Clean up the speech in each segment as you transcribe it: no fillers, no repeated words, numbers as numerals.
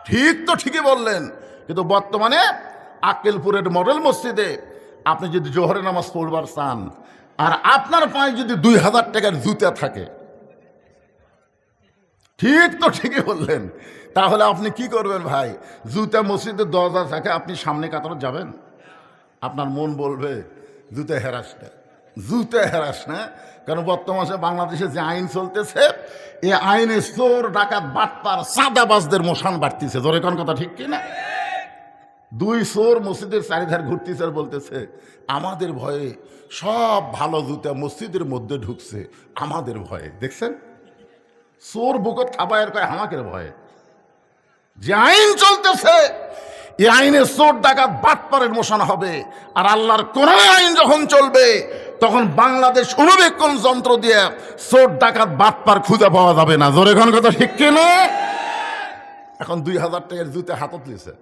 ঠিক তো ঠিকই বললেন, কিন্তু বর্তমানে আক্কেলপুরের মডেল মসজিদে আপনি যদি জোহরের নামাজ পড়বার চান আর আপনার পায়ে যদি 2000 টাকার জুতা থাকে, ঠিক তো ঠিকই বললেন, তাহলে আপনি কি করবেন ভাই? জুতা মসজিদে 10,000 থাকে, আপনি সামনে কাতারে যাবেন? আপনার মন বলবে জুতা হেরাস না, জুতা হেরাস না। কারণ বর্তমানে বাংলাদেশে যে আইন চলতেছে, এই আইনে চোর ডাকাত বাটপার চাঁদাবাজদের মশান বাড়তিছে। জোরে কোন কথা ঠিক কিনা? 2 চোর মসজিদের চারিধার ঘুরতেছে আর বলতেছে আমাদের ভয়ে সব ভালো জুতা মসজিদের মধ্যে ঢুকছে, আমাদের ভয়ে। দেখছেন, চোর বুকত থাবায়ের কয় হামাকের ভয়ে। যে আইন চলতেছে, এই আইনে চোর ডাকাত বাটপারের মোশন হবে। আর আল্লাহর কোরআনের আইন যখন চলবে, তখন বাংলাদেশ অনুবেক্ষণ যন্ত্র দিয়ে চোর ডাকাত বাটপার খুঁজে পাওয়া যাবে না। জোরে কোন কথা ঠিক কিনা? এখন 2000 টাকার জুতে হাতত লিছে।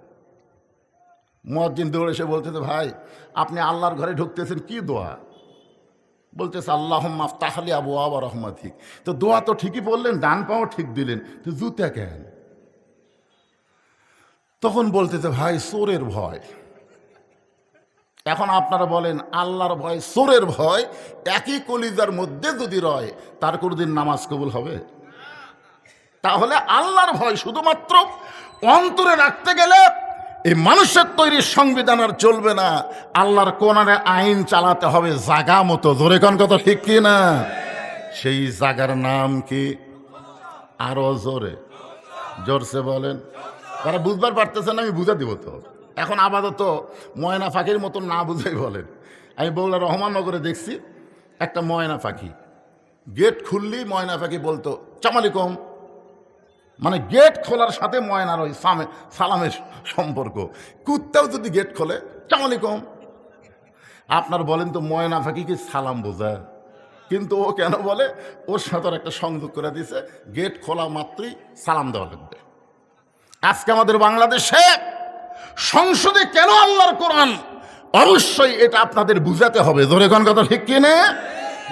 মুয়াজ্জিন দৌড়ে এসে বলতেছে ভাই আপনি আল্লাহর ঘরে ঢুকতেছেন, কি দোয়া? বলতেছে আল্লাহুম্মা আফতাহ লি আবওয়াব রাহমাতিক। তো দোয়া তো ঠিকই বললেন, ডান পাও ঠিক দিলেন, তো জুতা কেন? তখন বলতেছে ভাই চোরের ভয়। এখন আপনারা বলেন আল্লাহর ভয় চোরের ভয় একই কলিজার মধ্যে যদি রয়, তার কোনোদিন নামাজ কবুল হবে? তাহলে আল্লাহর ভয় শুধুমাত্র অন্তরে রাখতে গেলে এই মানুষের তৈরি সংবিধান আর চলবে না, আল্লাহর কোরআনের আইন চালাতে হবে জাগা মতো। জোরে কোন কথা ঠিক কি না? সেই জাগার নাম কি? আরো জোরে, জোরসে বলেন। তারা বুঝবার পারতেছেন, আমি বুঝা দিব তো। এখন আপাতত ময়না পাখির মতো না বুঝাই বলেন। আমি বগুড়া রহমাননগরে দেখছি একটা ময়না পাখি, গেট খুললেই ময়না পাখি বলতো চামালিকম, মানে গেট খোলার সাথে ময়নার ওই সালামের সম্পর্ক। কুত্তাও যদি গেট খোলে চামালিকম। আপনার বলেন তো ময়না পাখি কি সালাম বোঝায়? কিন্তু ও কেন বলে? ওর সাথে একটা সংযোগ করে দিয়েছে, গেট খোলা মাত্রই সালাম দেওয়া লাগবে। আজকে আমাদের বাংলাদেশে সংসদে কেন আল্লাহর কোরআন? অবশ্যই এটা আপনাদের বুঝাতে হবে। জোরে কোন কথা ঠিক কিনা?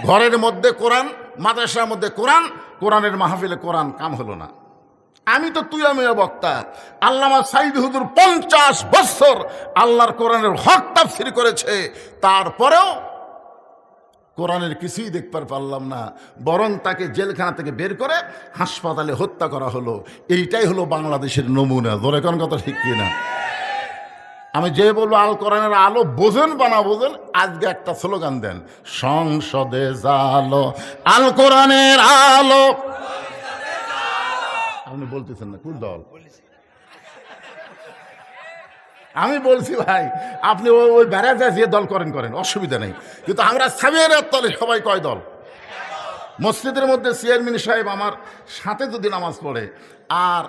ঘরের মধ্যে কোরআন, মাদ্রাসার মধ্যে কোরআন, কোরআনের মাহফিলে কোরআন কাম হলো না। আমি তো তুই আমি বক্তা, আল্লামা সাইদ হুজুর 50 বছর আল্লাহর কোরআনের হক তাফসীর করেছে, তারপরেও কোরআনের কিছুই দেখতে পারলাম না, বরং তাকে জেলখানা থেকে বের করে হাসপাতালে হত্যা করা হলো। এইটাই হলো বাংলাদেশের নমুনা। জোরে কোন কথা ঠিক কিনা? আমি যে বলবো আল কোরআনের আলো বোঝেন বা না বোঝেন, আজকে একটা স্লোগান দেন, সংসদে জালো আল কোরআনের আলো। আপনি বলতেছেন না কোন দল? আমি বলছি ভাই আপনি ওই বেড়াতে যে দল করেন করেন, অসুবিধা নেই, কিন্তু আমরা সামিয়ার তলে সবাই কয় দল? মসজিদের মধ্যে চেয়ারম্যান সাহেব আমার সাথে যদি নামাজ পড়ে আর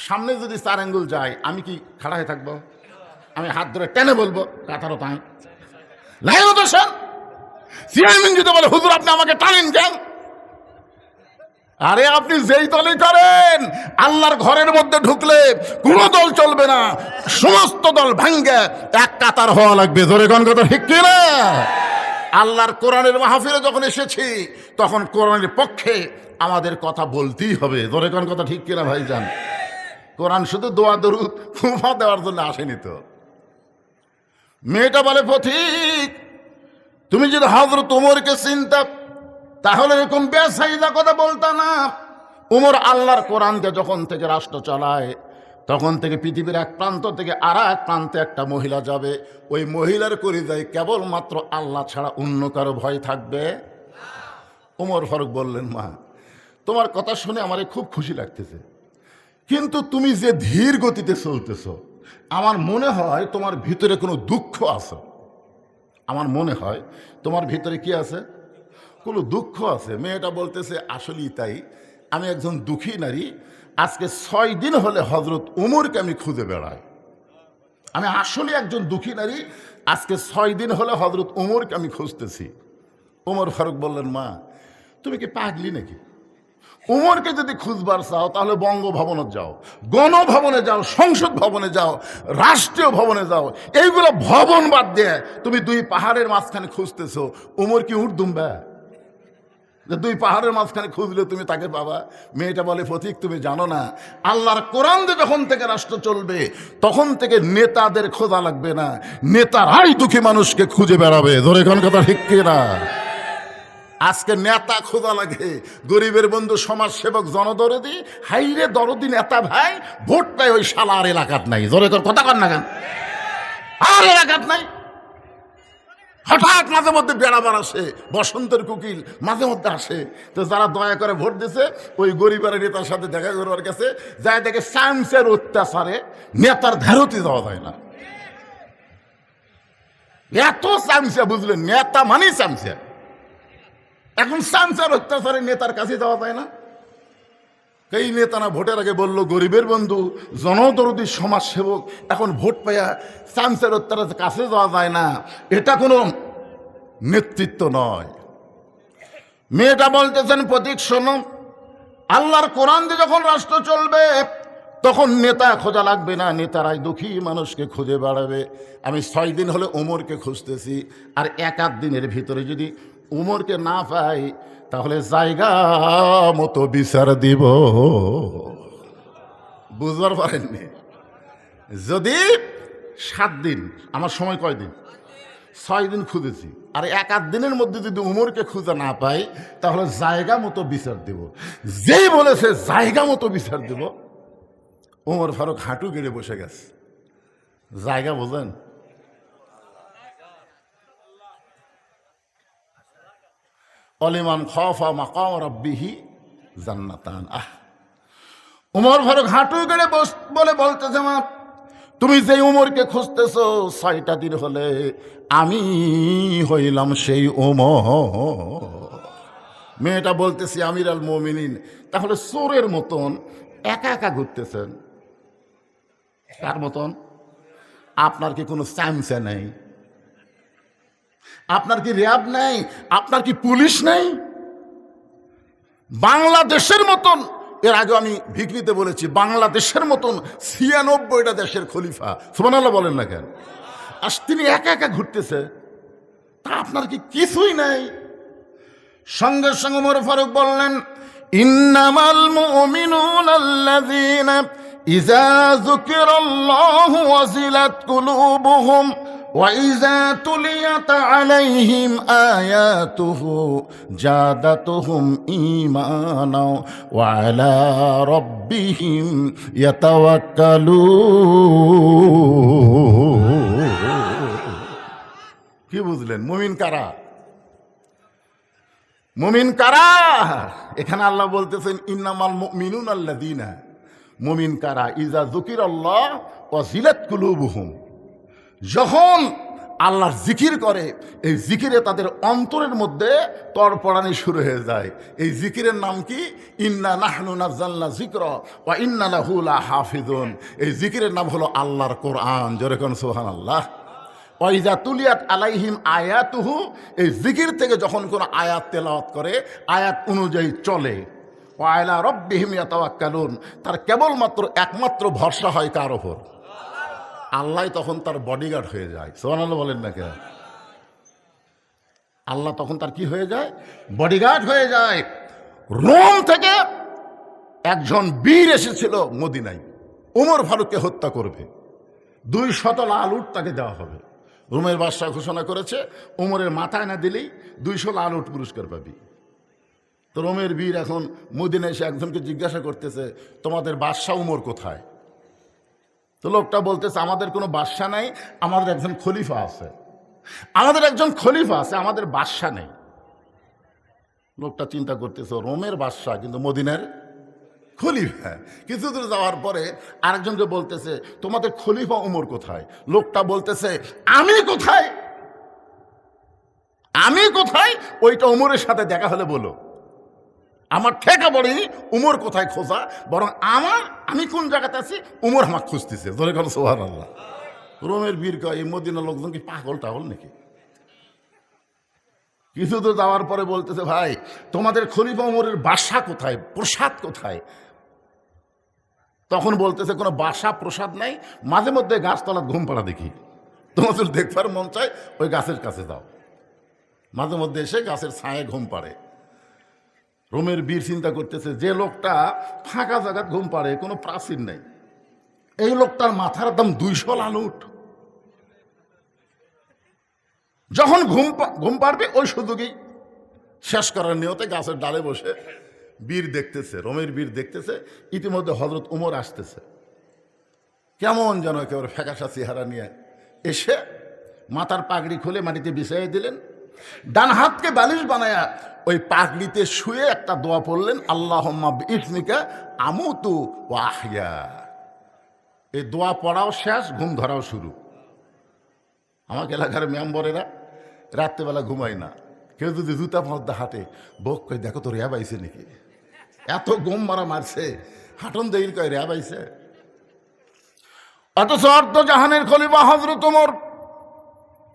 সামনে যদি 4 আঙ্গুল যায়, আমি কি খাড়া হয়ে থাকবো? আমি হাত ধরে টেনে বলবো কাতারও তাই লাইন দোষণ। চেয়ারম্যান যদি বলে হুজুর আপনি আমাকে টানেন কেন? আরে আপনি যেই দলই করেন, আল্লাহর ঘরের মধ্যে ঢুকলে কোনো দল চলবে না, সমস্ত দল ভাঙ্গে এক কাতার হওয়া লাগবে। ধরে কোন কথা ঠিক কিনা? আল্লাহর কোরআনের মাহফিলে যখন এসেছি, তখন কোরআনের পক্ষে আমাদের কথা বলতেই হবে। ধরে কোন কথা ঠিক কিনা ভাইজান? কোরআন শুধু দোয়া দরুদ ফুফা দেওয়ার জন্য আসেনি তো। মেয়েটা বলে পথিক, তুমি যদি হযরত ওমরকে চিনতা তাহলে এরকম বেসাইদা কথা বলতা না। ওমর আল্লাহর কোরআনকে যখন থেকে রাষ্ট্র চালায়, তখন থেকে পৃথিবীর এক প্রান্ত থেকে আর এক প্রান্তে একটা মহিলা যাবে, ওই মহিলার কলিজায় কেবলমাত্র আল্লাহ ছাড়া অন্য কারো ভয় থাকবে। ওমর ফারুক বললেন, মা তোমার কথা শুনে আমার খুব খুশি লাগতেছে, কিন্তু তুমি যে ধীর গতিতে চলতেছ, আমার মনে হয় তোমার ভিতরে কোনো দুঃখ আছে। আমার মনে হয় তোমার ভিতরে কি আছে? কোনো দুঃখ আছে। মেয়েটা বলতেছে আসলেই তাই, আমি একজন দুঃখী নারী। আজকে 6 দিন হলে হযরত ওমরকে আমি খুঁজে বেড়াই। আমি আসলে একজন দুঃখী নারী, আজকে 6 দিন হলে হযরত ওমরকে আমি খুঁজতেছি। ওমর ফারুক বললেন, মা তুমি কি পাগলি নাকি? ওমরকে যদি খুঁজবার চাও তাহলে বঙ্গভবনে যাও, গণভবনে যাও, সংসদ ভবনে যাও, রাষ্ট্রীয় ভবনে যাও। এইগুলো ভবন বাদ দিয়ে তুমি 2 পাহাড়ের মাঝখানে খুঁজতেছো, ওমর কি উঠ দুম্বা? যে দুই পাহাড়ের মাঝখানে খুঁজলে তুমি তাকে পাবা। মেয়েটা বলে, পথিক তুমি জানো না, আল্লাহর কোরআন দিয়ে যখন থেকে রাষ্ট্র চলবে তখন থেকে নেতাদের খোঁজা লাগবে না, নেতারাই দুঃখী মানুষকে খুঁজে বেড়াবে। ধরে কোন কথা ঠিক কিনা? আজকে নেতা খোঁজা লাগে, গরিবের বন্ধু, সমাজ সেবক, জনদরদি, হাইরে দরদি নেতা ভাই, ভোটটাই ওই শালা আর এলাকাত নাই। ধরে কথা কর না কেন? আর এলাকাত নাই। হঠাৎ মাঝে মধ্যে বেড়াবার আসে, বসন্তের কুকিল মাঝে মধ্যে আসে। তো যারা দয়া করে ভোট দিছে ওই গরিবের নেতার সাথে দেখা করবার কাছে যায়, দেখে চামচের অত্যাচারে নেতার ধারতি যাওয়া যায় না। এত চামচা, বুঝলেন? নেতা মানে চামচা। এখন চামচার অত্যাচারে নেতার কাছে যাওয়া যায় না। এই নেতা না ভোটের আগে বললো গরিবের বন্ধু, জনদরদি, সমাজ সেবক, এখন ভোট পাইয়া চামচার অত্যাচারের কাছে যাওয়া যায় না। এটা কোনো নেতৃত্ব নয়। মেয়েটা বলতেছেন, প্রতীক শোনো, আল্লাহর কোরআন দিয়ে যখন রাষ্ট্র চলবে তখন নেতা খোঁজা লাগবে না, নেতারাই দুঃখী মানুষকে খুঁজে বেড়াবে। আমি 6 দিন হলে ওমরকে খুঁজতেছি, আর 1-8 দিনের ভিতরে যদি ওমরকে না পাই তাহলে জায়গা মতো বিচার দিব। বুঝবার পারেননি? যদি 7 দিন, আমার সময় কয় দিন? 6 দিন খুঁজেছি, আর 1-8 দিনের মধ্যে যদি উমরকে খুঁজে না পাই তাহলে জায়গা মতো বিচার দেব। যেই বলেছে জায়গা মতো বিচার দেব, ওমর ফারুক হাঁটু গেড়ে বসে গেছে। জায়গা বোঝেন? অলিমান খাফা মাকাম রাব্বিহি জান্নাতান। ওমর ফারুক হাঁটু গেড়ে বলে বলতেছে, মা তুমি যে উমরকে খুঁজতেছো 6টা দিন হলে আমি হইলাম সেই ওমর। মেয়েটা বলতেছি, আমির আল মুমিনিন, তাহলে চোরের মতন একা একা ঘুরতেছেন? কার মতন? আপনার কি কোনো চামচা নেই? আপনার কি র্যাব নেই? আপনার কি পুলিশ নেই? বাংলাদেশের মতন, এর আগে আমি ভিকরিতে বলেছি, বাংলাদেশের মতন 96টা দেশের খলিফা, সুবহানাল্লাহ বলেন না কেন, আজ তিনি একা একা ঘুরতেছে, তা আপনার কি কিছুই নাই? সঙ্গে সঙ্গে ওমর ফারুক বললেন, ইন্নামাল মুমিনুনা আল্লাযীনা ইযা যুকিরাল্লাহু ওয়াজিলাত কুলুবুহুম وَإِذَا تُلِيَتْ عَلَيْهِمْ آيَاتُهُ زَادَتْهُمْ إِيمَانًا وَعَلَى رَبِّهِمْ يَتَوَكَّلُونَ। কি বুঝলেন? মুমিন কারা? মুমিন কারা? এখানে আল্লাহ বলতেছেন ইন্নামাল মুমিনুনা আল্লাযীনা, মুমিন কারা? ইযা যুকিরাল্লাহ ওয়াজিলাত কুলুবুহুম, যখন আল্লাহর জিকির করে, এই জিকিরে তাদের অন্তরের মধ্যে তড়পড়ানি শুরু হয়ে যায়। এই জিকিরের নাম কি? ইন্না নাহনু নাযালনা যিকরা ওয়া ইন্না লাহু লাহাফিজুন। এই জিকিরের নাম হলো আল্লাহর কোরআন। জোরে কোন সুবহানাল্লাহ। ওয়া ইযা তুলিয়াত আলাইহিম আয়াতুহু, এই জিকির থেকে যখন কোন আয়াত তেলাওয়াত করে, আয়াত অনুযায়ী চলে, ওয়া আলা রাব্বিহিম ইয়াতাওয়াক্কালুন, তার কেবলমাত্র একমাত্র ভরসা হয় কার ওপর? আল্লাহ তখন তার বডিগার্ড হয়ে যায়। সুবহানাল্লাহ বলেন না কেন? আল্লাহ তখন তার কি হয়ে যায়? বডিগার্ড হয়ে যায়। রোম থেকে একজন বীর এসেছিল মদিনায়, ওমর ফারুককে হত্যা করবে, 200 লাল উট তাকে দেওয়া হবে। রোমের বাদশাহ ঘোষণা করেছে, ওমরের মাথায় না দিলেই 200 লাল উট পুরস্কার পাবি। তো রোমের বীর এখন মদিনায় এসে একজনকে জিজ্ঞাসা করতেছে, তোমাদের বাদশাহ ওমর কোথায়? তো লোকটা বলতেছে, আমাদের কোনো বাদশা নাই, আমাদের একজন খলিফা আছে। আমাদের একজন খলিফা আছে, আমাদের বাদশা নেই। লোকটা চিন্তা করতেছে, রোমের বাদশা কিন্তু মদিনার খলিফা। কিছু দূর যাওয়ার পরে আরেকজনকে বলতেছে, তোমাদের খলিফা ওমর কোথায়? লোকটা বলতেছে, আমি কোথায়? আমি কোথায়? ওইটা ওমরের সাথে দেখা হলে বলো। আমার ঠেকা পড়েনি উমর কোথায় খোঁজা, বরং আমি কোন জায়গাতে আছি উমর আমাকে খুঁজতেছে। ধরে গেল সুবহানাল্লাহ। রোমের বীর কয়, এই মদিনার লোকজন কি পাগল টাগল নাকি? কিছু তো যাওয়ার পরে বলতেছে, ভাই তোমাদের খলিফা উমরের বাসা কোথায়, প্রসাদ কোথায়? তখন বলতেছে, কোনো বাসা প্রসাদ নাই, মাঝে মধ্যে গাছতলার ঘুম পাড়া দেখি, তোমাদের দেখবার মন চায় ওই গাছের কাছে যাও, মাঝে মধ্যে এসে গাছের ছায়ে ঘুম পাড়ে। রোমের বীর চিন্তা করতেছে, যে লোকটা ফাঁকা জায়গায় ঘুম পাড়ে, কোনো প্রাচীর নেই, এই লোকটার মাথার দাম 200 লালুট। যখন ঘুম পাড়বে ওই সুযোগেই শেষ করার নিয়তে গাছের ডালে বসে বীর দেখতেছে, রোমের বীর দেখতেছে। ইতিমধ্যে হযরত উমর আসতেছে, কেমন যেন একেবারে ফ্যাকাশা চেহারা নিয়ে এসে মাথার পাগড়ি খুলে মাটিতে বিছাইয়ে দিলেন, ডান হাতকে বালিশ বানায়া ওই পাগড়িতে শুয়ে একটা দোয়া পড়লেন, আল্লাহুম্মা বিইসমিকা আমুতু ওয়া আহইয়া। এই দোয়া পড়াও শেষ, ঘুম ধরাও শুরু। আমাকে এলাকার মেম্বরেরা রাত্রেবেলা ঘুমায় না, কেউ যদি জুতা পর্দা হাঁটে, বক কই দেখো তো র্যাব আইছে নাকি, এত গম মারা মারছে, হাঁটন দেইল কয় র্যাব আইছে। অথচ অর্ধ জাহানের খলিফা হযরত ওমর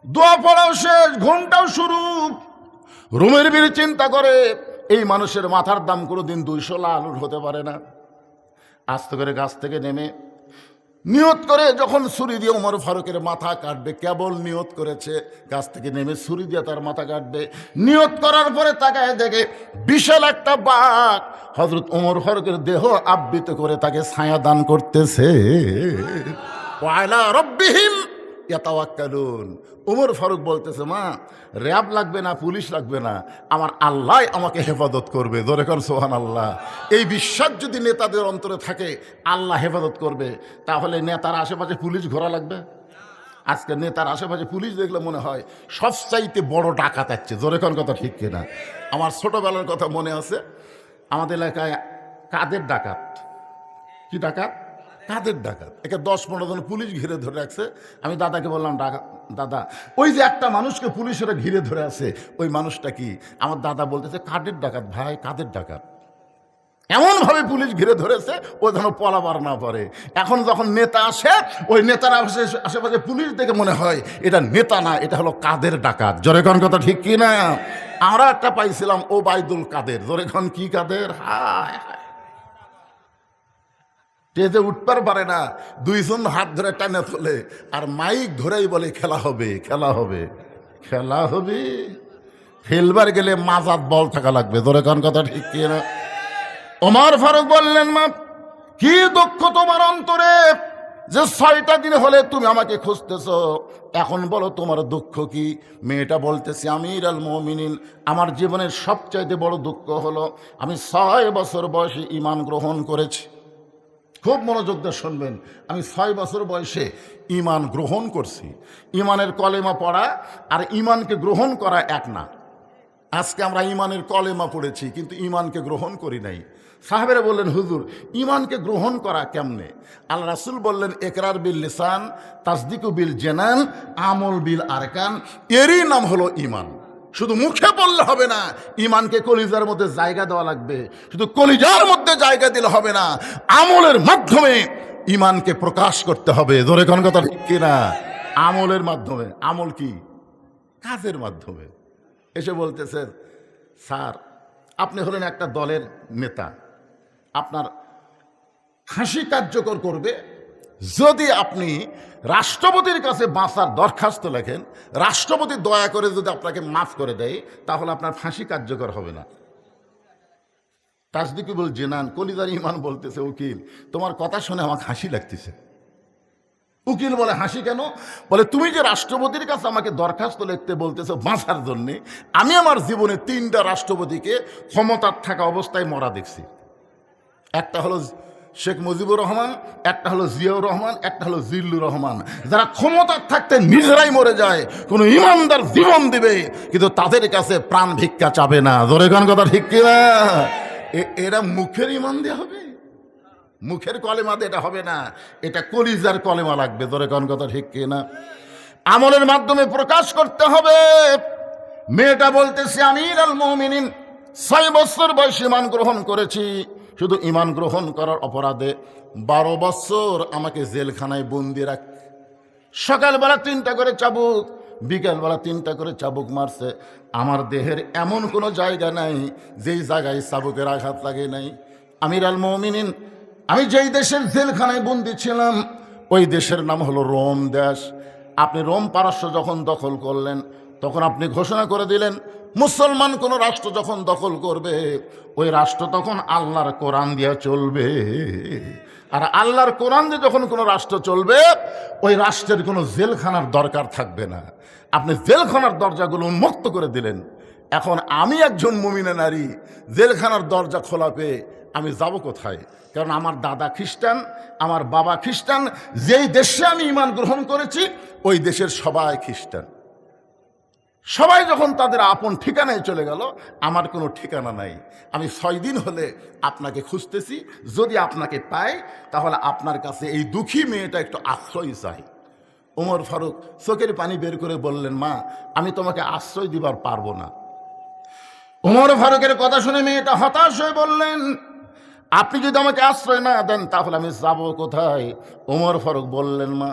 দোয়া পড়াও শেষ, ঘুমটাও শুরু। রোমের বীর চিন্তা করে, এই মানুষের মাথার দাম কোনোদিন 200 লালুট হতে পারে না। আস্তে করে গাছ থেকে নেমে নিয়ত করে যখন ছুরি দিয়ে ওমর ফারুকের মাথা কাটবে, কেবল নিয়ত করেছে, গাছ থেকে নেমে ছুরি দিয়ে তার মাথা কাটবে, নিয়ত করার পরে তাকায় দেখে বিশাল একটা বাঘ হযরত ওমর ফারুকের দেহ আবৃত করে তাকে ছায়া দান করতেছে। ওয়ালা রব্বিহিম ইয়াতাওয়াক্কালুন। ওমর ফারুক বলতেছে, মা র্যাব লাগবে না, পুলিশ লাগবে না, আমার আল্লাহ আমাকে হেফাজত করবে। জোরে কর সুবহানাল্লাহ। এই বিশ্বাস যদি নেতাদের অন্তরে থাকে আল্লাহ হেফাজত করবে, তাহলে নেতার আশেপাশে পুলিশ ঘোরা লাগবে? আজকে নেতার আশেপাশে পুলিশ দেখলে মনে হয় সবচাইতে বড় ডাকাত আছে। জোরে কর কথা ঠিক কিনা? আমার ছোটবেলার কথা মনে আছে, আমাদের এলাকায় কাদের ডাকাত, কি ডাকাত, কাদের ডাকাত, একে 10-15 জন পুলিশ ঘিরে ধরে রাখছে। আমি দাদাকে বললাম, দাদা ওই যে একটা মানুষকে পুলিশেরা ঘিরে ধরে আছে, ওই মানুষটা কি? আমার দাদা বলতেছে, কাদের ডাকাত ভাই, কাদের ডাকাত। এমনভাবে পুলিশ ঘিরে ধরেছে ও যেন পলাবার না পারে। এখন যখন নেতা আসে, ওই নেতার আশেপাশে পুলিশ দেখে মনে হয় এটা নেতা না, এটা হলো কাদের ডাকাত। জোরে কোন কথা ঠিক কি না? আমরা একটা পাইছিলাম ওবায়দুল কাদের। জোরে কোন কি কাদের? হায় হায়, স্টেজে উঠবার পারে না, 2 জন হাত ধরে টানে তোলে আর মাইক ধরেই বলে খেলা হবে, খেলা হবে, খেলা হবে। খেলবার গেলে মাজাত বল থাকা লাগবে। জোরে কোন কথা ঠিক কি না? ওমর ফারুক বললেন, মা কি দুঃখ তোমার অন্তরে যে 6টা দিন হলে তুমি আমাকে খুঁজতেছ, এখন বলো তোমার দুঃখ কি? মেয়েটা বলতেছে, আমির আল মুমিনিন, আমার জীবনের সবচাইতে বড় দুঃখ হলো আমি 6 বছর বয়সে ঈমান গ্রহণ করেছি। খুব মনোযোগ দিয়ে শুনবেন, আমি 6 বছর বয়সে ঈমান গ্রহণ করছি। ঈমানের কলেমা পড়া আর ঈমানকে গ্রহণ করা এক না। আজকে আমরা ঈমানের কলেমা পড়েছি কিন্তু ঈমানকে গ্রহণ করি নাই। সাহাবেরা বললেন, হুজুর ঈমানকে গ্রহণ করা কেমনে? আল্লাহ রাসূল বললেন, ইকরার বিল লিসান, তাসদিকু বিল জানান, আমল বিল আরকান। এরই নাম হলো ঈমান। শুধু মুখে বললে হবে না, ঈমানকে কলিজার মধ্যে জায়গা দেওয়া লাগবে। শুধু কলিজার মধ্যে জায়গা দিলে হবে না, আমলের মাধ্যমে ঈমানকে প্রকাশ করতে হবে। জোরে কোন কথা ঠিক কিনা? আমলের মাধ্যমে। আমল কি? কাজের মাধ্যমে। এসে বলতেছে, স্যার আপনি হলেন একটা দলের নেতা, আপনার ফাঁসি কার্যকর করবে যদি আপনি রাষ্ট্রপতির কাছে বাঁচার দরখাস্ত লেখেন, রাষ্ট্রপতি দয়া করে যদি আপনাকে মাফ করে দেয়, তাহলে আপনার ফাঁসি কার্যকর হবে না। তাসদিকুল জিনান, কলিজার ঈমান বলতেছে, উকিল তোমার কথা শুনে আমার হাসি লাগতেছে। উকিল বলে, হাসি কেন? বলে, তুমি যে রাষ্ট্রপতির কাছে আমাকে দরখাস্ত লিখতে বলতেছো বাঁচার জন্যে, আমি আমার জীবনে 3টা রাষ্ট্রপতিকে ক্ষমতার থাকা অবস্থায় মরা দেখছি। একটা হলো শেখ মুজিবুর রহমান, একটা হলো জিয়াউর রহমান, একটা হলো জিল্লুর রহমান। যারা ক্ষমতার থাকতে নিজেরাই মরে যায়, কোনো ইমানদার জীবন দিবে কিন্তু তাদের কাছে প্রাণ ভিক্ষা চাবে না। জোরে কোন কথা ঠিক কিনা? এরা মুখের ঈমান দিয়ে হবে, মুখের কলেমা দিয়ে এটা হবে না, এটা কলিজার কলেমা লাগবে। জোরে কোন কথা ঠিক কিনা? আমলের মাধ্যমে প্রকাশ করতে হবে। মেয়েটা বলতেছে, আমির আল মুমিনিন 6 বছর বয়সে ঈমান গ্রহণ করেছি। শুধু ঈমান গ্রহণ করার অপরাধে 12 বছর আমাকে জেলখানায় বন্দি রাখ। সকালবেলা 3টা করে চাবুক, বিকালবেলা 3টা করে চাবুক মারছে। আমার দেহের এমন কোনো জায়গা নাই যেই জায়গায় চাবুকের আঘাত লাগে নাই। আমির আল মুমিনিন, আমি যেই দেশের জেলখানায় বন্দি ছিলাম ওই দেশের নাম হলো রোম দেশ। আপনি রোম পারস্য যখন দখল করলেন, তখন আপনি ঘোষণা করে দিলেন মুসলমান কোন রাষ্ট্র যখন দখল করবে, ওই রাষ্ট্র তখন আল্লাহর কোরআন দিয়ে চলবে। আর আল্লাহর কোরআন দিয়ে যখন কোনো রাষ্ট্র চলবে, ওই রাষ্ট্রের কোনো জেলখানার দরকার থাকবে না। আপনি জেলখানার দরজাগুলো উন্মুক্ত করে দিলেন। এখন আমি একজন মুমিনা নারী, জেলখানার দরজা খোলা পেয়ে আমি যাব কোথায়? কারণ আমার দাদা খ্রিস্টান, আমার বাবা খ্রিস্টান, যেই দেশে আমি ঈমান গ্রহণ করেছি ওই দেশের সবাই খ্রিস্টান। সবাই যখন তাদের আপন ঠিকানায় চলে গেল, আমার কোনো ঠিকানা নাই। আমি 6 দিন হলে আপনাকে খুঁজতেছি, যদি আপনাকে পাই তাহলে আপনার কাছে এই দুঃখী মেয়েটা একটু আশ্রয় চাই। ওমর ফারুক চোখের পানি বের করে বললেন, মা আমি তোমাকে আশ্রয় দিবার পারবো না। ওমর ফারুকের কথা শুনে মেয়েটা হতাশ হয়ে বললেন, আপনি যদি আমাকে আশ্রয় না দেন তাহলে আমি যাব কোথায়? ওমর ফারুক বললেন, মা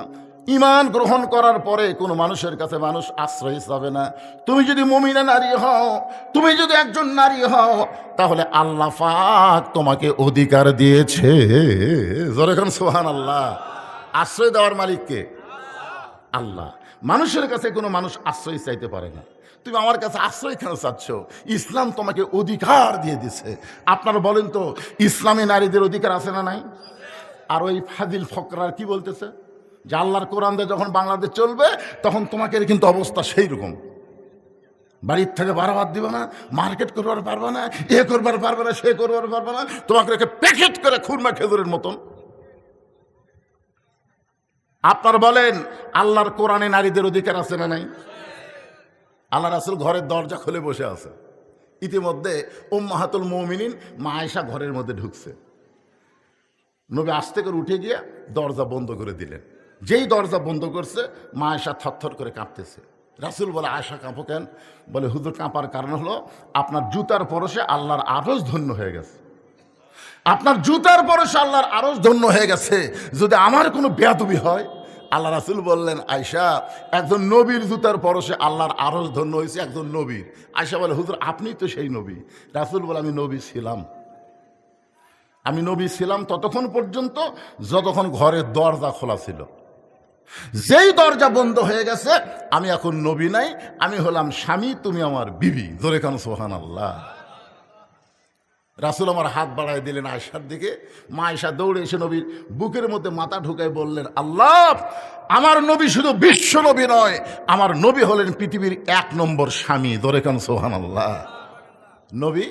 ঈমান গ্রহণ করার পরে কোনো মানুষের কাছে মানুষ আশ্রয় চাবে না। তুমি যদি মুমিনা নারী হও, তুমি যদি একজন নারী হও, তাহলে আল্লাহ পাক তোমাকে অধিকার দিয়েছে। জোরে কোন সুবহানাল্লাহ। আশ্রয় দেওয়ার মালিক কে? আল্লাহ। মানুষের কাছে কোনো মানুষ আশ্রয় চাইতে পারে না। তুমি আমার কাছে আশ্রয় কেন চাচ্ছ? ইসলাম তোমাকে অধিকার দিয়ে দিছে। আপনারা বলেন তো, ইসলামী নারীদের অধিকার আছে না নাই? আর ওই ফাজিল ফকরার কি বলতেছে যে আল্লাহর কোরআন দিয়ে যখন বাংলাদেশ চলবে তখন তোমাকে কিন্তু অবস্থা সেই রকম, বাড়ির থেকে বারবার দিবে না, মার্কেট করবার পারবে না, এ করবার পারবে না, সে করবার পারবে না, তোমাকে রেখে প্যাকেট করে খুরমা খেজুরের মতন। আপনার বলেন আল্লাহর কোরআনে নারীদের অধিকার আছে না নাই? আল্লাহ রাসূল ঘরের দরজা খুলে বসে আছে। ইতিমধ্যে উম্মাহাতুল মুমিনিন মা আয়েশা ঘরের মধ্যে ঢুকছে। নবী আস্তে করে উঠে গিয়ে দরজা বন্ধ করে দিলেন। যেই দরজা বন্ধ করছে, মা আয়েশা থরথর করে কাঁপতেছে। রাসূল বলে, আয়েশা কাঁপো কেন? বলে, হুজুর কাঁপার কারণ হলো আপনার জুতার পরশে আল্লাহর আরশ ধন্য হয়ে গেছে। আপনার জুতার পরশে আল্লাহর আরশ ধন্য হয়ে গেছে। যদি আমার কোনো বেয়াদবি হয়, আল্লাহ রাসূল বললেন, আয়েশা একজন নবীর জুতার পরশে আল্লাহর আরশ ধন্য হয়েছে, একজন নবীর। আয়েশা বলে, হুজুর আপনি তো সেই নবী। রাসূল বলে, আমি নবী ছিলাম। আমি নবী ছিলাম ততক্ষণ পর্যন্ত যতক্ষণ ঘরের দরজা খোলা ছিল। যেই দরজা বন্ধ হয়ে গেছে, আমি এখন নবী নাই, আমি হলাম স্বামী, তুমি আমার বিবি। জোরে কান সুবহানাল্লাহ। রাসূল আমার হাত বাড়ায় দিলেন আয়েশার দিকে। মা আয়েশা দৌড়ে এসে নবীর বুকের মধ্যে মাথা ঢুকায় বললেন, আল্লাহ আমার নবী শুধু বিশ্ব নবী নয়, আমার নবী হলেন পৃথিবীর 1 নম্বর স্বামী। জোরে কান সুবহানাল্লাহ। নবী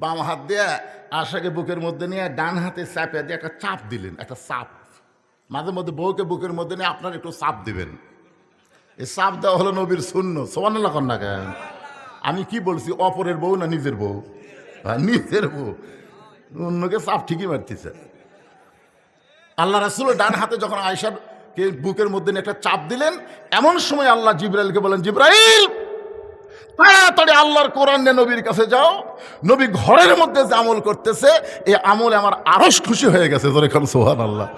বাম হাত দিয়ে আয়েশাকে বুকের মধ্যে নিয়ে ডান হাতে চাপে দিয়ে একটা চাপ দিলেন, একটা চাপ। মাঝে মধ্যে বউকে বুকের মধ্যে নিয়ে আপনার একটু চাপ দিবেন। এই চাপ দেওয়া হলো নবীর সুন্নাত। সুবহানাল্লাহ কন না কেন? আমি কি বলছি, অপরের বউ না নিজের বউ? নিজের বউ। অন্যকে চাপ ঠিকই মারতেছে। আল্লাহ রাসূল ডান হাতে যখন আয়েশার বুকের মধ্যে নিয়ে একটা চাপ দিলেন, এমন সময় আল্লাহ জিবরাইলকে বলেন, জিবরাইল তাড়াতাড়ি আল্লাহর কোরআন নিয়ে নবীর কাছে যাও। নবী ঘরের মধ্যে যে আমল করতেছে, এই আমলে আমার আরশ খুশি হয়ে গেছে। জোরে খান সুবহানাল্লাহ।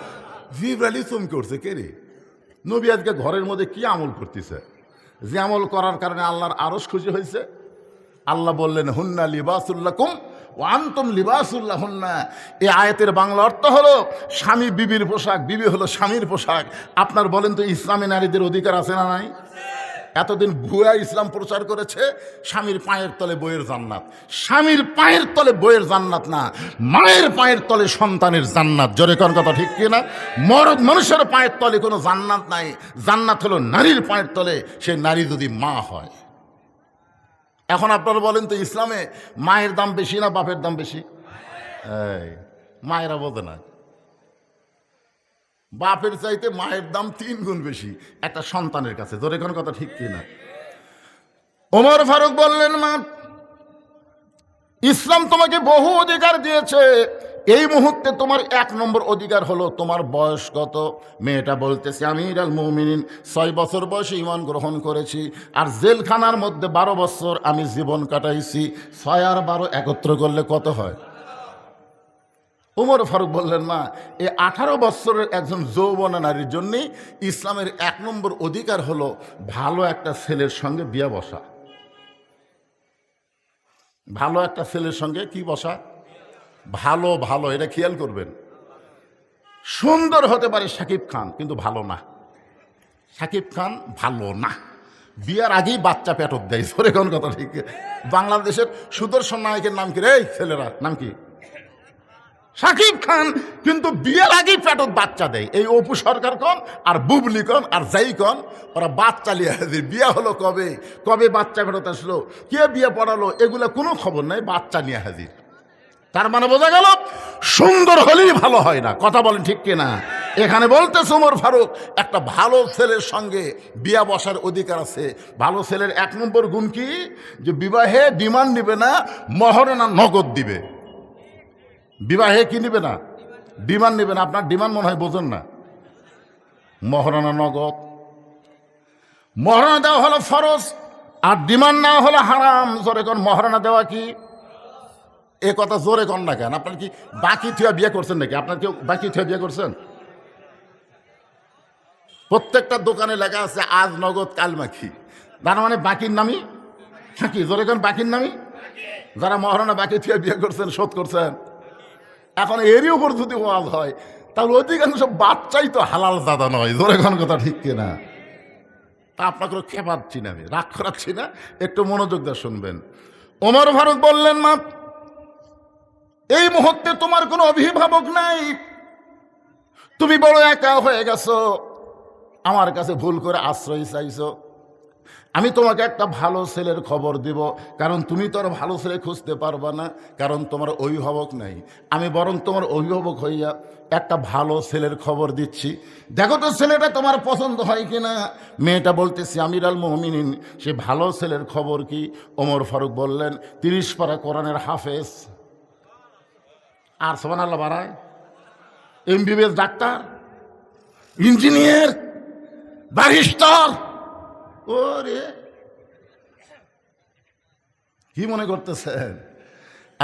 জিবরাইল চমকে উঠছে, কে রে? নবী আজকে ঘরের মধ্যে কি আমল করতেছে যে আমল করার কারণে আল্লাহর আরশ খুশি হয়েছে? আল্লাহ বললেন, হুন্না লিবাসুল লাকুম ওয়া আনতুম লিবাসুল লাহুন্না। এই আয়াতের বাংলা অর্থ হলো স্বামী বিবির পোশাক, বিবি হলো স্বামীর পোশাক। আপনার বলেন তো, ইসলামী নারীদের অধিকার আছে না নাই? এতদিন ভুয়া ইসলাম প্রচার করেছে, স্বামীর পায়ের তলে বইয়ের জান্নাত। স্বামীর পায়ের তলে বইয়ের জান্নাত না, মায়ের পায়ের তলে সন্তানের জান্নাত। জোরে কোন কথা ঠিক কিনা? মরদ মানুষের পায়ের তলে কোনো জান্নাত নাই। জান্নাত হলো নারীর পায়ের তলে, সে নারী যদি মা হয়। এখন আপনারা বলেন তো, ইসলামে মায়ের দাম বেশি না বাপের দাম বেশি? এই মায়েরা বোঝে না, বাপের চাইতে মায়ের দাম 3 গুণ বেশি একটা সন্তানের কাছে। জোরে কোন কথা ঠিক কিনা? ওমর ফারুক বললেন, মা ইসলাম তোমাকে বহু অধিকার দিয়েছে, এই মুহূর্তে তোমার 1 নম্বর অধিকার হলো তোমার বয়স কত? মেয়েটা বলতেছে, আমিরুল মুমিনিন 6 বছর বয়সে ঈমান গ্রহণ করেছি, আর জেলখানার মধ্যে 12 বছর আমি জীবন কাটাইছি। 6 আর 12 একত্র করলে কত হয়? ওমর ফারুক বললেন, মা এই 18 বছরের একজন যৌবনা নারীর জন্যই ইসলামের 1 নম্বর অধিকার হলো ভালো একটা ছেলের সঙ্গে বিয়ে বসা। ভালো একটা ছেলের সঙ্গে কি বসা? ভালো ভালো, এটা খেয়াল করবেন। সুন্দর হতে পারে শাকিব খান, কিন্তু ভালো না। শাকিব খান ভালো না, বিয়ার আগেই বাচ্চা পেটত দেয়, জোরে কোন কথা ঠিক। বাংলাদেশের সুদর্শন নায়কের নাম কি রে ছেলেরা, নাম কি? শাকিব খান, কিন্তু বিয়ের আগেই পেটত বাচ্চা দেয়। এই অপু সরকার কন আর বুবলি কন আর যাই কন, ওরা বাচ্চা লিয়ে হাজির। বিয়া হলো কবে, কবে বাচ্চা পেটত আসলো, কে বিয়ে পড়ালো, এগুলা কোনো খবর নাই, বাচ্চা নিয়ে হাজির। তার মানে বোঝা গেল সুন্দর হলেই ভালো হয় না, কথা বলেন ঠিক কিনা? এখানে বলতেছে ওমর ফারুক একটা ভালো ছেলের সঙ্গে বিয়া বসার অধিকার আছে। ভালো ছেলের 1 নম্বর গুণ কি, যে বিবাহে ডিমান্ড নিবে না, মহারণা নগদ দিবে। বিবাহে কি নিবে না, ডিমান্ড নিবে না। আপনার ডিমান্ড মনে হয় বোঝেন না, মহারণা নগদ। মহারণা দেওয়া হলো ফরজ, আর ডিমান্ড নেওয়া হলো হারাম। জোরে কোন মহারণা দেওয়া কি? এ কথা জোরে কন না কেন? আপনার কি বাকি থিয়া বিয়ে করছেন নাকি? আপনার কেউ বাকি থিয়া বিয়ে করছেন? প্রত্যেকটা দোকানে লেখা আছে আজ নগদ কাল বাকি, তার মানে বাকির নামই কি? জোরে কোন বাকির নামই। যারা মহারণা বাকি থিয়া বিয়ে করছেন, শোধ করছেন, এখন এরই উপর যদি ওয়াজ হয় তাহলে অধিকাংশ বাচ্চাই তো হালাল দাদা নয়। জোরে কোন কথা ঠিক কিনা? তা আপনাকে খেপাচ্ছি না, আমি রাগ করাচ্ছি না, একটু মনোযোগ দিয়ে শুনবেন। ওমর ফারুক বললেন, মা এই মুহূর্তে তোমার কোনো অভিভাবক নাই, তুমি বড় একা হয়ে গেছো, আমার কাছে ভুল করে আশ্রয় চাইছো। আমি তোমাকে একটা ভালো ছেলের খবর দিব, কারণ তুমি তো আর ভালো ছেলে খুঁজতে পারবা না, কারণ তোমার অভিভাবক নাই। আমি বরং তোমার অভিভাবক হইয়া একটা ভালো ছেলের খবর দিচ্ছি, দেখো তো ছেলেটা তোমার পছন্দ হয় কিনা। মেয়েটা বলতেছি আমির আল মুমিনিন, সে ভালো ছেলের খবর কি? ওমর ফারুক বললেন 30 পারা কোরআনের হাফেজ। আর সুবহানাল্লাহ বাড়ায়, MBBS ডাক্তার, ইঞ্জিনিয়ার, ব্যারিস্টার। ওরে কি মনে করতেছেন?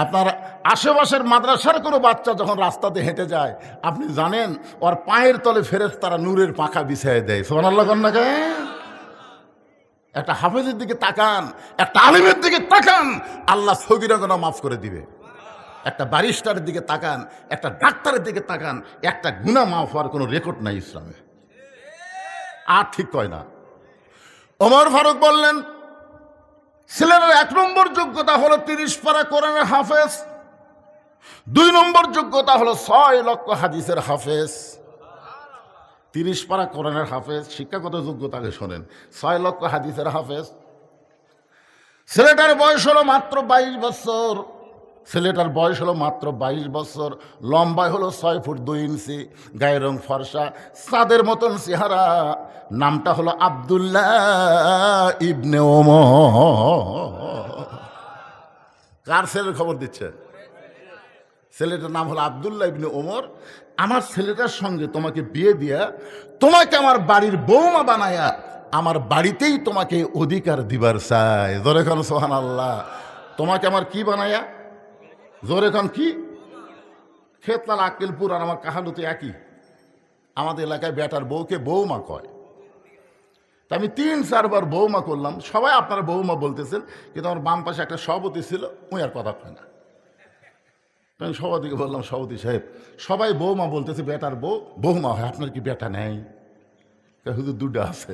আপনার আশেপাশের মাদ্রাসার কোনো বাচ্চা যখন রাস্তাতে হেঁটে যায়, আপনি জানেন ওর পায়ের তলে ফেরেশতারা নূরের পাখা বিছিয়ে দেয়। সুবহানাল্লাহ কন্যাকে। একটা হাফেজের দিকে তাকান, একটা আলিমের দিকে তাকান, আল্লাহ সগীরা গুনাহ মাফ করে দিবে। একটা ব্যারিস্টারের দিকে তাকান, একটা ডাক্তারের দিকে তাকান, একটা গুনাহ মাফ হওয়ার কোনো রেকর্ড নাই ইসলামে। আর ঠিক কয় না। ওমর ফারুক বললেন ছেলের 1 নম্বর যোগ্যতা হলো 30 পারা কোরআনের হাফেজ, 2 নম্বর যোগ্যতা হলো 6 লক্ষ হাদিসের হাফেজ। 30 পারা কোরআনের হাফেজ, শিক্ষাগত যোগ্যতাকে শোনেন, 6 লক্ষ হাদিসের হাফেজ। ছেলেটার বয়স হলো মাত্র 22 বছর। ছেলেটার বয়স হলো মাত্র 22 বছর, লম্বায় হলো 6 ফুট 2 ইঞ্চি, গায়ের রং ফর্সা, চাঁদের মতন চেহারা। নামটা হলো আব্দুল্লাহ ইবনে ওমর। কার ছেলের খবর দিচ্ছে? ছেলেটার নাম হলো আব্দুল্লাহ ইবনে ওমর। আমার ছেলেটার সঙ্গে তোমাকে বিয়ে দিয়া, তোমাকে আমার বাড়ির বৌমা বানায়া, আমার বাড়িতেই তোমাকে অধিকার দিবার চাই। জোরে খান সুবহানাল্লাহ। তোমাকে আমার কি বানায়া? জোরে খান কি? খেতলাল আক্কেলপুর আর আমার কাহালুতে একই। আমাদের এলাকায় বেটার বউকে বৌমা কয়। তা আমি 3-4 বার বৌমা করলাম, সবাই আপনারা বৌমা বলতেছেন, কিন্তু আমার বাম পাশে একটা সভাপতি ছিল, ওই আর কথা কয় না। আমি সভাপতিকে বললাম, সভাপতি সাহেব সবাই বৌমা বলতেছে, বেটার বউ বৌমা হয়, আপনার কি বেটা নেই? হুজুর 2টা আছে।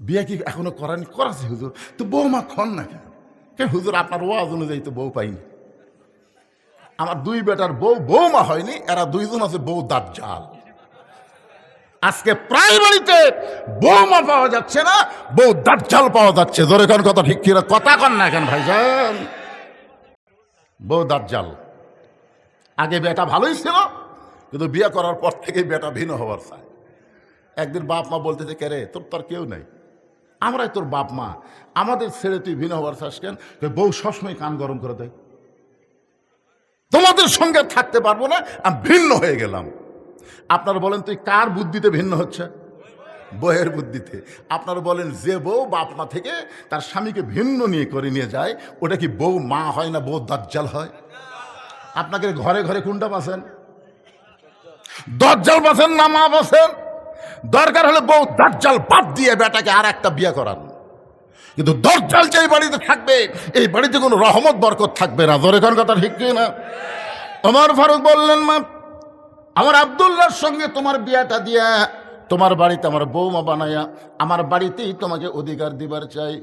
বিয়ে কি এখনো করানি? করাছে হুজুর। তো বৌমা খন না কেন? হুজুর আপনার ওয়াজ অনুযায়ী তো বউ পাইনি। আমার 2 বেটার বউ বৌমা হয়নি, এরা 2 জন আছে বউ দাজ্জাল। আজকে প্রায় বাড়িতে বৌমা পাওয়া যাচ্ছে না, বউ দাজ্জাল পাওয়া যাচ্ছে। জোরে কোন কথা ঠিক কিনা? কথা কন না কেন ভাইজান? বউ দাজ্জাল। আগে বেটা ভালোই ছিল, কিন্তু বিয়ে করার পর থেকে বেটা ভিন্ন হওয়ার চায়। একদিন বাপ মা বলতেছে, কে রে তোর কেউ নাই, আমরাই তোর বাপ মা, আমাদের ছেড়ে তুই ভিন্ন হওয়ার চাস কেন? বউ সবসময় কান গরম করে দেয়, তোমাদের সঙ্গে থাকতে পারবো না, আমি ভিন্ন হয়ে গেলাম। আপনারা বলেন তুই কার বুদ্ধিতে ভিন্ন হচ্ছে? বউয়ের বুদ্ধিতে। আপনারা বলেন যে বউ বাপ মা থেকে তার স্বামীকে ভিন্ন নিয়ে যায়, ওটা কি বউ মা হয় না বউ দাজ্জাল হয়? আপনাকে ঘরে ঘরে কোনটা পাচ্ছেন? দাজ্জাল পাচ্ছেন না মা পাচ্ছেন? দরকার হলে বউ দাজ্জাল বাদ দিয়ে বেটাকে আর একটা বিয়ে করান, কিন্তু দাজ্জাল যে বাড়িতে থাকবে, এই বাড়িতে কোনো রহমত বরকত থাকবে না। জোরে কোন কথা ঠিক না? ওমর ফারুক বললেন, মা আমার আব্দুল্লাহর সঙ্গে তোমার বিয়াটা দিয়া তোমার বাড়িতে আমার বৌমা বানায়া আমার বাড়িতেই তোমাকে অধিকার দিবার চাই।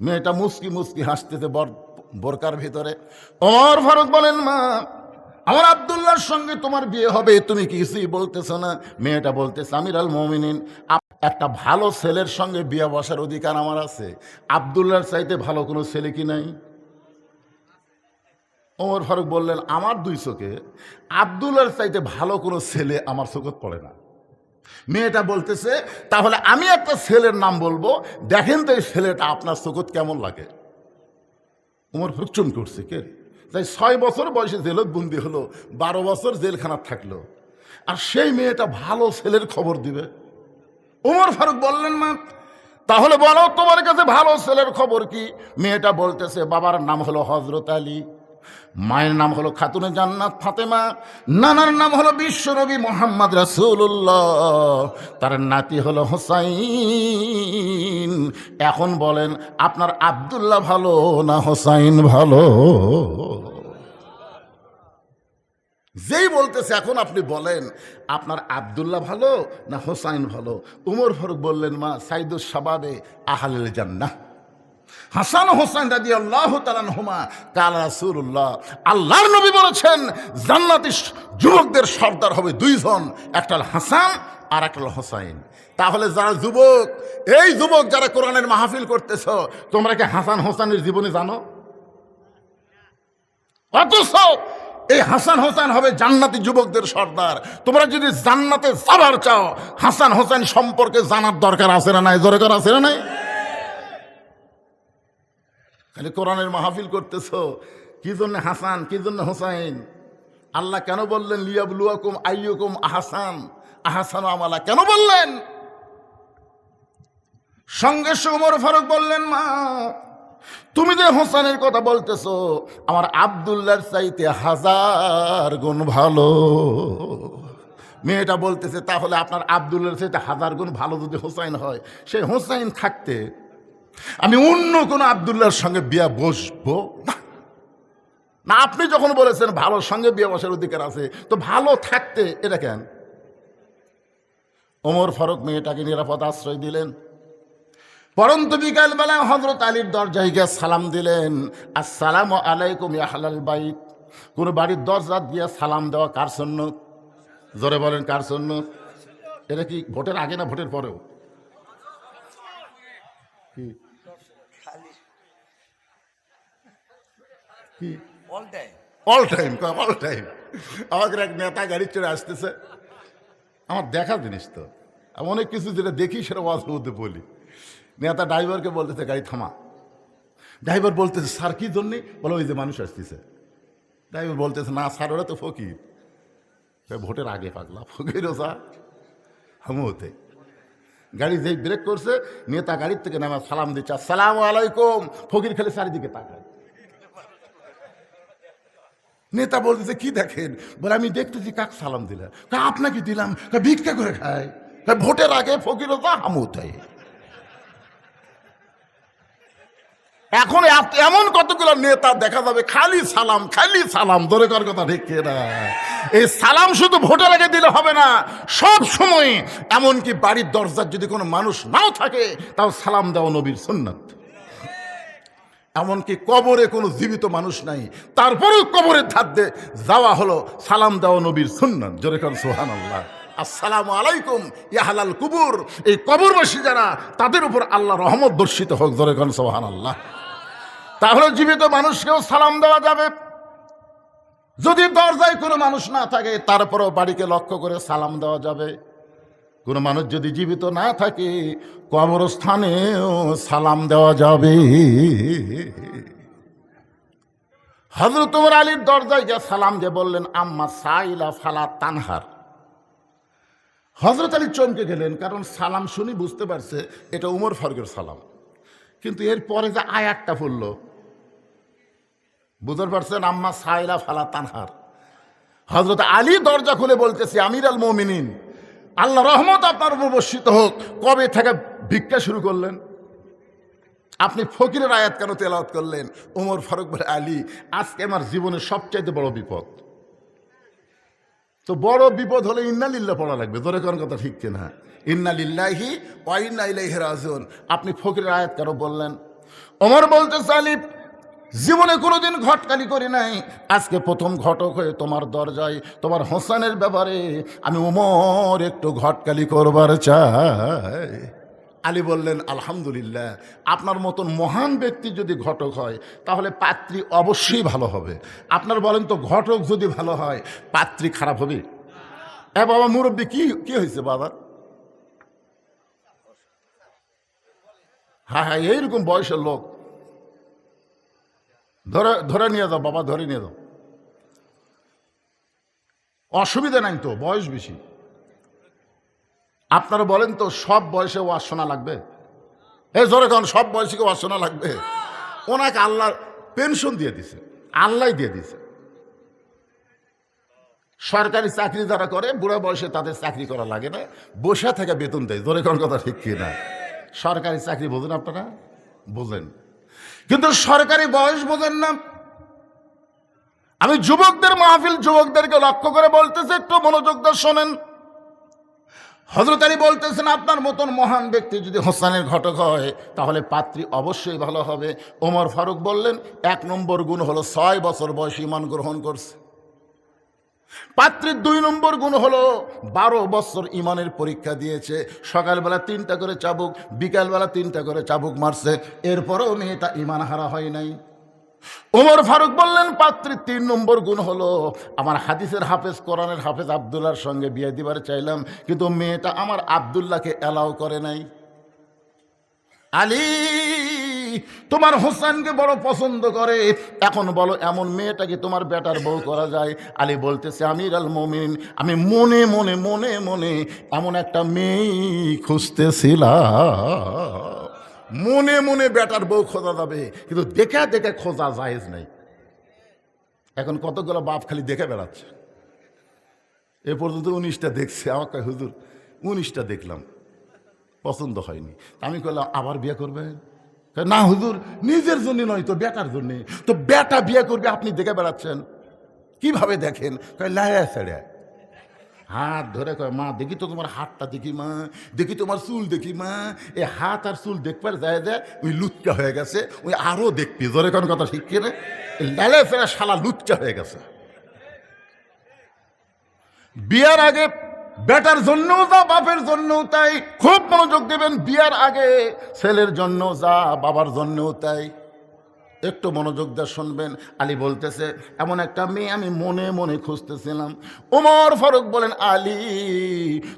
মেয়েটা মুস্কি মুস্কি হাসতেছে বোরকার ভিতরে। ওমর ফারুক বলেন, মা আমার আব্দুল্লাহর সঙ্গে তোমার বিয়ে হবে, তুমি কিছুই বলতেছ না। মেয়েটা বলতেছে, আমিরুল মুমিনিন, একটা ভালো ছেলের সঙ্গে বিয়ে বসার অধিকার আমার আছে। আব্দুল্লাহর চাইতে ভালো কোনো ছেলে কি নাই? ওমর ফারুক বললেন, আমার দুই চোখে আব্দুল্লাহর চাইতে ভালো কোনো ছেলে আমার চোখে পড়ে না। মেয়েটা বলতেছে, তাহলে আমি একটা ছেলের নাম বলবো, দেখেন তো এই ছেলেটা আপনার চোখে কেমন লাগে। ওমর ফারুক চুম করছে, কে? তাই 6 বছর বয়সে জেলত বন্দি হলো, 12 বছর জেলখানা থাকলো, আর সেই মেয়েটা ভালো ছেলের খবর দিবে। ওমর ফারুক বললেন, মা তাহলে বলো তোমার কাছে ভালো ছেলের খবর কি? মেয়েটা বলতেছে, বাবার নাম হলো হযরত আলী, মায়ের নাম হলো খাতুনে জান্নাত ফাতেমা, নানার নাম হলো বিশ্বনবী মুহাম্মদ রাসূলুল্লাহ, তার নাতি হলো হোসাইন। এখন বলেন, আপনার আব্দুল্লাহ ভালো না হোসাইন ভালো? যেই বলতেছে, এখন আপনি বলেন আপনার আব্দুল্লাহ ভালো না হোসাইন ভালো? উমর ফারুক বললেন, মা সাইদুস শাবাবে আহলিল জান্নাহ হাসান হোসেন রাদিয়াল্লাহু তাআলা আনহুমা কাল রাসূলুল্লাহ, আল্লাহর নবী বলেছেন জান্নাতি যুবকদের সর্দার হবে 2 জন, একটা হাসান আর একটা হোসাইন। তাহলে যারা যুবক, এই যুবক যারা কোরআনের মাহফিল করতেছ, তোমরা কি হাসান হোসেনের জীবনী জানো? অথচ এই হাসান হোসেন হবে জান্নাতি যুবকদের সর্দার। তোমরা যদি জান্নাতে যাবার চাও, হাসান হোসেন সম্পর্কে জানার দরকার আছে না নাই? দরকার আছে না নাই? খালি কোরআনের মাহফিল করতেছ, কি জন্য হাসান, কি জন্য হোসাইন? আল্লাহ কেন বললেন লিয়াবলুয়াকুম আইয়ুকুম আহসান আহসানু আমালা? কেন বললেন? সঙ্গে ওমর ফারুক বললেন, মা তুমি যে হোসেনের কথা বলতেছো, আমার আব্দুল্লাহর চাইতে 1000 গুণ ভালো। মেয়েটা বলতেছে, তাহলে আপনার আব্দুল্লাহর চাইতে 1000 গুণ ভালো যদি হোসাইন হয়, সেই হোসাইন থাকতে আমি অন্য কোনো আব্দুল্লাহর সঙ্গে বিয়ে বসবো না। আপনি যখন বলেছেন ভালোর সঙ্গে বিয়ে বসার অধিকার আছে, তো ভালো থাকতে এটা কেন? ওমর ফারুক মেয়েটাকে নিরাপদ আশ্রয় দিলেন। পরন্তু বিকালবেলা হযরত আলীর দরজায় গিয়ে সালাম দিলেন, আসসালামু আলাইকুম ইয়া আহলাল বাইত। কোন বাড়ির দরজা দিয়ে সালাম দেওয়া কার সুন্নত? জোরে বলেন, কার সুন্নত? এটা কি ভোটের আগে না ভোটের পরেও? All time. আমাদের এক নেতা গাড়ি চড়ে আসতেছে, আমার দেখার জিনিস তো, আমি অনেক কিছু যেটা দেখি সেটা ওয়াজের মধ্যে বলি। নেতা ড্রাইভারকে বলতেছে গাড়ি থামা। ড্রাইভার বলতেছে, স্যার কি জন্যে? বলো ওই যে মানুষ আসতেছে। ড্রাইভার বলতেছে, না স্যার ওরা তো ফকির। ভোটের আগে পাগলা, ফকিরও স্যার হামুতে। গাড়ি যেই ব্রেক করছে, নেতা গাড়ির থেকে নামা সালাম দিচ্ছে, আসসালামু আলাইকুম। ফকির খালি চারিদিকে তাকায়। নেতা বলতেছে, কি দেখেন? বলে, আমি দেখতেছি কাক সালাম দিলাম। আপনাকে দিলাম, ভিক্ষা করে খায়। ভোটের আগে ফকিরও যা হামুতে। এখন এমন কতগুলো নেতা দেখা যাবে খালি সালাম, খালি সালাম। ধরে কর কথা ঠিক না? এই সালাম শুধু ভোটের আগে দিলে হবে না, সব সময়। এমনকি বাড়ির দরজার যদি কোনো মানুষ নাও থাকে, তাও সালাম দেওয়া নবীর সুন্নাত। এমনকি কবরে কোনো জীবিত মানুষ নাই, তারপরেও কবরের ধার দিয়ে যাওয়া হলো সালাম দেওয়া নবীর সুন্নাত। জোরে কর সুবহানাল্লাহ। আসসালামু আলাইকুম ইয়া আহলাল কুবুর। এই কবরবাসী যারা, তাদের উপর আল্লাহ রহমত বর্ষিত হোক। জোরে কর সুবহানাল্লাহ। তাহলে জীবিত মানুষকেও সালাম দেওয়া যাবে। যদি দরজায় কোনো মানুষ না থাকে, তারপরেও বাড়িকে লক্ষ্য করে সালাম দেওয়া যাবে। কোনো মানুষ যদি জীবিত না থাকে, কবরস্থানেও সালাম দেওয়া যাবে। হযরত ওমর আলীর দরজায় গিয়ে সালাম দিয়ে বললেন, আম্মা সাইলা ফালা তানহার। হযরত আলী চমকে গেলেন, কারণ সালাম শুনি বুঝতে পারছে এটা উমর ফারুকের সালাম। কিন্তু এর পরে যে আয়াতটা পড়ল, বুঝতে পারছেন, আম্মা সাইলা ফালা তানহার। হযরত আলী দরজা খুলে বলতেছে, আমিরুল মুমিনিন, আল্লাহ রহমত আপনার উপর বর্ষিত হোক। কবে থেকে ভিক্ষা শুরু করলেন? আপনি ফকিরের আয়াত কেন তেলাওয়াত করলেন? ওমর ফারুক বলে, আলী, আজকে আমার জীবনের সবচাইতে বড় বিপদ। তো বড় বিপদ হলে ইন্না লিল্লাহ পড়া লাগবে। ধরে কোন কথা ঠিক কিনা? ইন্না লিল্লাহি ওয়া ইন্না ইলাইহি রাজিউন। আপনি ফকিরের আয়াত কেন বললেন? ওমর বলতেছে আলী, জীবনে কোনোদিন ঘটকালি করি নাই, আজকে প্রথম ঘটক হয়ে তোমার দরজায় তোমার হোসেনের ব্যাপারে আমি ওমর একটু ঘটকালি করবার চাই। আলী বললেন, আলহামদুলিল্লাহ, আপনার মতন মহান ব্যক্তি যদি ঘটক হয় তাহলে পাত্রী অবশ্যই ভালো হবে। আপনার বলেন তো, ঘটক যদি ভালো হয় পাত্রী খারাপ হবে? বাবা মুরব্বী, কি হয়েছে বাবা? হ্যাঁ হ্যাঁ, এইরকম বয়সের লোক ধরে নিয়ে যাও বাবা, ধরে নিয়ে যাও, অসুবিধা নাই তো, বয়স বেশি। আপনারা বলেন তো, সব বয়সে ওয়াজ শোনা লাগবে? জোরে কারণ সব বয়সীকে ওয়াজ শোনা লাগবে? ওনাকে আল্লাহ পেনশন দিয়ে দিছে, আল্লাহ দিয়ে দিছে। সরকারি চাকরি যারা করে বুড়া বয়সে তাদের চাকরি করা লাগে না, বসে থেকে বেতন দেয়। জোরে কারণ কথা ঠিক কি না? সরকারি চাকরি বোঝেন আপনারা? বোঝেন, কিন্তু সরকারি বয়স বোঝেন না। আমি যুবকদের মাহফিল, যুবকদেরকে লক্ষ্য করে বলতেছি, একটু মনোযোগ দিয়ে শোনেন। হযরত আলী বলতেছেন, আপনার মতন মহান ব্যক্তি যদি হোসেনের ঘটক হয় তাহলে পাত্রী অবশ্যই ভালো হবে। ওমর ফারুক বললেন, 1 নম্বর গুণ হলো 6 বছর বয়সে ঈমান গ্রহণ করছে। পাত্রীর 2 নম্বর গুণ হলো 12 বছর ঈমানের পরীক্ষা দিয়েছে। সকালবেলা 3টা করে চাবুক, বিকালবেলা 3টা করে চাবুক মারছে, এরপরেও মেয়েটা ঈমান হারা হয় নাই। ওমর ফারুক বললেন, পাত্রীর 3 নম্বর গুণ হলো, আমার হাদিসের হাফেজ, কোরআনের হাফেজ আব্দুল্লাহর সঙ্গে বিয়ে দিবার চাইলাম, কিন্তু মেয়েটা আমার আব্দুল্লাহকে অ্যালাউ করে নাই। আলী তোমার হোসেনকে বড় পছন্দ করে, এখন বলো এমন মেয়েটাকে তোমার বেটার বউ করা যায়? আলী বলতেছে, আমির আল মুমিনিন, আমি মনে মনে মনে মনে এমন একটা মেয়ে খুঁজতেছিলাম। মনে মনে বেটার বউ খোঁজা যাবে, কিন্তু দেখে দেখে খোঁজা জায়েজ নাই। এখন কতগুলো বাপ খালি দেখে বেড়াচ্ছে। এ পর্যন্ত 19টা দেখছে। আমাকে হুজুর 19টা দেখলাম, পছন্দ হয়নি। আমি বললাম, আবার বিয়ে করবে? না হুজুর, নিজের জন্য নয় তো, বেটার জন্য। তো বেটা বিয়ে করবে, আপনি দেখে বেড়াচ্ছেন? কিভাবে দেখেন? লায়া ছেড়ে হাত ধরে কয়, মা দেখি তো তোমার হাতটা, দেখি মা, দেখি তোমার চুল দেখি মা। এই হাত আর চুল দেখবার যায় দেয়, ওই লুচ্চা হয়ে গেছে, ওই আরো দেখবি। ধরে কোন কথা ঠিক কিনে? লালে ফেরা শালা লুচ্চা হয়ে গেছে। বিয়ার আগে বেটার জন্যও যা, বাপের জন্যও তাই। খুব মনোযোগ দেবেন, বিয়ার আগে ছেলের জন্য যা, বাবার জন্যও তাই। একটু মনোযোগ দিয়ে শুনবেন। আলী বলতেছে, এমন একটা মেয়ে আমি মনে মনে খুঁজতেছিলাম। ওমর ফারুক বলেন, আলী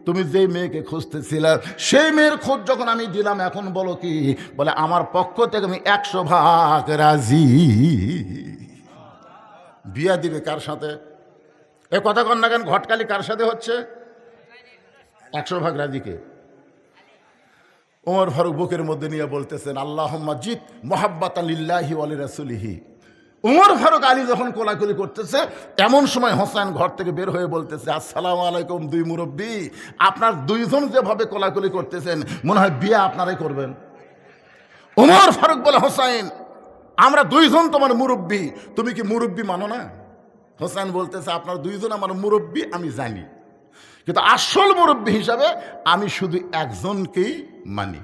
তুমি যে মেয়েকে খুঁজতেছিলা সেই মেয়ের খোঁজ যখন আমি দিলাম, এখন বলো কি? বলে, আমার পক্ষ থেকে আমি 100 ভাগ রাজি। বিয়া দিবে কার সাথে? এ কথা কন না কেন? ঘটকালি কার সাথে হচ্ছে? 100 ভাগ রাজিকে ওমর ফারুক বুকের মধ্যে নিয়ে বলতেছেন, আল্লাহুম্মা জিদ মুহাব্বাতান লিল্লাহি ওয়া লিরাসূলিহি। ওমর ফারুক আলী যখন কোলাকুলি করতেছে, এমন সময় হোসেন ঘর থেকে বের হয়ে বলতেছে, আসসালামু আলাইকুম। 2 মুরব্বী, আপনার 2জন যেভাবে কোলাকুলি করতেছেন মনে হয় বিয়ে আপনারাই করবেন। ওমর ফারুক বলে, হোসেন আমরা 2জন তোমার মুরব্বী, তুমি কি মুরব্বী মানো না? হোসেন বলতেছে, আপনার 2জন আমার মুরব্বী আমি জানি, কিন্তু আসল মুরব্বী হিসাবে আমি শুধু একজনকেই মানি।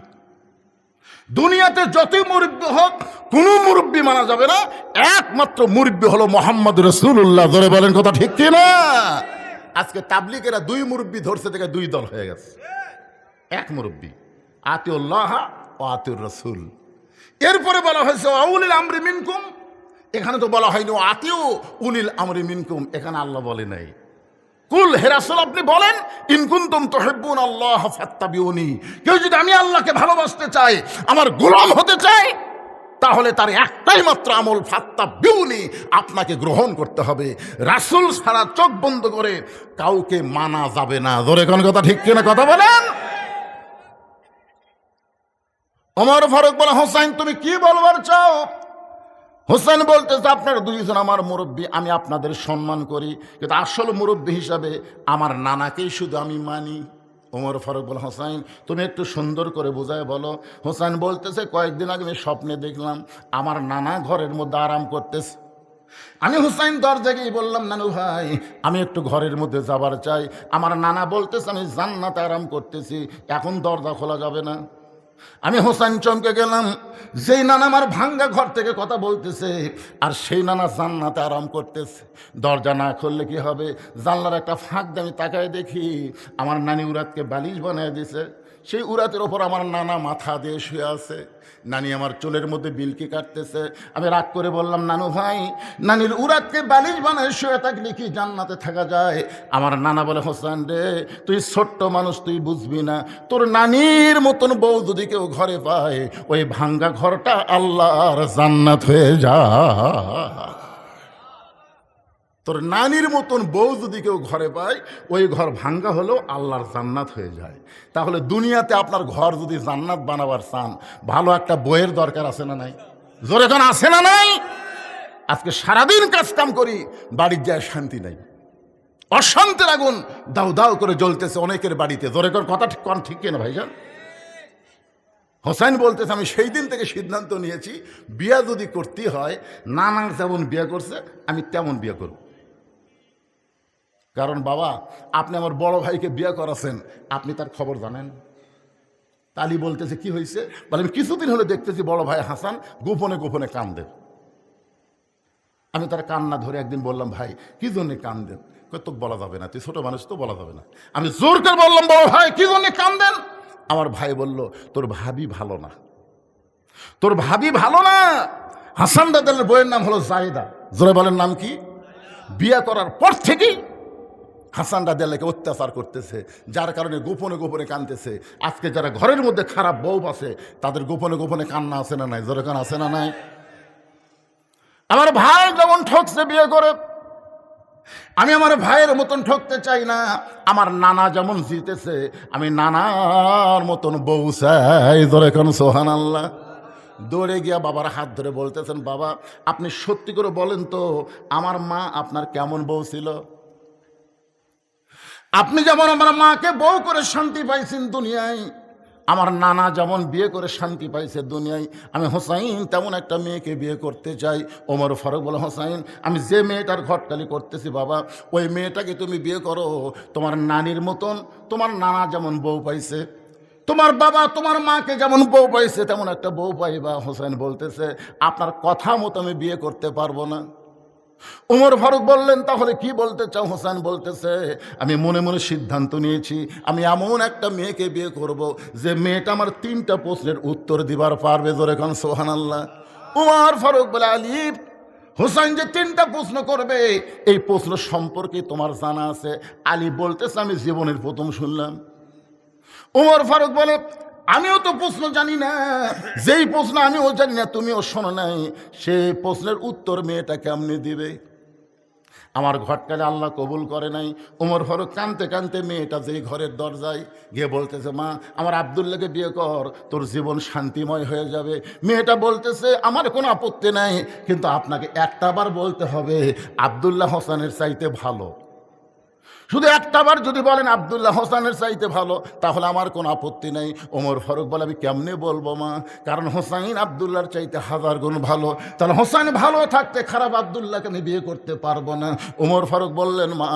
দুনিয়াতে যতই মুরব্বী হোক, কোন মুরব্বী মানা যাবে না, একমাত্র মুরব্বী হলো মুহাম্মদ রাসূলুল্লাহ। ধরে বলেন কথা ঠিক কি না? আজকে তাবলীগেরা 2 মুরব্বী ধরছে, থেকে 2 দল হয়ে গেছে। এক মুরব্বী, আতিউল্লাহ ওয়া আতিউর রাসূল। এরপরে বলা হয়েছে উলিল আমরি মিনকুম, এখানে তো বলা হয়নি আতিউ উলিল আমরি মিনকুম, এখানে আল্লাহ বলে নাই। কুল হে রাসূল আপনি বলেন, ইন কুনতুম তুহিব্বুন আল্লাহ ফাত্তাবিউনি, কেউ যদি আমি আল্লাহকে ভালোবাসতে চাই, আমার গোলাম হতে চাই, তাহলে তার একটাই মাত্র আমল, ফাত্তাবিউনি, আপনাকে গ্রহণ করতে হবে। রাসূল ছাড়া চোখ বন্ধ করে কাউকে মানা যাবে না। জোরে কোন কথা ঠিক কিনা কথা বলেন? ওমর ফারুক বলে, হোসেন তুমি কি বলবার চাও? হোসেন বলতেছে, আপনারা 2জন আমার মুরব্বী, আমি আপনাদের সম্মান করি, কিন্তু আসল মুরব্বী হিসাবে আমার নানাকেই শুধু আমি মানি। ওমর ফারুক বলে, হোসেন তুমি একটু সুন্দর করে বোঝায় বলো। হোসেন বলতেছে, কয়েকদিন আগে আমি স্বপ্নে দেখলাম আমার নানা ঘরের মধ্যে আরাম করতেছে। আমি হুসাইন দরজা গিয়ে বললাম, নানু ভাই আমি একটু ঘরের মধ্যে যাবার চাই। আমার নানা বলতেছে আমি জান্নাতে আরাম করতেছি, এখন দরজা খোলা যাবে না। আমি হোসেন চমকে গেলাম, যেই নানা আমার ভাঙ্গা ঘর থেকে কথা বলতেছে আর সেই নানা জান্নাতে আরাম করতেছে। দরজা না খুললে কি হবে, জানলার একটা ফাঁক দিয়ে আমি তাকায় দেখি আমার নানি উরাতকে বালিশ বানিয়ে দিছে। সেই উরাতের ওপর আমার নানা মাথা দিয়ে শুয়ে আছে। নানি আমার চুলের মধ্যে বিলকি কাটতেছে। আমি রাগ করে বললাম, নানু ভাই নানির উরাতকে বালিশ বানায় শুয়ে থাকলে কি জান্নাতে থাকা যায়? আমার নানা বলে, হোসেন রে তুই ছোট্ট মানুষ, তুই বুঝবি না। তোর নানির মতন বউ যদি কেউ ঘরে পায়, ওই ভাঙ্গা ঘরটা আল্লাহর জান্নাত হয়ে যায়। তোর নানির মতন বউ যদি কেউ ঘরে পায়, ওই ঘর ভাঙ্গা হলেও আল্লাহর জান্নাত হয়ে যায়। তাহলে দুনিয়াতে আপনার ঘর যদি জান্নাত বানাবার চান, ভালো একটা বইয়ের দরকার আছে না নাই? জোরে কোন আছে না নাই? আজকে সারাদিন কাজ কাম করি, বাড়ির যায় শান্তি নাই, অশান্তির আগুন দাউ দাউ করে জ্বলতেছে অনেকের বাড়িতে। জোরে কোন কথা ঠিক কোন ঠিক কিনা ভাইজান? হোসেন বলতেছে আমি সেই দিন থেকে সিদ্ধান্ত নিয়েছি, বিয়া যদি করতে হয় নানা যেমন বিয়ে করছে আমি তেমন বিয়ে করব। কারণ বাবা আপনি আমার বড় ভাইকে বিয়ে করাছেন, আপনি তার খবর জানেন। তালি বলতেছে কি হয়েছে? বলে আমি কিছুদিন হলে দেখতেছি বড় ভাই হাসান গোপনে গোপনে কান্দে। আমি তার কান্না ধরে একদিন বললাম, ভাই কি জন্যে কান্দেন? তো বলা যাবে না, তুই ছোট মানুষ, তো বলা যাবে না। আমি জোর করে বললাম, বড় ভাই কি জন্যে কান্দেন? আমার ভাই বলল, তোর ভাবি ভালো না, তোর ভাবি ভালো না। হাসান দাদালের বইয়ের নাম হলো জায়েদা। জোরে বলেন নাম কি? বিয়ে করার পর থেকেই হাসান রাদিয়াল্লাহকে অত্যাচার করতেছে, যার কারণে গোপনে গোপনে কাঁদতেছে। আজকে যারা ঘরের মধ্যে খারাপ বউ আছে তাদের গোপনে গোপনে কান্না আছে না নাই? জোরে কান আছে না নাই? আমার ভাই যেমন ঠকছে বিয়ে করে, আমি আমার ভাইয়ের মতন ঠকতে চাই না। আমার নানা যেমন জিতেছে, আমি নানার মতন বউ চাই। জোরে কান সুবহানাল্লাহ। দৌড়ে গিয়া বাবার হাত ধরে বলতেছেন, বাবা আপনি সত্যি করে বলেন তো আমার মা আপনার কেমন বউ ছিল? আপনি যেমন আমার মাকে বউ করে শান্তি পাইছেন দুনিয়ায়, আমার নানা যেমন বিয়ে করে শান্তি পাইছে দুনিয়ায়, আমি হোসাইন তেমন একটা মেয়েকে বিয়ে করতে চাই। ওমর ফারুক বলে, হোসাইন আমি যে মেয়েটার ঘটকালি করতেছি বাবা, ওই মেয়েটাকে তুমি বিয়ে করো। তোমার নানির মতন তোমার নানা যেমন বউ পাইছে, তোমার বাবা তোমার মাকে যেমন বউ পাইছে তেমন একটা বউ পাইবা। হোসেন বলতেছে, আপনার কথা মতো আমি বিয়ে করতে পারবো না। ওমর ফারুক বললেন, তাহলে কি বলতে চাও? হোসেন বলতেছে, আমি মনে মনে সিদ্ধান্ত নিয়েছি আমি এমন একটা মেয়েকে বিয়ে করব যে মেয়েটা আমার 3টা প্রশ্নের উত্তর দিবার পারবে। জোরে কান সুবহানাল্লাহ। ওমর ফারুক বলে, আলী হোসেন যে 3টা প্রশ্ন করবে এই প্রশ্ন সম্পর্কে তোমার জানা আছে? আলী বলতেছে, আমি জীবনের প্রথম শুনলাম। ওমর ফারুক বলে, আমিও তো প্রশ্ন জানি না, যেই প্রশ্ন আমিও জানি না তুমিও শোনো নাই, সেই প্রশ্নের উত্তর মেয়েটা কেমনে দিবে? আমার ঘটকালে আল্লাহ কবুল করে নাই। ওমর ফারুক কানতে কানতে মেয়েটা যেই ঘরের দরজায় গিয়ে বলতেছে, মা আমার আব্দুল্লাহকে বিয়ে কর, তোর জীবন শান্তিময় হয়ে যাবে। মেয়েটা বলতেছে, আমার কোনো আপত্তি নাই, কিন্তু আপনাকে একটাবার বলতে হবে আব্দুল্লাহ হোসেনের চাইতে ভালো। শুধু একটাবার যদি বলেন আব্দুল্লাহ হোসেনের চাইতে ভালো, তাহলে আমার কোনো আপত্তি নেই। ওমর ফারুক বলে, আমি কেমনে বলবো মা, কারণ হোসাইন আব্দুল্লাহর চাইতে 1000 গুণ ভালো, তাহলে হোসাইন ভালো থাকতে খারাপ আব্দুল্লাহকে আমি বিয়ে করতে পারবো না। ওমর ফারুক বললেন, মা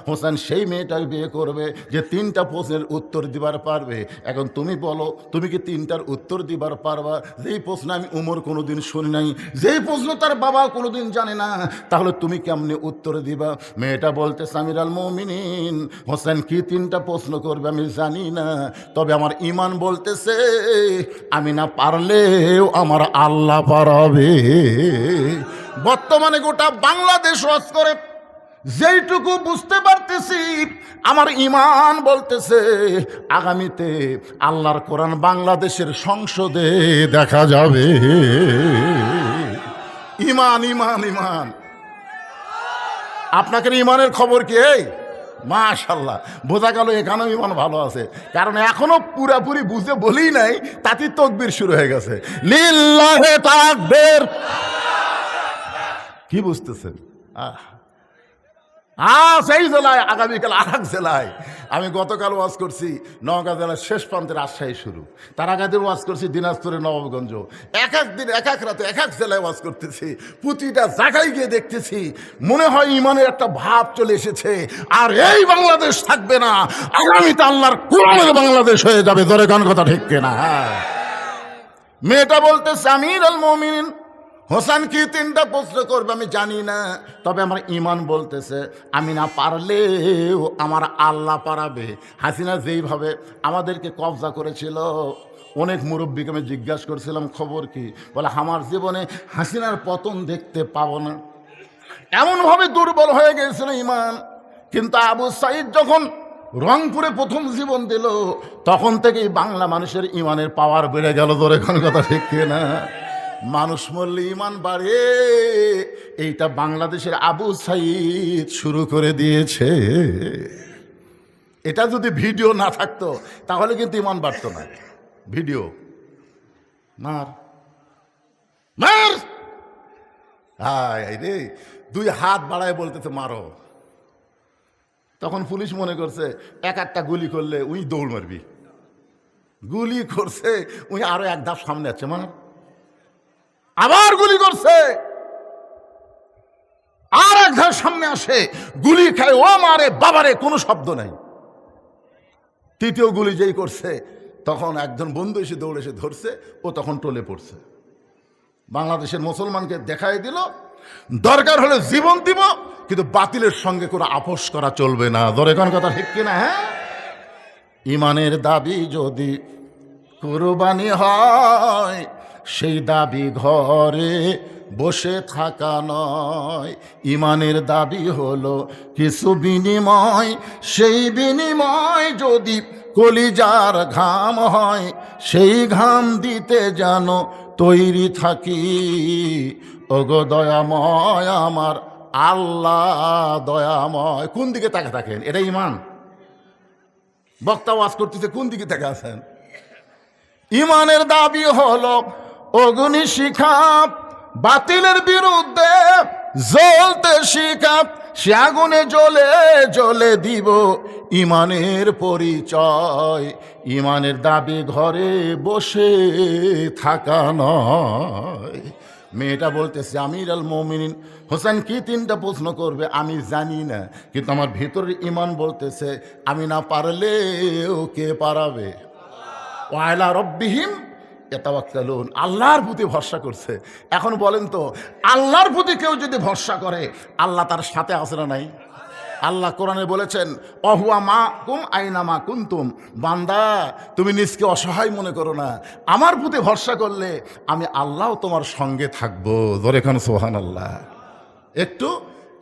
হোসেন সেই মেয়েটাকে বিয়ে করবে যে 3টা প্রশ্নের উত্তর দিবার পারবে। এখন তুমি বলো, তুমি কি 3টার উত্তর দিবার পারবা? যেই প্রশ্ন আমি উমর কোনোদিন শুনি নাই, যেই প্রশ্ন তার বাবা কোনোদিন জানে না, তাহলে তুমি কেমনে উত্তর দিবা? মেয়েটা বলতে, আমির আল মুমিনিন হোসেন কি 3টা প্রশ্ন করবে আমি জানি না, তবে আমার ঈমান বলতেছে আমি না পারলেও আমার আল্লাহ পারাবে। বর্তমানে গোটা বাংলাদেশ ওয়াজ করে, যেইটুকু বুঝতে পারতেছি আমার ঈমান বলতেছে আগামীতে আল্লাহর কোরআন বাংলাদেশের সংসদে দেখা যাবে। ঈমান ঈমান ঈমান। আপনাকে ঈমানের খবর কি? মাশাআল্লাহ, বোঝা গেল এখানেও ঈমান ভালো আছে, কারণ এখনো পুরাপুরি বুঝে বলেই নাই, তাতে তাকবীর শুরু হয়ে গেছে। লিল্লাহে তাকবীর। কি বুঝতেছেন? সেই জেলায়, আগামীকাল আর এক জেলায়। আমি গতকাল ওয়াজ করছি নওগাঁ জেলার শেষ প্রান্তে রাজশাহী শুরু, তার আগে দিন ওয়াজ করছি দিনাজপুরের নবাবগঞ্জ। এক এক দিন এক এক রাতে এক এক জেলায় ওয়াজ করতেছি, প্রতিটা জায়গায় গিয়ে দেখতেছি মনে হয় ইমানের একটা ভাব চলে এসেছে। আর এই বাংলাদেশ থাকবে না, আগামীতে আল্লাহর কোরআনের বাংলাদেশ হয়ে যাবে। ধরে কোন কথা ঠিক কিনা? মেয়েটা বলতেছে আমির আল মুমিনিন হোসেন কি 3টা প্রশ্ন করবে আমি জানি না, তবে আমার ইমান বলতেছে আমি না পারলেও আমার আল্লাহ পারাবে। হাসিনা যেইভাবে আমাদেরকে কবজা করেছিল, অনেক মুরব্বীকে আমি জিজ্ঞাসা করছিলাম খবর কি, বলে আমার জীবনে হাসিনার পতন দেখতে পাবো না, এমনভাবে দুর্বল হয়ে গিয়েছিল ইমান। কিন্তু আবু সাইদ যখন রংপুরে প্রথম জীবন দিল, তখন থেকেই বাংলা মানুষের ইমানের পাওয়ার বেড়ে গেল। ধরে কোন কথা ঠিক না? মানুষ মরলে ইমান বাড়ে, এইটা বাংলাদেশের আবু সাইদ শুরু করে দিয়েছে। এটা যদি ভিডিও না থাকতো তাহলে কিন্তু ইমান বাড়তো না। ভিডিও মার মার, হায় রে, 2 হাত বাড়ায় বলতেছে মারো। তখন পুলিশ মনে করছে এক একটা গুলি করলে উই দৌড় মারবি, গুলি করছে উই আরো 1 ধাপ সামনে আছে, মার। আবার গুলি করছে, আর 1 ধাপ সামনে আসে, গুলি খায়, ও মারে বাবারে, কোনো শব্দ নাই। 3য় গুলি যেই করছে, তখন একজন বন্ধু এসে দৌড়ে এসে ধরছে, ও তখন টলে পড়ছে। বাংলাদেশের মুসলমানকে দেখাই দিল দরকার হলে জীবন দিব, কিন্তু বাতিলের সঙ্গে কোনো আপোষ করা চলবে না। ধরে কোন কথা ঠিক কিনা? হ্যাঁ, ইমানের দাবি যদি কুরবানি হয়, সেই দাবি ঘরে বসে থাকা নয়। ইমানের দাবি হলো কিছু বিনিময়, সেই বিনিময় যদি কলিজার ঘাম হয়, সেই ঘাম দিতে যেন তৈরি থাকি। ওগো দয়াময় আমার আল্লাহ দয়াময়। কোন দিকে তাকে থাকেন? এটা ইমান। বক্তা ওয়াজ করতেছে, কোন দিকে তাকে আছেন? ইমানের দাবি হলো অগ্নি শিখা, বাতিলের বিরুদ্ধে জ্বলতে শিখা, সে আগুনে জ্বলে জ্বলে দিব ইমানের পরিচয়। ইমানের দাবি ঘরে বসে থাকা নয়। মেয়েটা বলতেছে আমির আল মুমিনিন হোসেন কি 3টা প্রশ্ন করবে আমি জানি না, কিন্তু আমার ভেতরের ইমান বলতেছে আমি না পারলেও কে পারাবে। ওয়াইলা রব্বিহিম ইয়াতাওয়াক্কালুন, আল্লাহর প্রতি ভরসা করছে। এখন বলেন তো, আল্লাহর প্রতি কেউ যদি ভরসা করে, আল্লাহ তার সাথে আছে না নাই? আল্লাহ কোরআনে বলেছেন অহুয়া মা কুম আইনা মা কুনতুম, বান্দা তুমি নিজকে অসহায় মনে করো না, আমার প্রতি ভরসা করলে আমি আল্লাহ তোমার সঙ্গে থাকবো। ধরে এখন সুবহানাল্লাহ। একটু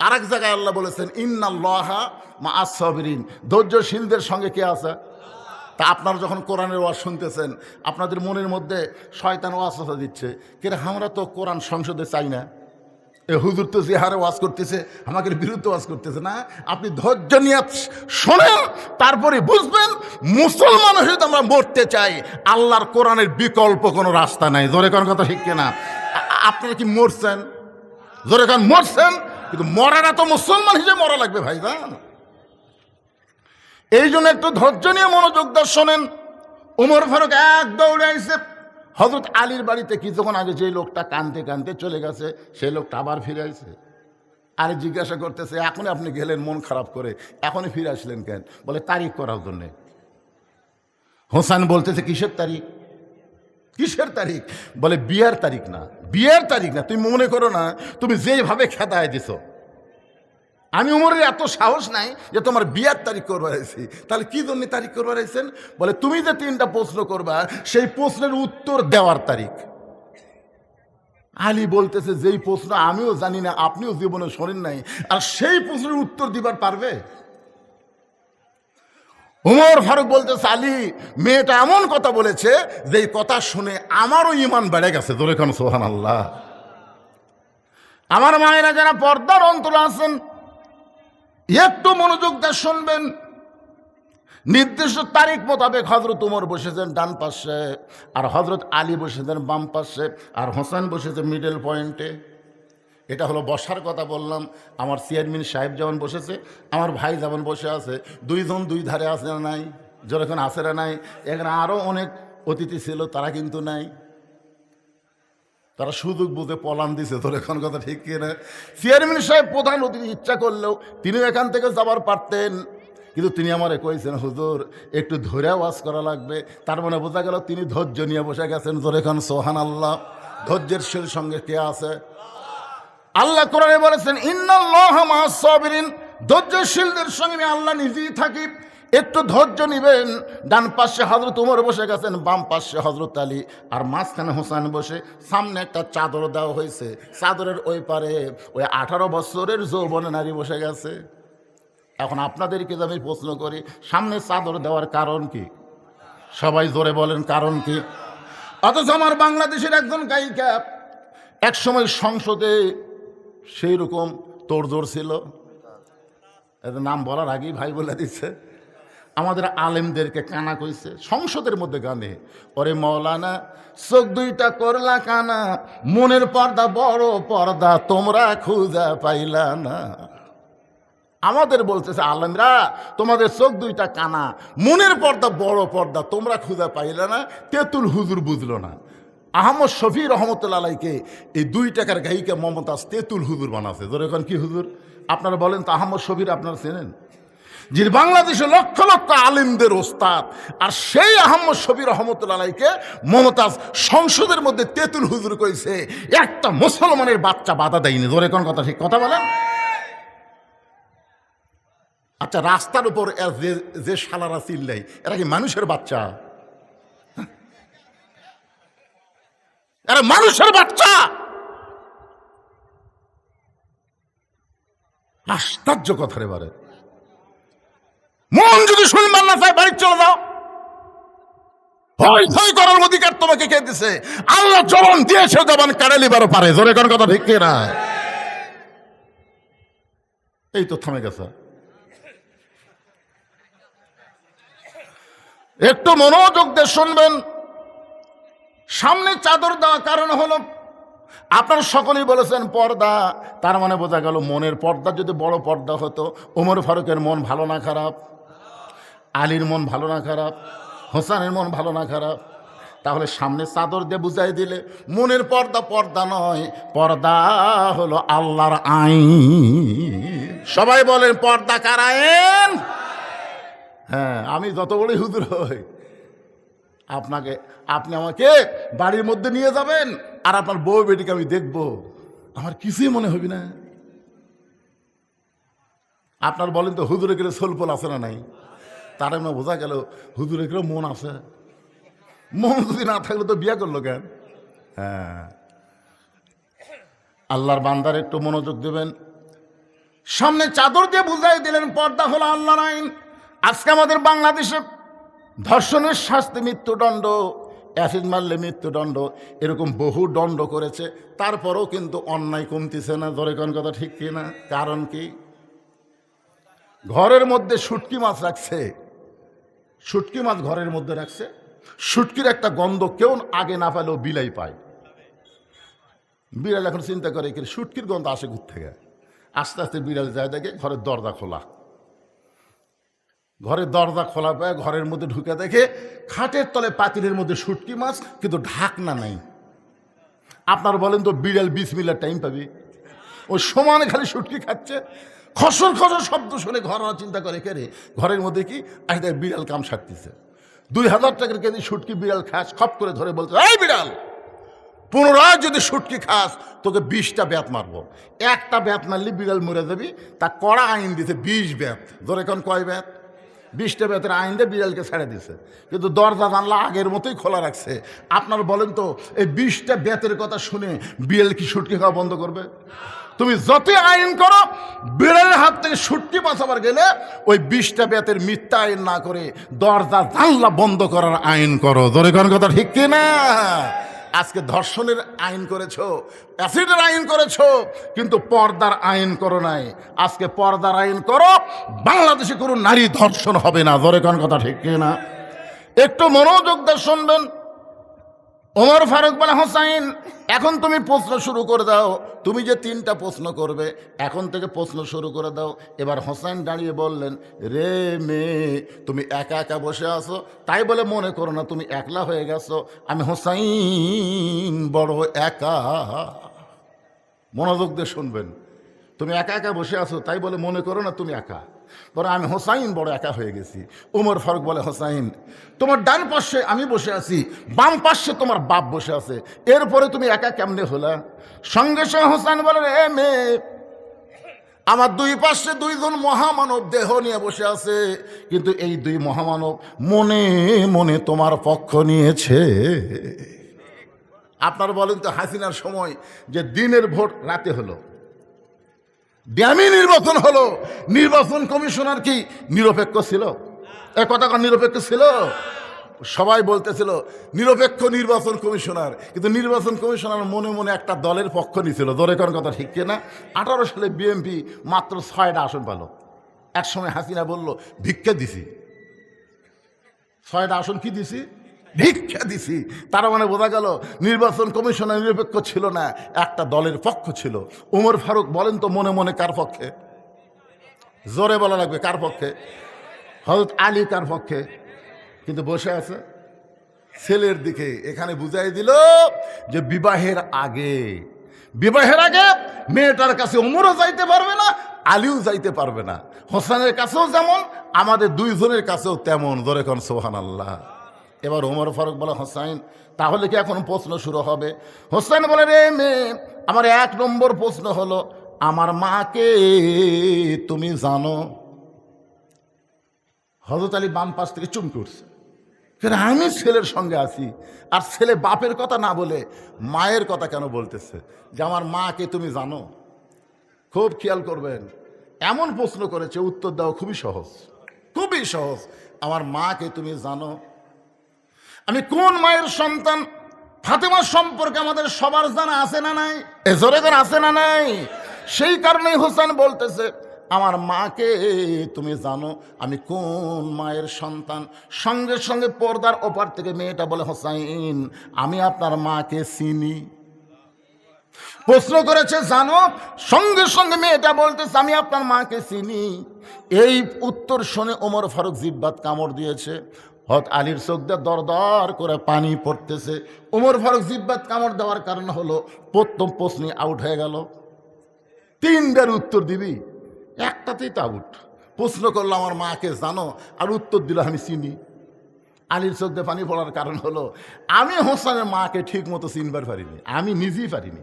আরেক জায়গায় আল্লাহ বলেছেন ইন্নাল্লাহা মাআস সাবিরিন, ধৈর্যশীলদের সঙ্গে কে আছে? তা আপনারা যখন কোরআনের ওয়াজ শুনতেছেন, আপনাদের মনের মধ্যে শয়তান ওয়াসওয়াসা দিচ্ছে, কিন্তু আমরা তো কোরআন সংসদে চাই না, এ হুজুর তো যে হারে ওয়াজ করতেছে আমাদের বিরুদ্ধে ওয়াজ করতেছে না। আপনি ধৈর্য নিয়ে শোনেন, তারপরে বুঝবেন মুসলমান হয়ে আমরা মরতে চাই, আল্লাহর কোরআনের বিকল্প কোনো রাস্তা নাই। জোরে কোন কথা ঠিক কিনা? আপনারা কি মরছেন? জোরে কোন মরছেন, কিন্তু মরাটা তো মুসলমান হিসেবে মরা লাগবে ভাইজান। এই জন্য একটু ধৈর্য নিয়ে মনোযোগ দিয়ে শোনেন। ওমর ফারুক এক দৌড়ে আইসে হযরত আলীর বাড়িতে। কিছুক্ষণ আগে যে লোকটা কাঁদতে কাঁদতে চলে গেছে, সেই লোকটা আবার ফিরে আসছে। আলী জিজ্ঞাসা করতেছে এখনই আপনি গেলেন মন খারাপ করে, এখনই ফিরে আসলেন কেন? বলে তারিখ করার জন্যে। হোসেন বলতেছে কিসের তারিখ? কিসের তারিখ? বলে বিয়ের তারিখ না, বিয়ের তারিখ না। তুমি মনে করো না তুমি যেভাবে খেদায় দিছো, আমি উমরের এত সাহস নাই যে তোমার বিয়ার তারিখ করবার আইছি। তাহলে কি জন্য তারিখ করবার আইছেন? বলে তুমি যে 3টা প্রশ্ন করবা, সেই প্রশ্নের উত্তর দেওয়ার তারিখ। আলী বলতেছে যেই প্রশ্ন আমিও জানি না, আপনিও জীবনে শোনেন নাই, আর সেই প্রশ্নের উত্তর দিবার পারবে? উমর ফারুক বলতেছে আলী, মেয়েটা এমন কথা বলেছে যেই কথা শুনে আমারও ইমান বেড়ে গেছে। ধরে কোন সুবহানাল্লাহ। আমার মায়েরা যারা পর্দার অন্তরে আছেন, একটু মনোযোগ দিয়ে শুনবেন। নির্দিষ্ট তারিখ মোতাবেক হযরত উমর বসেছেন ডান পাশে, আর হযরত আলী বসেছেন বাম পাশে, আর হোসেন বসেছে মিডল পয়েন্টে। এটা হলো বসার কথা বললাম। আমার চেয়ারম্যান সাহেব যেমন বসেছে, আমার ভাই যেমন বসে আছে, দুইজন দুই ধারে আছে না নাই? যেরকম আছে না নাই? এখানে আরও অনেক অতিথি ছিল, তারা কিন্তু নাই। তারা সুযোগ বুঝে পলান দিছে। তোর এখন কথা ঠিক কিনা? চেয়ারম্যান সাহেব প্রধান অতিথি ইচ্ছা করলেও তিনিও এখান থেকে যাবার পারতেন, কিন্তু তিনি আমারে কইছেন, হুজুর একটু ধরে ওয়াজ করা লাগবে। তার মানে বোঝা গেল তিনি ধৈর্য নিয়ে বসে গেছেন। তোর এখন সোহান আল্লাহ। ধৈর্যের শিল সঙ্গে কে আছে? আল্লাহ কোরআনে বলেছেন, ইন্নাল্লাহা মাআস সাবিরিন, ধৈর্যশীলদের সঙ্গে আমি আল্লাহ নিজেই থাকি। একটু ধৈর্য নিবেন। ডান পাশে হযরত ওমর বসে গেছেন, বাম পাশে হযরত আলী, আর মাঝখানে হোসেন বসে। সামনে একটা চাদর দেওয়া হয়েছে, চাদরের ওই পারে ওই 18 বছরের যৌবনে নারী বসে গেছে। এখন আপনাদেরকে আমি প্রশ্ন করি, সামনে চাদর দেওয়ার কারণ কি? সবাই জোরে বলেন, কারণ কি? অথচ আমার বাংলাদেশের একজন গায়িকা একসময় সংসদে সেই রকম তোড়জোড় ছিল, এদের নাম বলার আগেই ভাই বলে দিচ্ছে, আমাদের আলেমদেরকে কানা কইছে সংসদের মধ্যে গানে, ওরে মৌলানা চোখ দুইটা করলা কানা, মনের পর্দা বড় পর্দা তোমরা খুঁজা পাইলা না। আমাদের বলতেছে আলেমরা, তোমাদের চোখ দুইটা কানা, মনের পর্দা বড় পর্দা তোমরা খুঁজা পাইলা না। তেঁতুল হুজুর বুঝলো না। আহমদ শফি রহমতুল্লাহ আলাইকে এই 2 টাকার গায়িকা মমতাজ তেঁতুল হুজুর বানাচ্ছে। ধরে এখন কি হুজুর? আপনারা বলেন তো, আহমদ শফির আপনারা চেনেন? যে বাংলাদেশে লক্ষ লক্ষ আলেমদের ওস্তাদ, আর সেই আহমদ শফি রহমতুল্লাহ আলাইকে মমতাজ সংসদের মধ্যে তেঁতুল হুজুর কইছে। একটা মুসলমানের বাচ্চা বাধা দেয়নি। ধরে কোন কথা ঠিক কথা বলেন? আচ্ছা, রাস্তার উপর যে শালারা চিল্লাই, এরা কি মানুষের বাচ্চা? এরা মানুষের বাচ্চা? আশ্চর্য কথা রে বারে। মন যদি শুনবার না চায় বাড়ি চলে যাও। ভয় ভয় করার অধিকার তোমাকে কে দিছে? আল্লাহ জবান দিয়েছে, জবান কাড়ে লিবারও পারে। জোরে কোন কথা ঠিক না? এই তো থামে গেছে। একটু মনোযোগ দিয়ে শুনবেন। সামনে চাদর দেওয়া কারণ হলো, আপনারা সকলেই বলেছেন পর্দা, তার মানে বোঝা গেল মনের পর্দা যদি বড় পর্দা হতো, ওমর ফারুকের মন ভালো না খারাপ? আলীর মন ভালো না খারাপ? হোসেনের মন ভালো না খারাপ? তাহলে সামনে চাদর দিয়ে বুঝাই দিলে মনের পর্দা পর্দা নয়, পর্দা হলো আল্লাহর আইন। সবাই বলেন, পর্দা কার আইন? হ্যাঁ, আমি যত বড়ই হুজুর হই, আপনি আমাকে বাড়ির মধ্যে নিয়ে যাবেন, আর আপনার বউ বেটিকে আমি দেখব, আমার কিছুই মনে হবি না। আপনার বলেন তো, হুজুরে গেলে সোলপোল আছে না নাই? তার এমন বোঝা গেল হুজুরে গেলে মন আছে। মন যদি না থাকলে তো বিয়ে করলো কেন? হ্যাঁ, আল্লাহর বান্দার একটু মনোযোগ দেবেন। সামনে চাদর দিয়ে বুঝাই দিলেন পর্দা হলো আল্লাহর আইন। আজকে আমাদের বাংলাদেশে ধর্ষণের শাস্তি মৃত্যুদণ্ড, অ্যাসিড মারলে মৃত্যুদণ্ড, এরকম বহু দণ্ড করেছে, তারপরেও কিন্তু অন্যায় কমতেছে না। ধরে কোন কথা ঠিক কি না? কারণ কি? ঘরের মধ্যে শুটকি মাছ রাখছে, শুটকি মাছ ঘরের মধ্যে রাখছে, শুটকির একটা গন্ধ কেউ আগে না পেলেও বিলাই পায়। বিড়াল এখন চিন্তা করে শুটকির গন্ধ আসে ঘুর থেকে। আস্তে আস্তে বিড়াল যায়, দেখে ঘরের দরজা খোলা। ঘরের দরজা খোলা পায়, ঘরের মধ্যে ঢুকে দেখে খাটের তলে পাতিলের মধ্যে শুটকি মাছ, কিন্তু ঢাকনা নাই। আপনার বলেন তো, বিড়াল 20 মিনিট টাইম পাবে? ওই সমানে খালি শুটকি খাচ্ছে, খসর খসর শব্দ শুনে ঘর চিন্তা করে, কে রে ঘরের মধ্যে কি আসলে বিড়াল কাম সারতেছে। 2000 টাকার কেজি শুটকি বিড়াল খাস, খপ করে ধরে বলছে, এই বিড়াল, পুনরায় যদি শুটকি খাস তোকে 20টা ব্যাত মারবো। একটা ব্যাত মারলি বিড়াল মরে যাবি। তা কড়া আইন দিতে 20 ব্যাত। ধরে এখন কয় ব্যাত? 20টা ব্যাতের আইন দিয়ে বিড়ালকে ছেড়ে দিছে, কিন্তু দরজা জানলা আগের মতোই খোলা রাখছে। আপনার বলেন তো, এই 20টা ব্যাতের কথা শুনে বিড়াল কি শুটকি খাওয়া বন্ধ করবে? তুমি যতই আইন করো, বিড়ালের হাত থেকে শুটকি বাঁচাবার গেলে ওই 20টা ব্যাতের মিথ্যা আইন না করে দরজা জানলা বন্ধ করার আইন করো। ধরে কোন কথা ঠিক কি না? আজকে ধর্ষণের আইন করেছো, অ্যাসিডের আইন করেছো, কিন্তু পর্দার আইন করো নাই। আজকে পর্দার আইন করো, বাংলাদেশে কোনো নারী ধর্ষণ হবে না। ধরে কোন কথা ঠিক কি না? একটু মনোযোগ দিয়ে শুনবেন। ওমর ফারুক বলে, হোসাইন এখন তুমি প্রশ্ন শুরু করে দাও, তুমি যে 3টা প্রশ্ন করবে এখন থেকে প্রশ্ন শুরু করে দাও। এবার হোসাইন দাঁড়িয়ে বললেন, রে মেয়ে, তুমি একা একা বসে আছো, তাই বলে মনে করো না তুমি একলা হয়ে গেছো। আমি হোসাইন বড় একা। মনোযোগ দিয়ে শুনবেন, তুমি একা একা বসে আছো তাই বলে মনে করো না তুমি একা, বলে আমি হোসাইন বড় একা হয়ে গেছি। ওমর ফারুক বলে, হোসাইন তোমার ডান পাশে আমি বসে আছি, বাম পাশে তোমার বাপ বসে আছে, এরপরে তুমি একা কেমনে হলা? সঙ্গে সঙ্গে হোসাইন বলে, এ মেয়ে, আমার 2 পাশে 2জন মহামানব দেহ নিয়ে বসে আছে, কিন্তু এই 2 মহামানব মনে মনে তোমার পক্ষ নিয়েছে। আপনারা বলেন তো, হাসিনার সময় যে দিনের ভোট রাতে হলো, ড্যামি নির্বাচন হলো, নির্বাচন কমিশনার কি নিরপেক্ষ ছিল? এ কথা নিরপেক্ষ ছিল? সবাই বলতেছিল নিরপেক্ষ নির্বাচন কমিশনার, কিন্তু নির্বাচন কমিশনার মনে মনে একটা দলের পক্ষ নিয়েছিল। ধরে কোন কথা ঠিক কিনা? 18 সালে বিএনপি মাত্র 6টা আসন পেল। একসময় হাসিনা বলল ভিক্ষা দিছি, 6টা আসন কি দিছি? ভিক্ষা দিছি। তার মানে বোঝা গেল নির্বাচন কমিশনার নিরপেক্ষ ছিল না, একটা দলের পক্ষ ছিল। ওমর ফারুক বলেন তো মনে মনে কার পক্ষে? জোরে বলা লাগবে, কার পক্ষে? হযরত আলী কার পক্ষে? কিন্তু বসে আছে ছেলের দিকে। এখানে বুঝাই দিল যে বিবাহের আগে মেয়েটার কাছে ওমরও যাইতে পারবে না, আলীও যাইতে পারবে না। হোসেনের কাছেও যেমন, আমাদের 2 জনের কাছেও তেমন। ধরে কোন সুবহানাল্লাহ। এবার ওমর ফারুক বলে, হোসাইন তাহলে কি এখন প্রশ্ন শুরু হবে? হোসেন বলে, রে মেয়ে, আমার 1 নম্বর প্রশ্ন হলো, আমার মাকে তুমি জানো? হযরত আলী বাম পাশ থেকে চুমকে উঠছে, আমি ছেলের সঙ্গে আছি, আর ছেলে বাপের কথা না বলে মায়ের কথা কেন বলতেছে যে আমার মাকে তুমি জানো? খুব খেয়াল করবেন, এমন প্রশ্ন করেছে, উত্তর দেওয়া খুবই সহজ, খুবই সহজ। আমার মাকে তুমি জানো? আমি কোন মায়ের সন্তান? ফাতেমা সম্পর্কে আমাদের সবার জানা আছে না নাই? এজরে করে আছে না নাই? সেই কারণেই হোসেন বলতেছে, আমার মাকে তুমি জানো? আমি কোন মায়ের সন্তান? সঙ্গে সঙ্গে পর্দার ওপার থেকে মেয়েটা বলে, হোসাইন আমি আপনার মাকে চিনি। প্রশ্ন করেছে জানো, সঙ্গে সঙ্গে মেয়েটা বলতেছে আমি আপনার মাকে চিনি। এই উত্তর শুনে ওমর ফারুক জিব্বাত কামড় দিয়েছে। হযরত আলীর চোখ দিয়ে দর দর করে পানি পড়তেছে। ওমর ফারুক জিব্বাত কামড় দেওয়ার কারণ হলো প্রথম প্রশ্নে আউট হয়ে গেল। 3বার উত্তর দিবি, একটাতেই তো আউট। প্রশ্ন করলো আমার মাকে জানো, আর উত্তর দিল আমি চিনি। আলীর চোখ দিয়ে পানি পড়ার কারণ হলো আমি হোসেনের মাকে ঠিক মতো চিনবার পারিনি, আমি নিজেই পারিনি।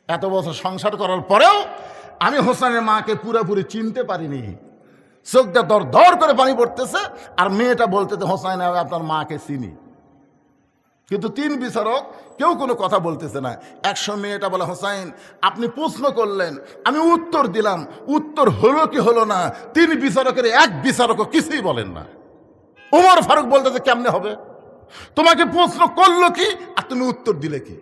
এত বছর সংসার করার পরেও আমি হোসেনের মাকে পুরোপুরি চিনতে পারিনি। চোখটা দর দর করে পানি পড়তেছে, আর মেয়েটা বলতেছে হোসাইন আমি আপনার মাকে চিনি। কিন্তু 3 বিচারক কেউ কোনো কথা বলতেছে না। একসময় মেয়েটা বলে, হোসাইন আপনি প্রশ্ন করলেন, আমি উত্তর দিলাম, উত্তর হলো কি হলো না, 3 বিচারকের 1 বিচারকও কিছুই বলেন না। ওমর ফারুক বলতেছে কেমনে হবে? তোমাকে প্রশ্ন করলো কি আর তুমি উত্তর দিলে কি?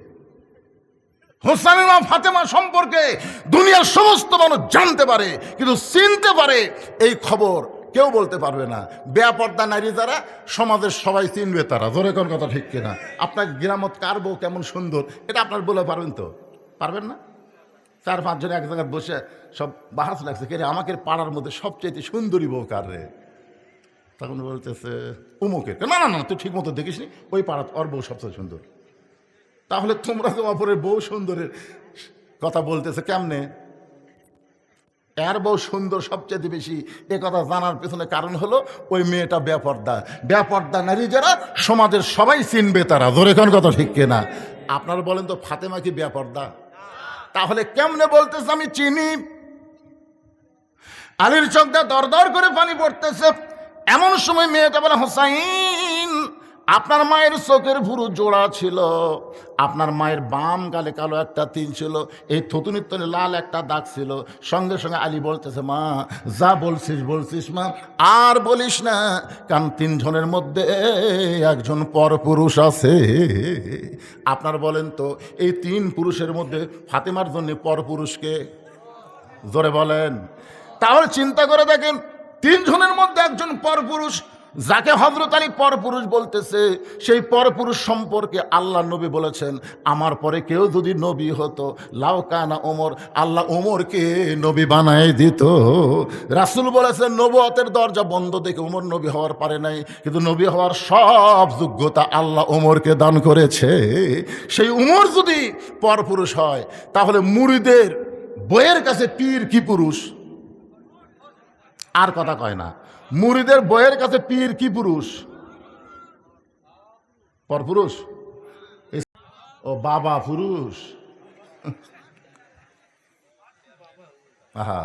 হোসেনের মা ফাতেমা সম্পর্কে দুনিয়ার সমস্ত মানুষ জানতে পারে, কিন্তু চিনতে পারে এই খবর কেউ বলতে পারবে না। বেপর্দা নারী যারা, সমাজের সবাই চিনবে তারা। ধরে কোন কথা ঠিক কিনা? আপনার গ্রামত কার বউ কেমন সুন্দর এটা আপনার বলে পারবেন তো? পারবেন না? 4-5 জন এক জায়গায় বসে সব বাহাস লাগছে, কে রে আমাকে পাড়ার মধ্যে সবচেয়ে সুন্দরী বউ কার রে? তখন বলতেছে উমুকের। না না না, তুই ঠিক মতো দেখিস নি, ওই পাড়া ওর বউ সবচেয়ে সুন্দর। তাহলে তোমরা তো অপরের বউ সুন্দরের কথা বলতেছে কেমনে? এর বউ সুন্দর সবচেয়ে বেশি, এ কথা জানার পেছনে কারণ হলো ওই মেয়েটা বেপর্দা নারী যারা, সমাজের সবাই চিনবে তারা। ধরে কোন কথা ঠিক কিনা? আপনারা বলেন তো ফাতেমা কি বেপর্দা? তাহলে কেমনে বলতেছে আমি চিনি? আলীর চোখ দিয়ে দর দর করে পানি পড়তেছে। এমন সময় মেয়েটা বলে, হোসাইন আপনার মায়ের চোখের ভুরু জোড়া ছিল, আপনার মায়ের বাম গালে কালো একটা তিল ছিল, এই থুতুনির তলে লাল একটা দাগ ছিল। সঙ্গে সঙ্গে আলী বলতেছে, মা যা বলছিস মা, আর বলিস না, কারণ 3 জনের মধ্যে একজন পরপুরুষ আছে। আপনার বলেন তো এই 3 পুরুষের মধ্যে ফাতেমার জন্য পরপুরুষকে? জোরে বলেন। তাহলে চিন্তা করে দেখেন, 3 জনের মধ্যে একজন পরপুরুষ, যাকে হযরত আলী পরপুরুষ বলতেছে, সেই পরপুরুষ সম্পর্কে আল্লাহ নবী বলেছেন, আমার পরে কেউ যদি নবী হতো লাউ কানা ওমর, আল্লাহ ওমরকে নবী বানায় দিত। রাসূল বলেছেন নবুয়তের দরজা বন্ধ দেখে ওমর নবী হওয়ার পারে নাই, কিন্তু নবী হওয়ার সব যোগ্যতা আল্লাহ ওমরকে দান করেছে। সেই ওমর যদি পরপুরুষ হয়, তাহলে মুরিদের বইয়ের কাছে পীর কি পুরুষ? আর কথা কয় না, মুরিদের বইয়ের কাছে পীর কি পুরুষ? পরপুরুষ? ও বাবা পুরুষ। আহা,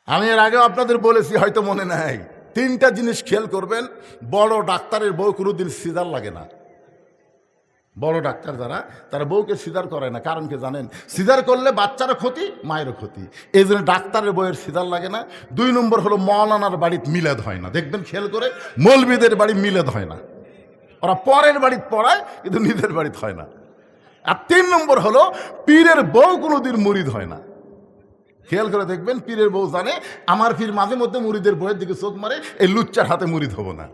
আমি এর আগেও আপনাদের বলেছি, হয়তো মনে নাই। 3টা জিনিস খেয়াল করবেন। বড় ডাক্তারের বউ কোনোদিন সিজার লাগে না। বড় ডাক্তার যারা, তারা বউকে সিজার করে না। কারণ কি জানেন? সিজার করলে বাচ্চারও ক্ষতি, মায়েরও ক্ষতি। এই জন্য ডাক্তারের বউয়ের সিজার লাগে না। 2 নম্বর হলো মৌলানার বাড়িতে মিলাদ হয় না। দেখবেন খেয়াল করে, মৌলবীদের বাড়ি মিলাদ হয় না। ওরা পরের বাড়িতে পড়ায়, কিন্তু নিজের বাড়িতে হয় না। আর 3 নম্বর হলো পীরের বউ কোনোদিন মুরিদ হয় না। খেয়াল করে দেখবেন, পীরের বউ জানে আমার পীর মাঝে মধ্যে মুরিদের বউয়ের দিকে চোখ মারে, এই লুচ্চার হাতে মুরিদ হব না।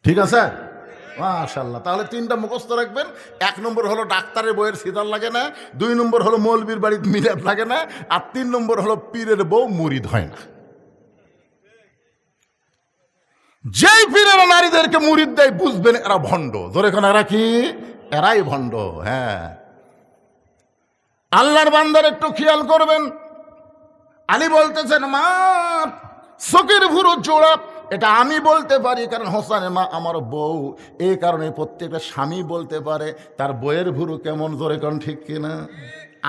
ঠিক আছে? মাশাআল্লাহ। তাহলে 3টা মুখস্থ রাখবেন। 1 নম্বর হলো ডাক্তারের বউয়ের সিজার লাগে না, 2 নম্বর হলো মৌলবীর বাড়িতে মিলাদ লাগে না, আর 3 নম্বর হলো পীরের বউ মুরিদ হয় না। যেই পীরেরা নারীদেরকে মুরিদ দেয়, বুঝবেন এরা ভণ্ড। ধরে কোন এরা কি? এরাই ভণ্ড। হ্যাঁ, আল্লাহর বান্দার একটু খেয়াল করবেন। আলী বলতেছেন মা চোখের ভুরু জোড়া, এটা আমি বলতে পারি, কারণ হোসেনের মা আমার বউ। এই কারণে প্রত্যেকটা স্বামী বলতে পারে তার বইয়ের ভুরু কেমন। জোরে কোন ঠিক কিনা?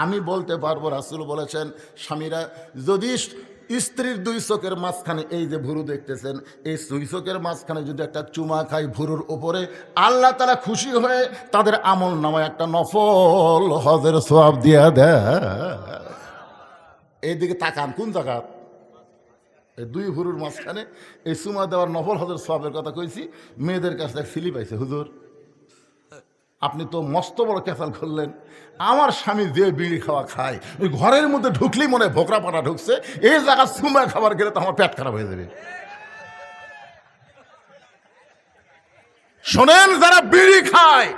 আমি বলতে পারবো। রাসূল বলেছেন স্বামীরা যদি স্ত্রীর 2 চোখের মাঝখানে, এই যে ভুরু দেখতেছেন, এই 2 চোখের মাঝখানে যদি একটা চুমা খায় ভুরুর উপরে, আল্লাহ তাআলা খুশি হয়ে তাদের আমল নামায় একটা নফল হজের সওয়াব দিয়া দেয়। এইদিকে তাকান, কোন জায়গা? এই 2 ভুরুর মাঝখানে এই চুমা দেওয়ার নফল হজের সওয়াবের কথা কইছি। মেয়েদের কাছে এক সিলি পাইছে, হুজুর আপনি তো মস্ত বড় ক্যাসাল করলেন। আমার স্বামী যে বিড়ি খাওয়া খায়, ওই ঘরের মধ্যে ঢুকলেই মনে হয় ভোকরা পাড়া ঢুকছে। এই জায়গা চুমা খাবার গেলে তো আমার পেট খারাপ হয়ে যাবে। শোনেন, যারা বিড়ি খায়,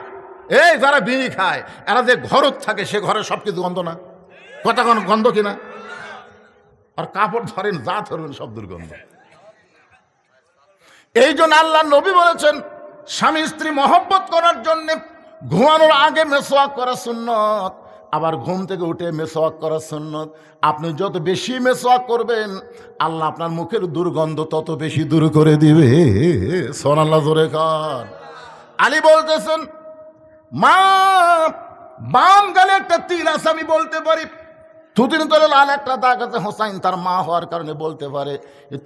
এই যারা বিড়ি খায়, এরা যে ঘরত থাকে, সে ঘরে সবকিছু গন্ধ না? কথা কোন গন্ধ কিনা? আর কাপড় ধরেন, যা ধরবেন সব দুর্গন্ধ। এই জন্য আল্লাহ নবী বলেছেন স্বামী স্ত্রী মহব্বত করার জন্য ঘুমানোর আগে মেসওয়াক করা সুন্নত, আবার ঘুম থেকে উঠে মেসওয়াক করা সুন্নত। আপনি যত বেশি মেসওয়াক করবেন, আল্লাহ আপনার মুখের দুর্গন্ধ তত বেশি দূর করে দিবে। সুবহানাল্লাহ, জোরে কান। আলী বলতেছেন মা বাম গালে একটা তিল আছে, আমি বলতে পারি। থুতির তলে লাল একটা দাগ আছে। হোসাইন তার মা হওয়ার কারণে বলতে পারে।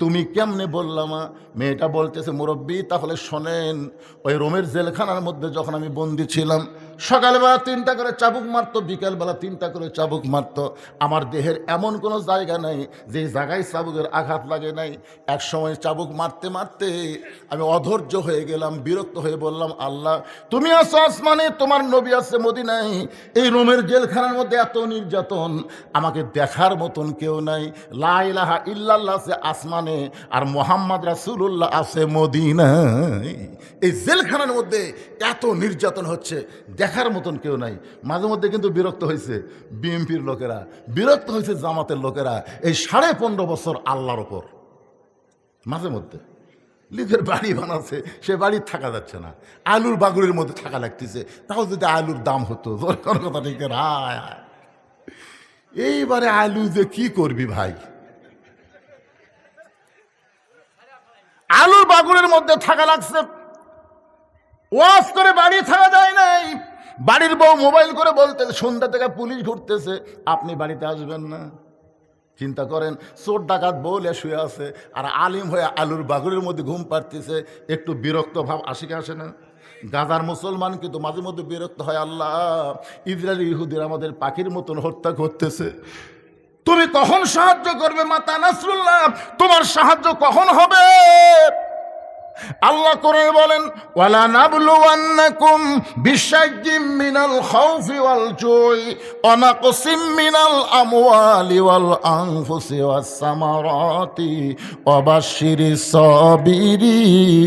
তুমি কেমনে বললাম? মেয়েটা বলতেছে মুরব্বী তাহলে শোনেন, ওই রোমের জেলখানার মধ্যে যখন আমি বন্দি ছিলাম, সকালবেলা 3টা করে চাবুক মারতো, বিকেলবেলা 3টা করে চাবুক মারতো। আমার দেহের এমন কোনো জায়গা নাই যে জায়গায় চাবুকের আঘাত লাগে নাই। এক সময় চাবুক মারতে মারতে আমি অধৈর্য হয়ে গেলাম, বিরক্ত হয়ে বললাম আল্লাহ তুমি আছো আসমানে, তোমার নবী আছে মদিনায়, এই রোমের জেলখানার মধ্যে এত নির্যাতন, আমাকে দেখার মতন কেউ নাই। লা ইলাহা ইল্লাল্লাহ আছে আসমানে, আর মুহাম্মদ রাসূলুল্লাহ আছে মদিনায়। এই জেলখানার মধ্যে এত নির্যাতন হচ্ছে, দেখার মতন কেউ নাই। মাঝে মধ্যে কিন্তু বিরক্ত হয়েছে বিএনপির লোকেরা, বিরক্ত হয়েছে জামাতের লোকেরা এই 15.5 বছর আল্লাহর ওপর। মাঝে মধ্যে লিখের বাড়ি বানাচ্ছে, সে বাড়ি থাকা যাচ্ছে না, আলুর বাগুড়ের মধ্যে থাকা লাগতেছে। তাও যদি আলুর দাম হতো, কোনো কথা ঠিক না। এইবারে আলু যে কি করবি ভাই, আলুর বাগুড়ের মধ্যে থাকা লাগছে। ওয়াজ করে বাড়ি থাকা যায় নাই। বাড়ির বউ মোবাইল করে বলতে, সন্ধ্যা থেকে পুলিশ ঘুরতেছে, আপনি বাড়িতে আসবেন না। চিন্তা করেন, চোর ডাকাত বউলে শুয়ে আছে, আর আলিম হয়ে আলুর বাগুড়ের মধ্যে ঘুম পাড়তেছে। একটু বিরক্ত ভাব আসে কি আসে না? গাজার মুসলমান কিন্তু মাঝে মধ্যে বিরক্ত হয়, আল্লাহ ইসরায়েল ইহুদিরা আমাদের পাখির মতন হত্যা করতেছে, তুমি কখন সাহায্য করবে? মাতা নাসরুল্লাহ, তোমার সাহায্য কখন হবে? আল্লাহ করে বলেন, ওয়ালা নাবলুওয়ান্নাকুম বিশাইয়্যিম মিনাল খাউফি ওয়াল জুই ওয়া নাকসিম মিনাল আমওয়ালি ওয়াল আনফুসি ওয়াস সামারাতি ওয়া বাশশিরিস সাবিরিন।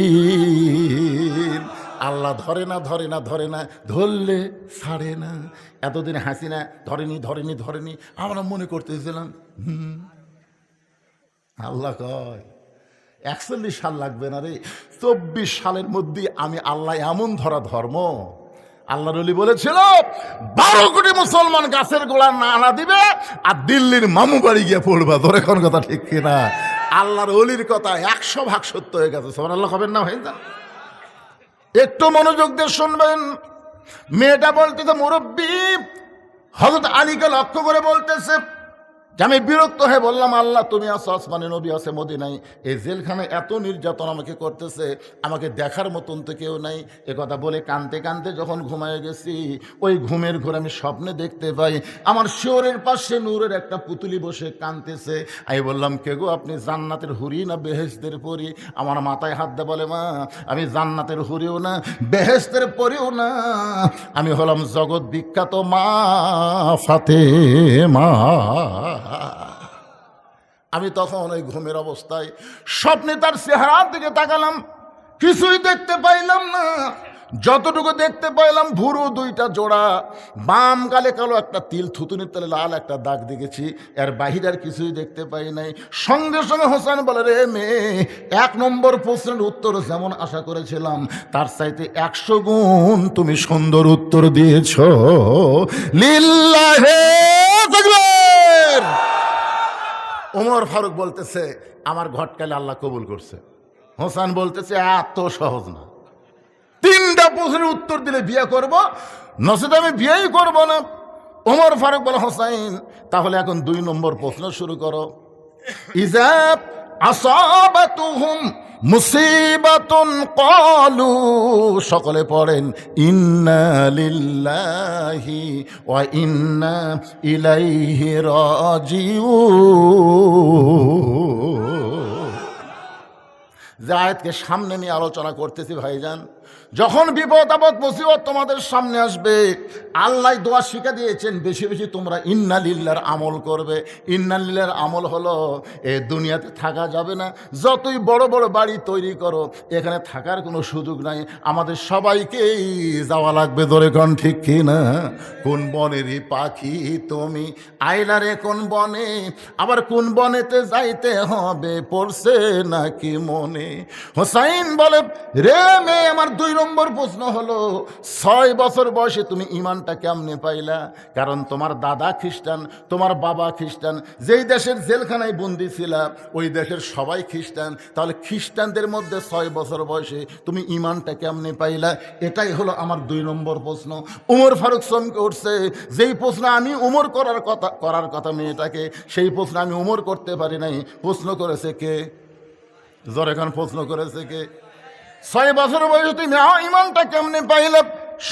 আল্লাহ ধরে না ধরে না ধরে না, ধরলে ছাড়ে না। এতদিন হাসিনা ধরেনি ধরেনি ধরেনি, আমরা মনে করতেছিলাম আল্লাহ কয় 41 সাল লাগবে না রে, 24 সালের মধ্যে আমি আল্লাহ এমন ধরা ধর্ম। আল্লাহর ওলি বলেছিল 12 কোটি মুসলমান গাছের গোড়া না দিবে আর দিল্লির মামু বাড়ি গিয়ে পড়বা। ধরে কোন কথা ঠিক কিনা? আল্লাহর ওলির কথা 100% সত্য হয়ে গেছে। সুবহানাল্লাহ হবেন না ভাই? একটু মনোযোগ দিয়ে শুনবেন। মেয়েটা বলতেছে, মুরব্বী হযরত আলীকে লক্ষ্য করে বলতেছে যে আমি বিরক্ত হয়ে বললাম, আল্লাহ তুমি আছো আসমানে, নবী আছে মদিনায়, এই জেলখানে এত নির্যাতন আমাকে করতেছে, আমাকে দেখার মতন তো কেউ নাই। এ কথা বলে কাঁদতে কাঁদতে যখন ঘুমায় গেছি, ওই ঘুমের ঘরে আমি স্বপ্নে দেখতে পাই আমার শিওরের পাশে নূরের একটা পুতুলি বসে কাঁদতেছে। আমি বললাম, কে গো আপনি? জান্নাতের হুরি না বেহেশতের পরি? আমার মাথায় হাত দিয়ে বলে, মা আমি জান্নাতের হুরিও না বেহেশতের পরিও না, আমি হলাম জগৎ বিখ্যাত মা ফাতেমা। আমি তখন ওই ঘুমের অবস্থায় স্বপ্নে তার চেহারার দিকে তাকালাম, কিছুই দেখতে পাইলাম না। যতটুকু দেখতে পাইলাম ভুরু 2টা জোড়া, বাম গালে কালো একটা তিল, থুতুনির তলে লাল একটা দাগ দেখেছি, এর বাহিরে আর কিছুই দেখতে পাই নাই। সঙ্গে সঙ্গে হোসেন বলে, রে মেয়ে, 1 নম্বর প্রশ্নের উত্তর যেমন আশা করেছিলাম তার চাইতে 100 গুণ তুমি সুন্দর উত্তর দিয়েছ। লিল্লাহে তাকবীর। ওমর ফারুক বলতেছে, আমার ঘটকালে আল্লাহ কবুল করছে। হোসেন বলতেছে, এত সহজ না, 3টা প্রশ্নের উত্তর দিলে বিয়ে করব, নচেত আমি বিয়েই করব না। ওমর ফারুক বলে, হোসাইন তাহলে এখন 2 নম্বর প্রশ্ন শুরু করো। ইজাব আসাবাতুহুম মুসিবাতুন ক্বালু, সকলে পড়েন ইন্না লিল্লাহি ওয়া ইন্না ইলাইহি রাজিউন। যে আয়াতকে সামনে নিয়ে আলোচনা করতেছি ভাইজান, যখন বিপদ আপদ মুসিবত তোমাদের সামনে আসবে, আল্লাহ দোয়া শিখে দিয়েছেন বেশি বেশি তোমরা ইন্না লিল্লাহর আমল করবে। ইন্না লিল্লাহর আমল হলো, এ দুনিয়াতে থাকা যাবে না, যতই বড় বড় বাড়ি তৈরি করো এখানে থাকার কোনো সুযোগ নাই, আমাদের সবাইকেই যাওয়া লাগবে। ধরে কোন ঠিক কি না? কোন বনেরই পাখি তুমি আইলারে কোন বনে, আবার কোন বনেতে যাইতে হবে পড়ছে নাকি মনে। হোসাইন বলে, রে মেয়ে, আমার 2 নম্বর প্রশ্ন হলো 6 বছর বয়সে তুমি ইমানটা কেমনে পাইলা? কারণ তোমার দাদা খ্রিস্টান, তোমার বাবা খ্রিস্টান, যেই দেশের জেলখানায় বন্দি ছিল ওই দেশের সবাই খ্রিস্টান, তাহলে খ্রিস্টানদের মধ্যে 6 বছর বয়সে তুমি ইমানটা কেমনে পাইলা? এটাই হলো আমার 2 নম্বর প্রশ্ন। উমর ফারুক চমকে উঠছে, যেই প্রশ্ন আমি উমর করার কথা মেয়েটাকে, সেই প্রশ্ন আমি উমর করতে পারি নাই। প্রশ্ন করেছে কে? জোরে খান, প্রশ্ন করেছে কে? 6 বছর বয়সে তুমি ইমানটা কেমনে পাইলা?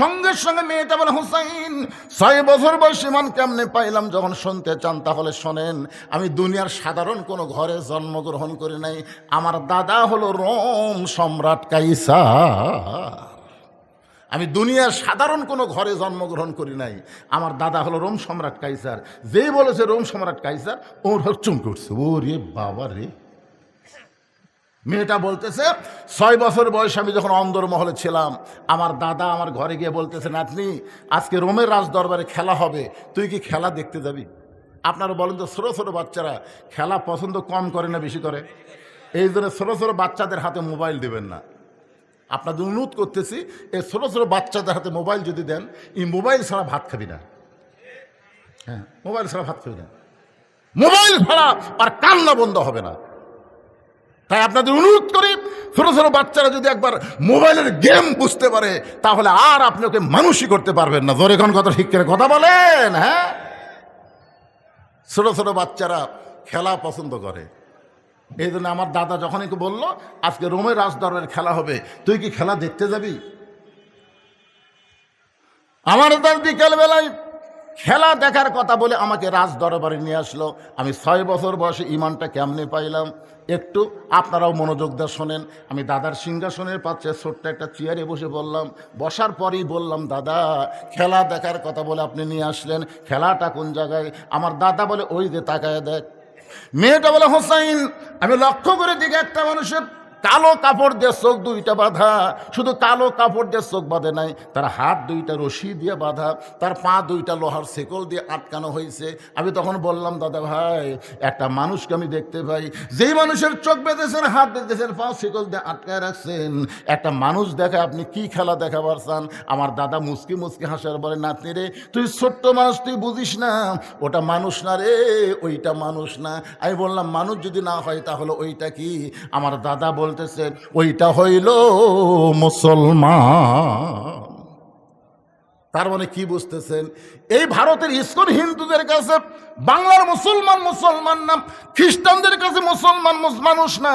সঙ্গে সঙ্গে মেয়েটা বলে, হুসাইন 6 বছর বয়স ইমান কেমনে পাইলাম যখন শুনতে চান তাহলে শোনেন। আমি দুনিয়ার সাধারণ কোনো ঘরে জন্মগ্রহণ করি নাই, আমার দাদা হলো রোম সম্রাট কাইসার। আমি দুনিয়ার সাধারণ কোনো ঘরে জন্মগ্রহণ করি নাই, আমার দাদা হলো রোম সম্রাট কাইসার। যেই বলেছে রোম সম্রাট কাইসার, ওর চমকে উঠছে, ও রে বাবা রে। মেয়েটা বলতেছে, 6 বছর বয়স আমি যখন অন্দরমহলে ছিলাম, আমার দাদা আমার ঘরে গিয়ে বলতেছে, নাতনি আজকে রোমের রাজ দরবারে খেলা হবে, তুই কি খেলা দেখতে যাবি? আপনারা বলেন তো, ছোটো ছোটো বাচ্চারা খেলা পছন্দ কম করে না বেশি করে? এই জন্য ছোটো ছোটো বাচ্চাদের হাতে মোবাইল দেবেন না। আপনাদের অনুরোধ করতেছি, এই ছোটো ছোটো বাচ্চাদের হাতে মোবাইল যদি দেন, এই মোবাইল ছাড়া ভাত খাবি না। হ্যাঁ, মোবাইল ছাড়া ভাত খাবি না, মোবাইল ছাড়া আর কান্না বন্ধ হবে না। তাই আপনাদের অনুরোধ করি, ছোট ছোট বাচ্চারা যদি একবার মোবাইলের গেম বুঝতে পারে তাহলে আর আপনি ওকে মানুষই করতে পারবেন না। জোরে কোন কথা ঠিক করে কথা বলেন। হ্যাঁ, ছোট ছোট বাচ্চারা খেলা পছন্দ করে। এই জন্য আমার দাদা যখন একটু বললো আজকে রোমের রাজদরবারের খেলা হবে, তুই কি খেলা দেখতে যাবি? আমার দাদা বিকালবেলায় খেলা দেখার কথা বলে আমাকে রাজ দরবারে নিয়ে আসলো। আমি 6 বছর বয়সে ইমানটা কেমনে পাইলাম একটু আপনারাও মনোযোগ দিয়ে শোনেন। আমি দাদার সিংহাসনের পাশে ছোট্ট একটা চেয়ারে বসে বললাম, বসার পরেই বললাম, দাদা খেলা দেখার কথা বলে আপনি নিয়ে আসলেন, খেলাটা কোন জায়গায়? আমার দাদা বলে, ওই যে তাকায় দেখ। মেয়েটা বলে, হোসাইন আমি লক্ষ্য করে দিকে একটা মানুষের কালো কাপড় দিয়ে চোখ দুইটা বাঁধা, শুধু কালো কাপড় দিয়ে চোখ বাঁধে নাই, তার হাত দুইটা রশি দিয়ে বাঁধা, তার পা দুইটা লোহার শেকল দিয়ে আটকানো হয়েছে। আমি তখন বললাম, দাদা ভাই একটা মানুষকে আমি দেখতে পাই, যেই মানুষের চোখ বেঁধেছেন, হাত বেঁধেছেন, পা শেকল দিয়ে আটকায় রাখছেন, একটা মানুষ দেখে আপনি কি খেলা দেখাবার চান? আমার দাদা মুসকি মুসকি হাসার বলে, নাতনি রে তুই ছোট্ট মানুষ, তুই বুঝিস না, ওটা মানুষ না রে, ওইটা মানুষ না। আমি বললাম, মানুষ যদি না হয় তাহলে ওইটা কি? আমার দাদা বলতেছে, ওইটা হইল মুসলমান। তার মানে কি বুঝতেছেন? এই ভারতের ইসকন হিন্দুদের কাছে বাংলার মুসলমান মুসলমান না, খ্রিস্টানদের কাছে মুসলমান মানুষ না,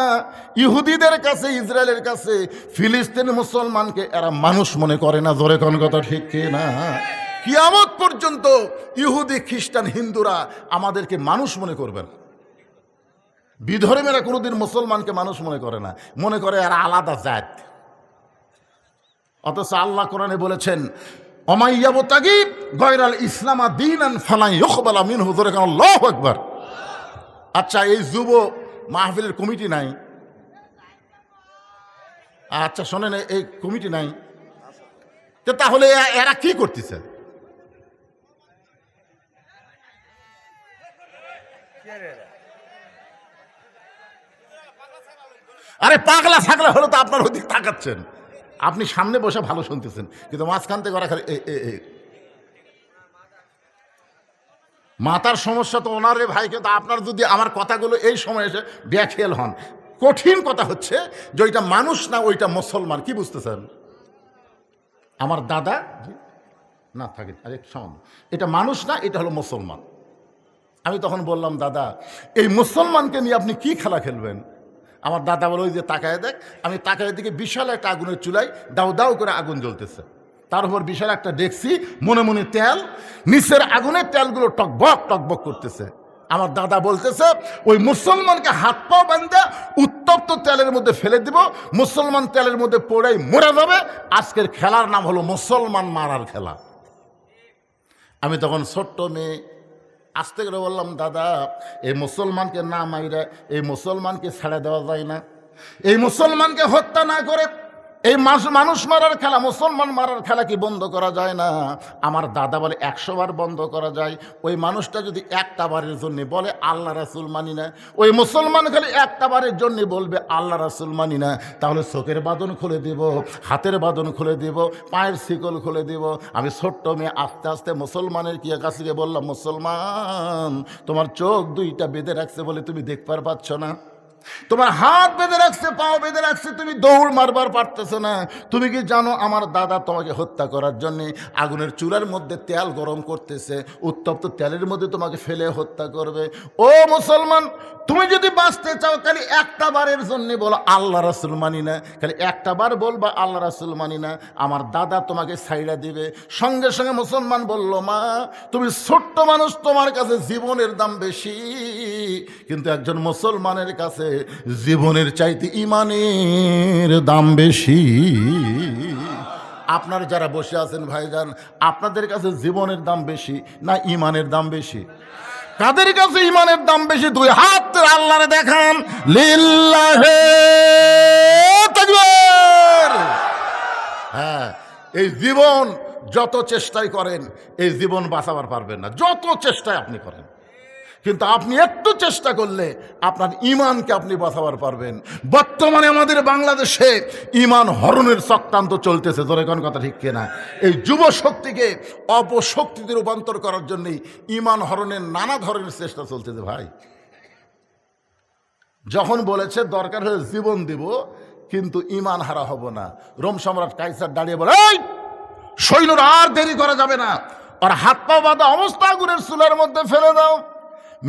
ইহুদিদের কাছে, ইসরায়েলের কাছে ফিলিস্তিন মুসলমানকে এরা মানুষ মনে করে না। জোরে কোন কথা ঠিক কি না? কিয়ামত পর্যন্ত ইহুদি খ্রিস্টান হিন্দুরা আমাদেরকে মানুষ মনে করবে না। বিধর্মীরা কোনোদিন মুসলমানকে মানুষ মনে করে না, মনে করে এরা আলাদা জাত। অথচ আল্লাহ কোরআনে বলেছেন, অমাইয়াবতাগি গয়রাল ইসলামা দীনান ফালা ইউকবালা মিনহু। আল্লাহু আকবার। আচ্ছা, এই যুব মাহফিলের কমিটি নাই? আচ্ছা শোনেন, এই কমিটি নাই, তাহলে এরা কি করতেছে? আরে পাগলা ছাগলা হলো তো আপনার ওদিক তাকাচ্ছেন, আপনি সামনে বসে ভালো শুনতেছেন, কিন্তু মাঝখান থেকে ওরা খালি মাথার সমস্যা তো ওনার রে ভাই। কিন্তু আপনার যদি আমার কথাগুলো এই সময় এসে ব্যাখেল হন, কঠিন কথা হচ্ছে যে ওইটা মানুষ না, ওইটা মুসলমান। কি বুঝতেছেন? আমার দাদা না থাকে আরে সামান্য, এটা মানুষ না, এটা হলো মুসলমান। আমি তখন বললাম, দাদা এই মুসলমানকে নিয়ে আপনি কি খেলা খেলবেন? আমার দাদা বলে, ওই যে তাকায় দেখ। আমি তাকায় দিকে বিশাল একটা আগুনের চুলায় দাউ দাউ করে আগুন জ্বলতেছে, তার উপর বিশাল একটা ডেকসি, মনে মনে তেল, নিচের আগুনের তেলগুলো টকবক টকবক করতেছে। আমার দাদা বলতেছে, ওই মুসলমানকে হাত পাও বান্ধা উত্তপ্ত তেলের মধ্যে ফেলে দিব, মুসলমান তেলের মধ্যে পড়াই মরে যাবে। আজকের খেলার নাম হলো মুসলমান মারার খেলা। আমি তখন ছোট্ট মেয়ে আস্তে করে বললাম, দাদা এই মুসলমানকে না মাইরা এই মুসলমানকে ছেড়ে দেওয়া যায় না? এই মুসলমানকে হত্যা না করে এই মানুষ মারার খেলা, মুসলমান মারার খেলা কি বন্ধ করা যায় না? আমার দাদা বলে, 100 বার বন্ধ করা যায়। ওই মানুষটা যদি একটা বারের জন্য বলে আল্লাহ রাসূল মানি না, ওই মুসলমান খালি একটা বারের জন্য বলবে আল্লাহ রাসূল মানি না, তাহলে চোখের বাঁধন খুলে দিব, হাতের বাঁধন খুলে দিব, পায়ের শিকল খুলে দিব। আমি ছোট্ট মেয়ে আস্তে আস্তে মুসলমানের কি কাছে গিয়ে বললাম, মুসলমান তোমার চোখ দুইটা বেঁধে রাখছে বলে তুমি দেখবার পাচ্ছ না, তোমার হাত বেঁধে রাখছে, পাও বেঁধে রাখছে, তুমি দৌড় মারবার পারতেছো না। তুমি কি জানো আমার দাদা তোমাকে হত্যা করার জন্য আগুনের চুলার মধ্যে তেল গরম করতেছে, উত্তপ্ত তেলের মধ্যে তোমাকে ফেলে হত্যা করবে। ও মুসলমান, তুমি যদি বাঁচতে চাও খালি একটা বারের জন্য বলো আল্লাহ রাসূল মানি না, খালি একটা বার বলবা আল্লাহ রাসূল মানি না, আমার দাদা তোমাকে ছাইড়া দিবে। সঙ্গে সঙ্গে মুসলমান বলল, মা তুমি ছোট্ট মানুষ, তোমার কাছে জীবনের দাম বেশি, কিন্তু একজন মুসলমানের কাছে জীবনের চাইতে ইমানের দাম বেশি। আপনার যারা বসে আছেন ভাইজান, আপনাদের কাছে জীবনের দাম বেশি না ইমানের দাম বেশি? কাদের কাছে ইমানের দাম বেশি? দুই হাত আল্লাহরে দেখান, লিল্লাহে তাকবীর। হ্যাঁ, এই জীবন যত চেষ্টাই করেন এই জীবন বাঁচাবার পারবেন না, যত চেষ্টায় আপনি করেন। কিন্তু আপনি একটু চেষ্টা করলে আপনার ইমানকে আপনি বাঁচাবার পারবেন। বর্তমানে আমাদের বাংলাদেশে ইমান হরণের চক্রান্ত চলতেছে, জোরে কোন কথা ঠিক কিনা? এই যুব শক্তিকে অপশক্তিতে রূপান্তর করার জন্যই ইমান হরণের নানা ধরনের চেষ্টা চলতেছে। ভাই যখন বলেছে দরকার হয়ে জীবন দিব কিন্তু ইমান হারা হব না, রোম সম্রাট কাইসার দাঁড়িয়ে বলে, এই সৈন্যরা আর দেরি করা যাবে না, আর হাত পা বাঁধা অবস্থা আগুনের চুলার মধ্যে ফেলে দাও।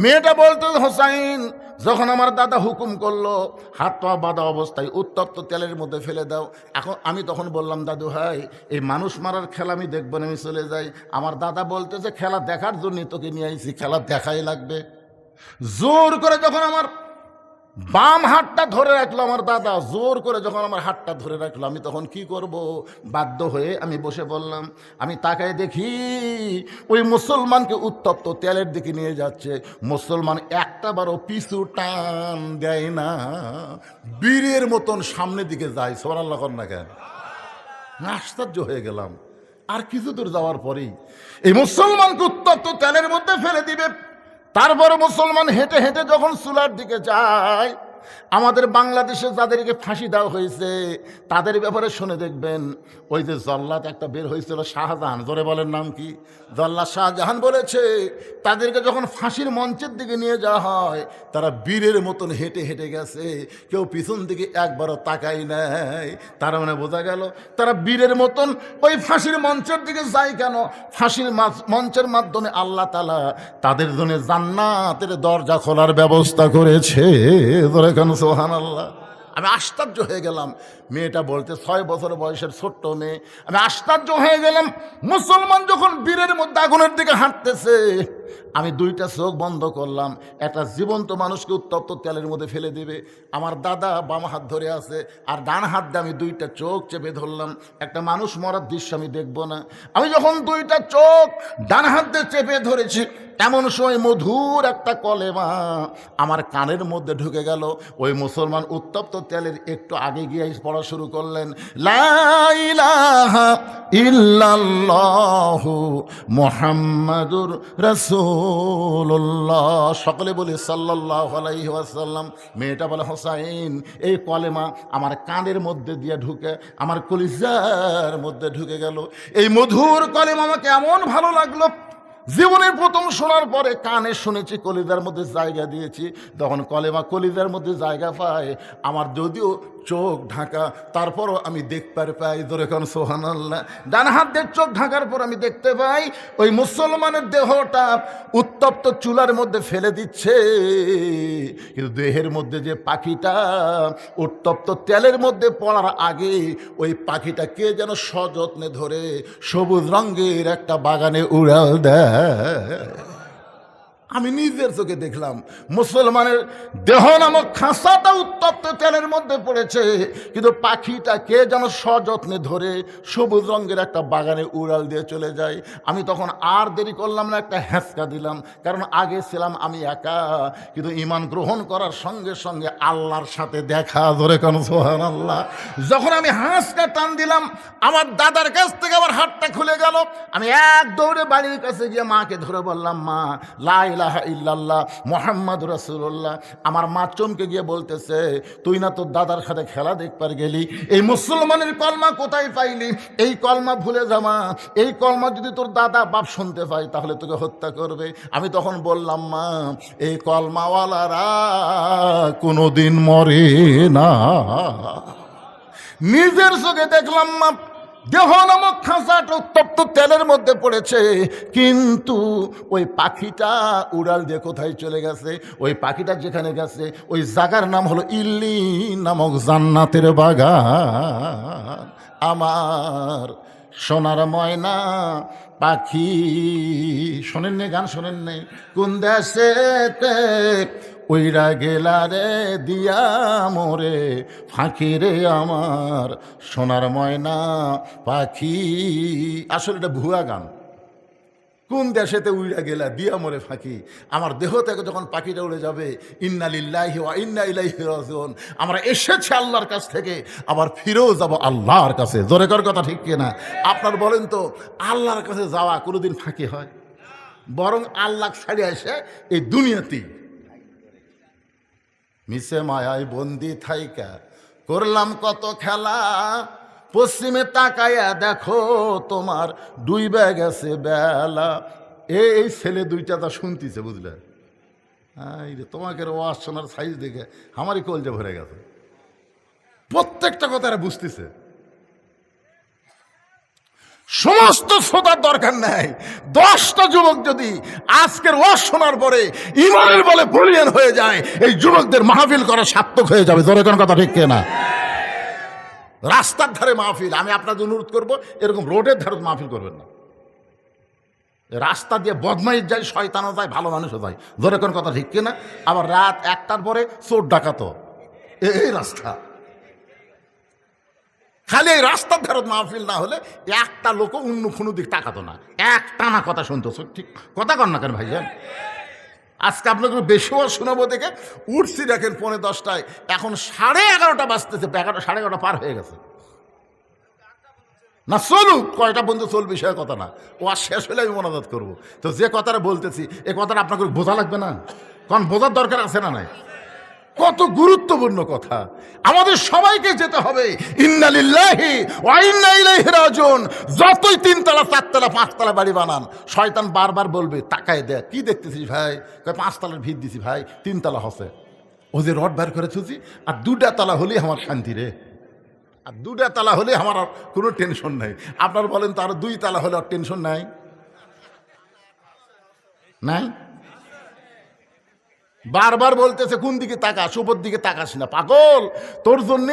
মেয়েটা বলতো, হোসাইন যখন আমার দাদা হুকুম করলো হাত পা বাঁধা অবস্থায় উত্তপ্ত তেলের মধ্যে ফেলে দাও। এখন আমি তখন বললাম, দাদু ভাই এই মানুষ মারার খেলা আমি দেখবো না, আমি চলে যাই। আমার দাদা বলতেছে, খেলা দেখার জন্য তোকে নিয়ে আইছি, খেলা দেখাই লাগবে। জোর করে যখন আমার বাম হাতটা ধরে রাখলো আমার দাদা, জোর করে যখন আমার হাতটা ধরে রাখলো, আমি তখন কি করব, বাধ্য হয়ে আমি বসে বললাম। আমি তাকায় দেখি ওই মুসলমানকে উত্তপ্ত তেলের দিকে নিয়ে যাচ্ছে। মুসলমান একটা বারও পিছু টান দেয় না, বীরের মতন সামনের দিকে যায়। সুবহানাল্লাহ কর না কেন? আশ্চর্য হয়ে গেলাম। আর কিছু দূর যাওয়ার পরেই এই মুসলমানকে উত্তপ্ত তেলের মধ্যে ফেলে দিবে। তারপরে মুসলমান হেঁটে হেঁটে যখন চুলার দিকে যায়, আমাদের বাংলাদেশে যাদেরকে ফাঁসি দেওয়া হয়েছে তাদের ব্যাপারে শুনে দেখবেন, ওই যে জল্লাদ একটা বের হয়েছিল শাহজাহান, জোরে বলেন নাম কি? জল্লাদ শাহজাহান বলেছে তাদেরকে যখন ফাঁসির মঞ্চের দিকে নিয়ে যাওয়া হয়, তারা বীরের মতন হেঁটে হেঁটে গেছে, কেউ পিছন দিকে একবারও তাকাই নাই। তার মানে বোঝা গেল তারা বীরের মতন ওই ফাঁসির মঞ্চের দিকে যায় কেন? ফাঁসির মঞ্চের মাধ্যমে আল্লাহ তাআলা তাদের জন্য জান্নাতের দরজা খোলার ব্যবস্থা করেছে। সুবহানাল্লাহ। আমি আশ্চর্য হয়ে গেলাম। মেয়েটা বলতে 6 বছর বয়সের ছোট্ট মেয়ে। আমি আশ্চর্য হয়ে গেলাম, মুসলমান যখন বীরের মধ্যে আগুনের দিকে হাঁটতেছে, আমি দুইটা চোখ বন্ধ করলাম। একটা জীবন্ত মানুষকে উত্তপ্ত তেলের মধ্যে ফেলে দিবে, আমার দাদা বাম হাত ধরে আছে, আর ডান হাত দিয়ে আমি দুইটা চোখ চেপে ধরলাম। একটা মানুষ মরার দৃশ্য আমি দেখব না। আমি যখন দুইটা চোখ ডান হাত দিয়ে চেপে ধরেছি, এমন সময় মধুর একটা কলেমা আমার কানের মধ্যে ঢুকে গেল। ওই মুসলমান উত্তপ্ত তেলের একটু আগে গিয়ে পড়া শুরু করলেন, লা ইলাহা ইল্লাল্লাহু মুহাম্মাদুর রাসূলুল্লাহ। সকলে বলি সাল্লাল্লাহু আলাইহি ওয়াসাল্লাম। মেয়েটা বলে, হোসাইন, এই কলেমা আমার কানের মধ্যে দিয়ে ঢুকে আমার কলিজার মধ্যে ঢুকে গেল। এই মধুর কলেমা আমাকে এমন ভালো লাগলো, জীবনের প্রথম শোনার পরে কানে শুনেছি, কলিজার মধ্যে জায়গা দিয়েছি। তখন কলেমা কলিজার মধ্যে জায়গা পায়, আমার যদিও চোখ ঢাকা, তারপরও আমি দেখতে পাই। ধরে কোন সুবহানাল্লাহ। ডান হাত দিয়ে চোখ ঢাকার পর আমি দেখতে পাই ওই মুসলমানের দেহটা উত্তপ্ত চুলার মধ্যে ফেলে দিচ্ছে, কিন্তু দেহের মধ্যে যে পাখিটা উত্তপ্ত তেলের মধ্যে পড়ার আগে ওই পাখিটা কে যেন সযত্নে ধরে সবুজ রঙের একটা বাগানে উড়াল দেয়। আমি নিজের চোখে দেখলাম মুসলমানের দেহ নামক খাঁচাটা উত্তপ্ত তেলের মধ্যে পড়েছে, কিন্তু পাখিটা কে যেন সযত্নে ধরে সবুজ রঙের একটা বাগানে উড়াল দিয়ে চলে যায়। আমি তখন আর দেরি করলাম না, একটা হ্যাঁচকা দিলাম, কারণ আগে ছিলাম আমি একা, কিন্তু ঈমান গ্রহণ করার সঙ্গে সঙ্গে আল্লাহর সাথে দেখা। ধরে কোন সুবহানাল্লাহ। যখন আমি হ্যাঁচকা টান দিলাম, আমার দাদার কাছ থেকে আমার হাতটা খুলে গেল। আমি এক দৌড়ে বাড়ির কাছে গিয়ে মাকে ধরে বললাম, মা, লা ইলাহা ইল্লাল্লাহ মুহাম্মাদুর রাসূলুল্লাহ। আমার মা চমকে গিয়ে বলতেছে, তুই না তোর দাদার সাথে খেলা দেখবার গেলি, এই মুসলমানের কলমা কোথায় পাইলি? এই কলমা ভুলে যামা, এই কলমা যদি তোর দাদা বাপ শুনতে পায় তাহলে তোকে হত্যা করবে। আমি তখন বললাম, মা, এই কলমাওয়ালারা কোনোদিন মরে না। নিজের চোখে দেখলাম মা, দেহ নামক খাঁচাটা উত্তপ্ত তেলের মধ্যে পড়েছে, কিন্তু ওই পাখিটা উড়াল দিয়ে কোথায় চলে গেছে? ওই পাখিটা যেখানে গেছে ওই জায়গার নাম হলো ইল্লিন নামক জান্নাতের বাগান। আমার সোনার ময়না পাখি, শোনেন নে গান, শোনেন নেই? কোন দেশেতে ওইরা গেলা রে দিয়া মোরে ফাঁকি রে আমার সোনার ময়না পাখি। আসলে এটা ভুয়া গান। কোন দেশেতে উইরা গেলা দিয়া মোরে ফাঁকি, আমার দেহ থেকে যখন পাখিটা উড়ে যাবে, ইন্না লিল্লাহি ওয়া ইন্না ইলাইহি রাজিউন। আমরা এসেছি আল্লাহর কাছ থেকে, আবার ফিরেও যাব আল্লাহর কাছে। জোরে কর কথা, ঠিক কিনা? আপনার বলেন তো, আল্লাহর কাছে যাওয়া কোনোদিন ফাঁকি হয়? বরং আল্লাহ ছাড়ে এসে এই দুনিয়াতেই মিশে মায়ায় বন্দি থাইকা করলাম কত খেলা, পশ্চিমে তাকায়া দেখো তোমার ডুইবে গেছে বেলা। এই ছেলে দুইটা তা শুনতেছে, বুঝলে? তোমাকে ওয়াজ শোনার সাইজ দেখে আমারই কলজে ভরে গেছে। প্রত্যেকটা কথা এরা বুঝতেছে। সমস্ত শ্রোতার দরকার নাই, 10টা যুবক যদি আজকের ওয়াজ শোনার পরে ইমানের বলে বলিয়ান হয়ে যায়, এই যুবকদের মাহফিল করা সার্থক হয়ে যাবে। জোরে কোন কথা, ঠিক কিনা? রাস্তার ধারে মাহফিল, আমি আপনাদের অনুরোধ করবো, এরকম রোডের ধারে মাহফিল করবেন না। রাস্তা দিয়ে বদমাইশ যায়, শয়তানও যায়, ভালো মানুষও যায়, ধরে কোন কথা ঠিক কিনা? আবার রাত 1টার পরে চোর ডাকাতো, এই রাস্তা। খালি এই রাস্তার ধারত মাহফিল না হলে একটা লোক অন্য কোনো দিক তাকাতো না, একটা না কথা শুনতো। ঠিক কথা কর না কেন ভাইজান? আজকে আপনাকে বেশিও শোনাবো দেখে উঠছি দেখেন 10:45, এখন 11:30 বাজতেছে, 11:30 পার হয়ে গেছে। না চলুক, কয়টা বন্ধু চলবে সে কথা না, ও আর শেষ হলে আমি মনোজাত করবো। তো যে কথাটা বলতেছি এ কথাটা আপনাকে বোঝা লাগবে না? কারণ বোঝার দরকার আছে না নাই? কত গুরুত্বপূর্ণ কথা। আমাদের সবাইকে যেতে হবে ইন্না লিল্লাহি ওয়া ইন্না ইলাইহি রাজিউন। যতই 3 তলা 4 তলা 5 তলা বাড়ি বানান, শয়তান বারবার বলবে তাকায় দেখ কি দেখতেছিস ভাই, 5 তলার ভিত দিছি ভাই, 3 তলা হসে, ও যে রড বার করে থুছি, আর 2টা তলা হলেই আমার শান্তি রে, আর 2টা তলা হলে আমার আর কোনো টেনশন নাই। আপনার বলেন তো আর 2 তলা হলে আর টেনশন নাই? নাই? বারবার বলতেছে কোন দিকে তাকাস, উপর দিকে তাকাস না পাগল, তোর জন্য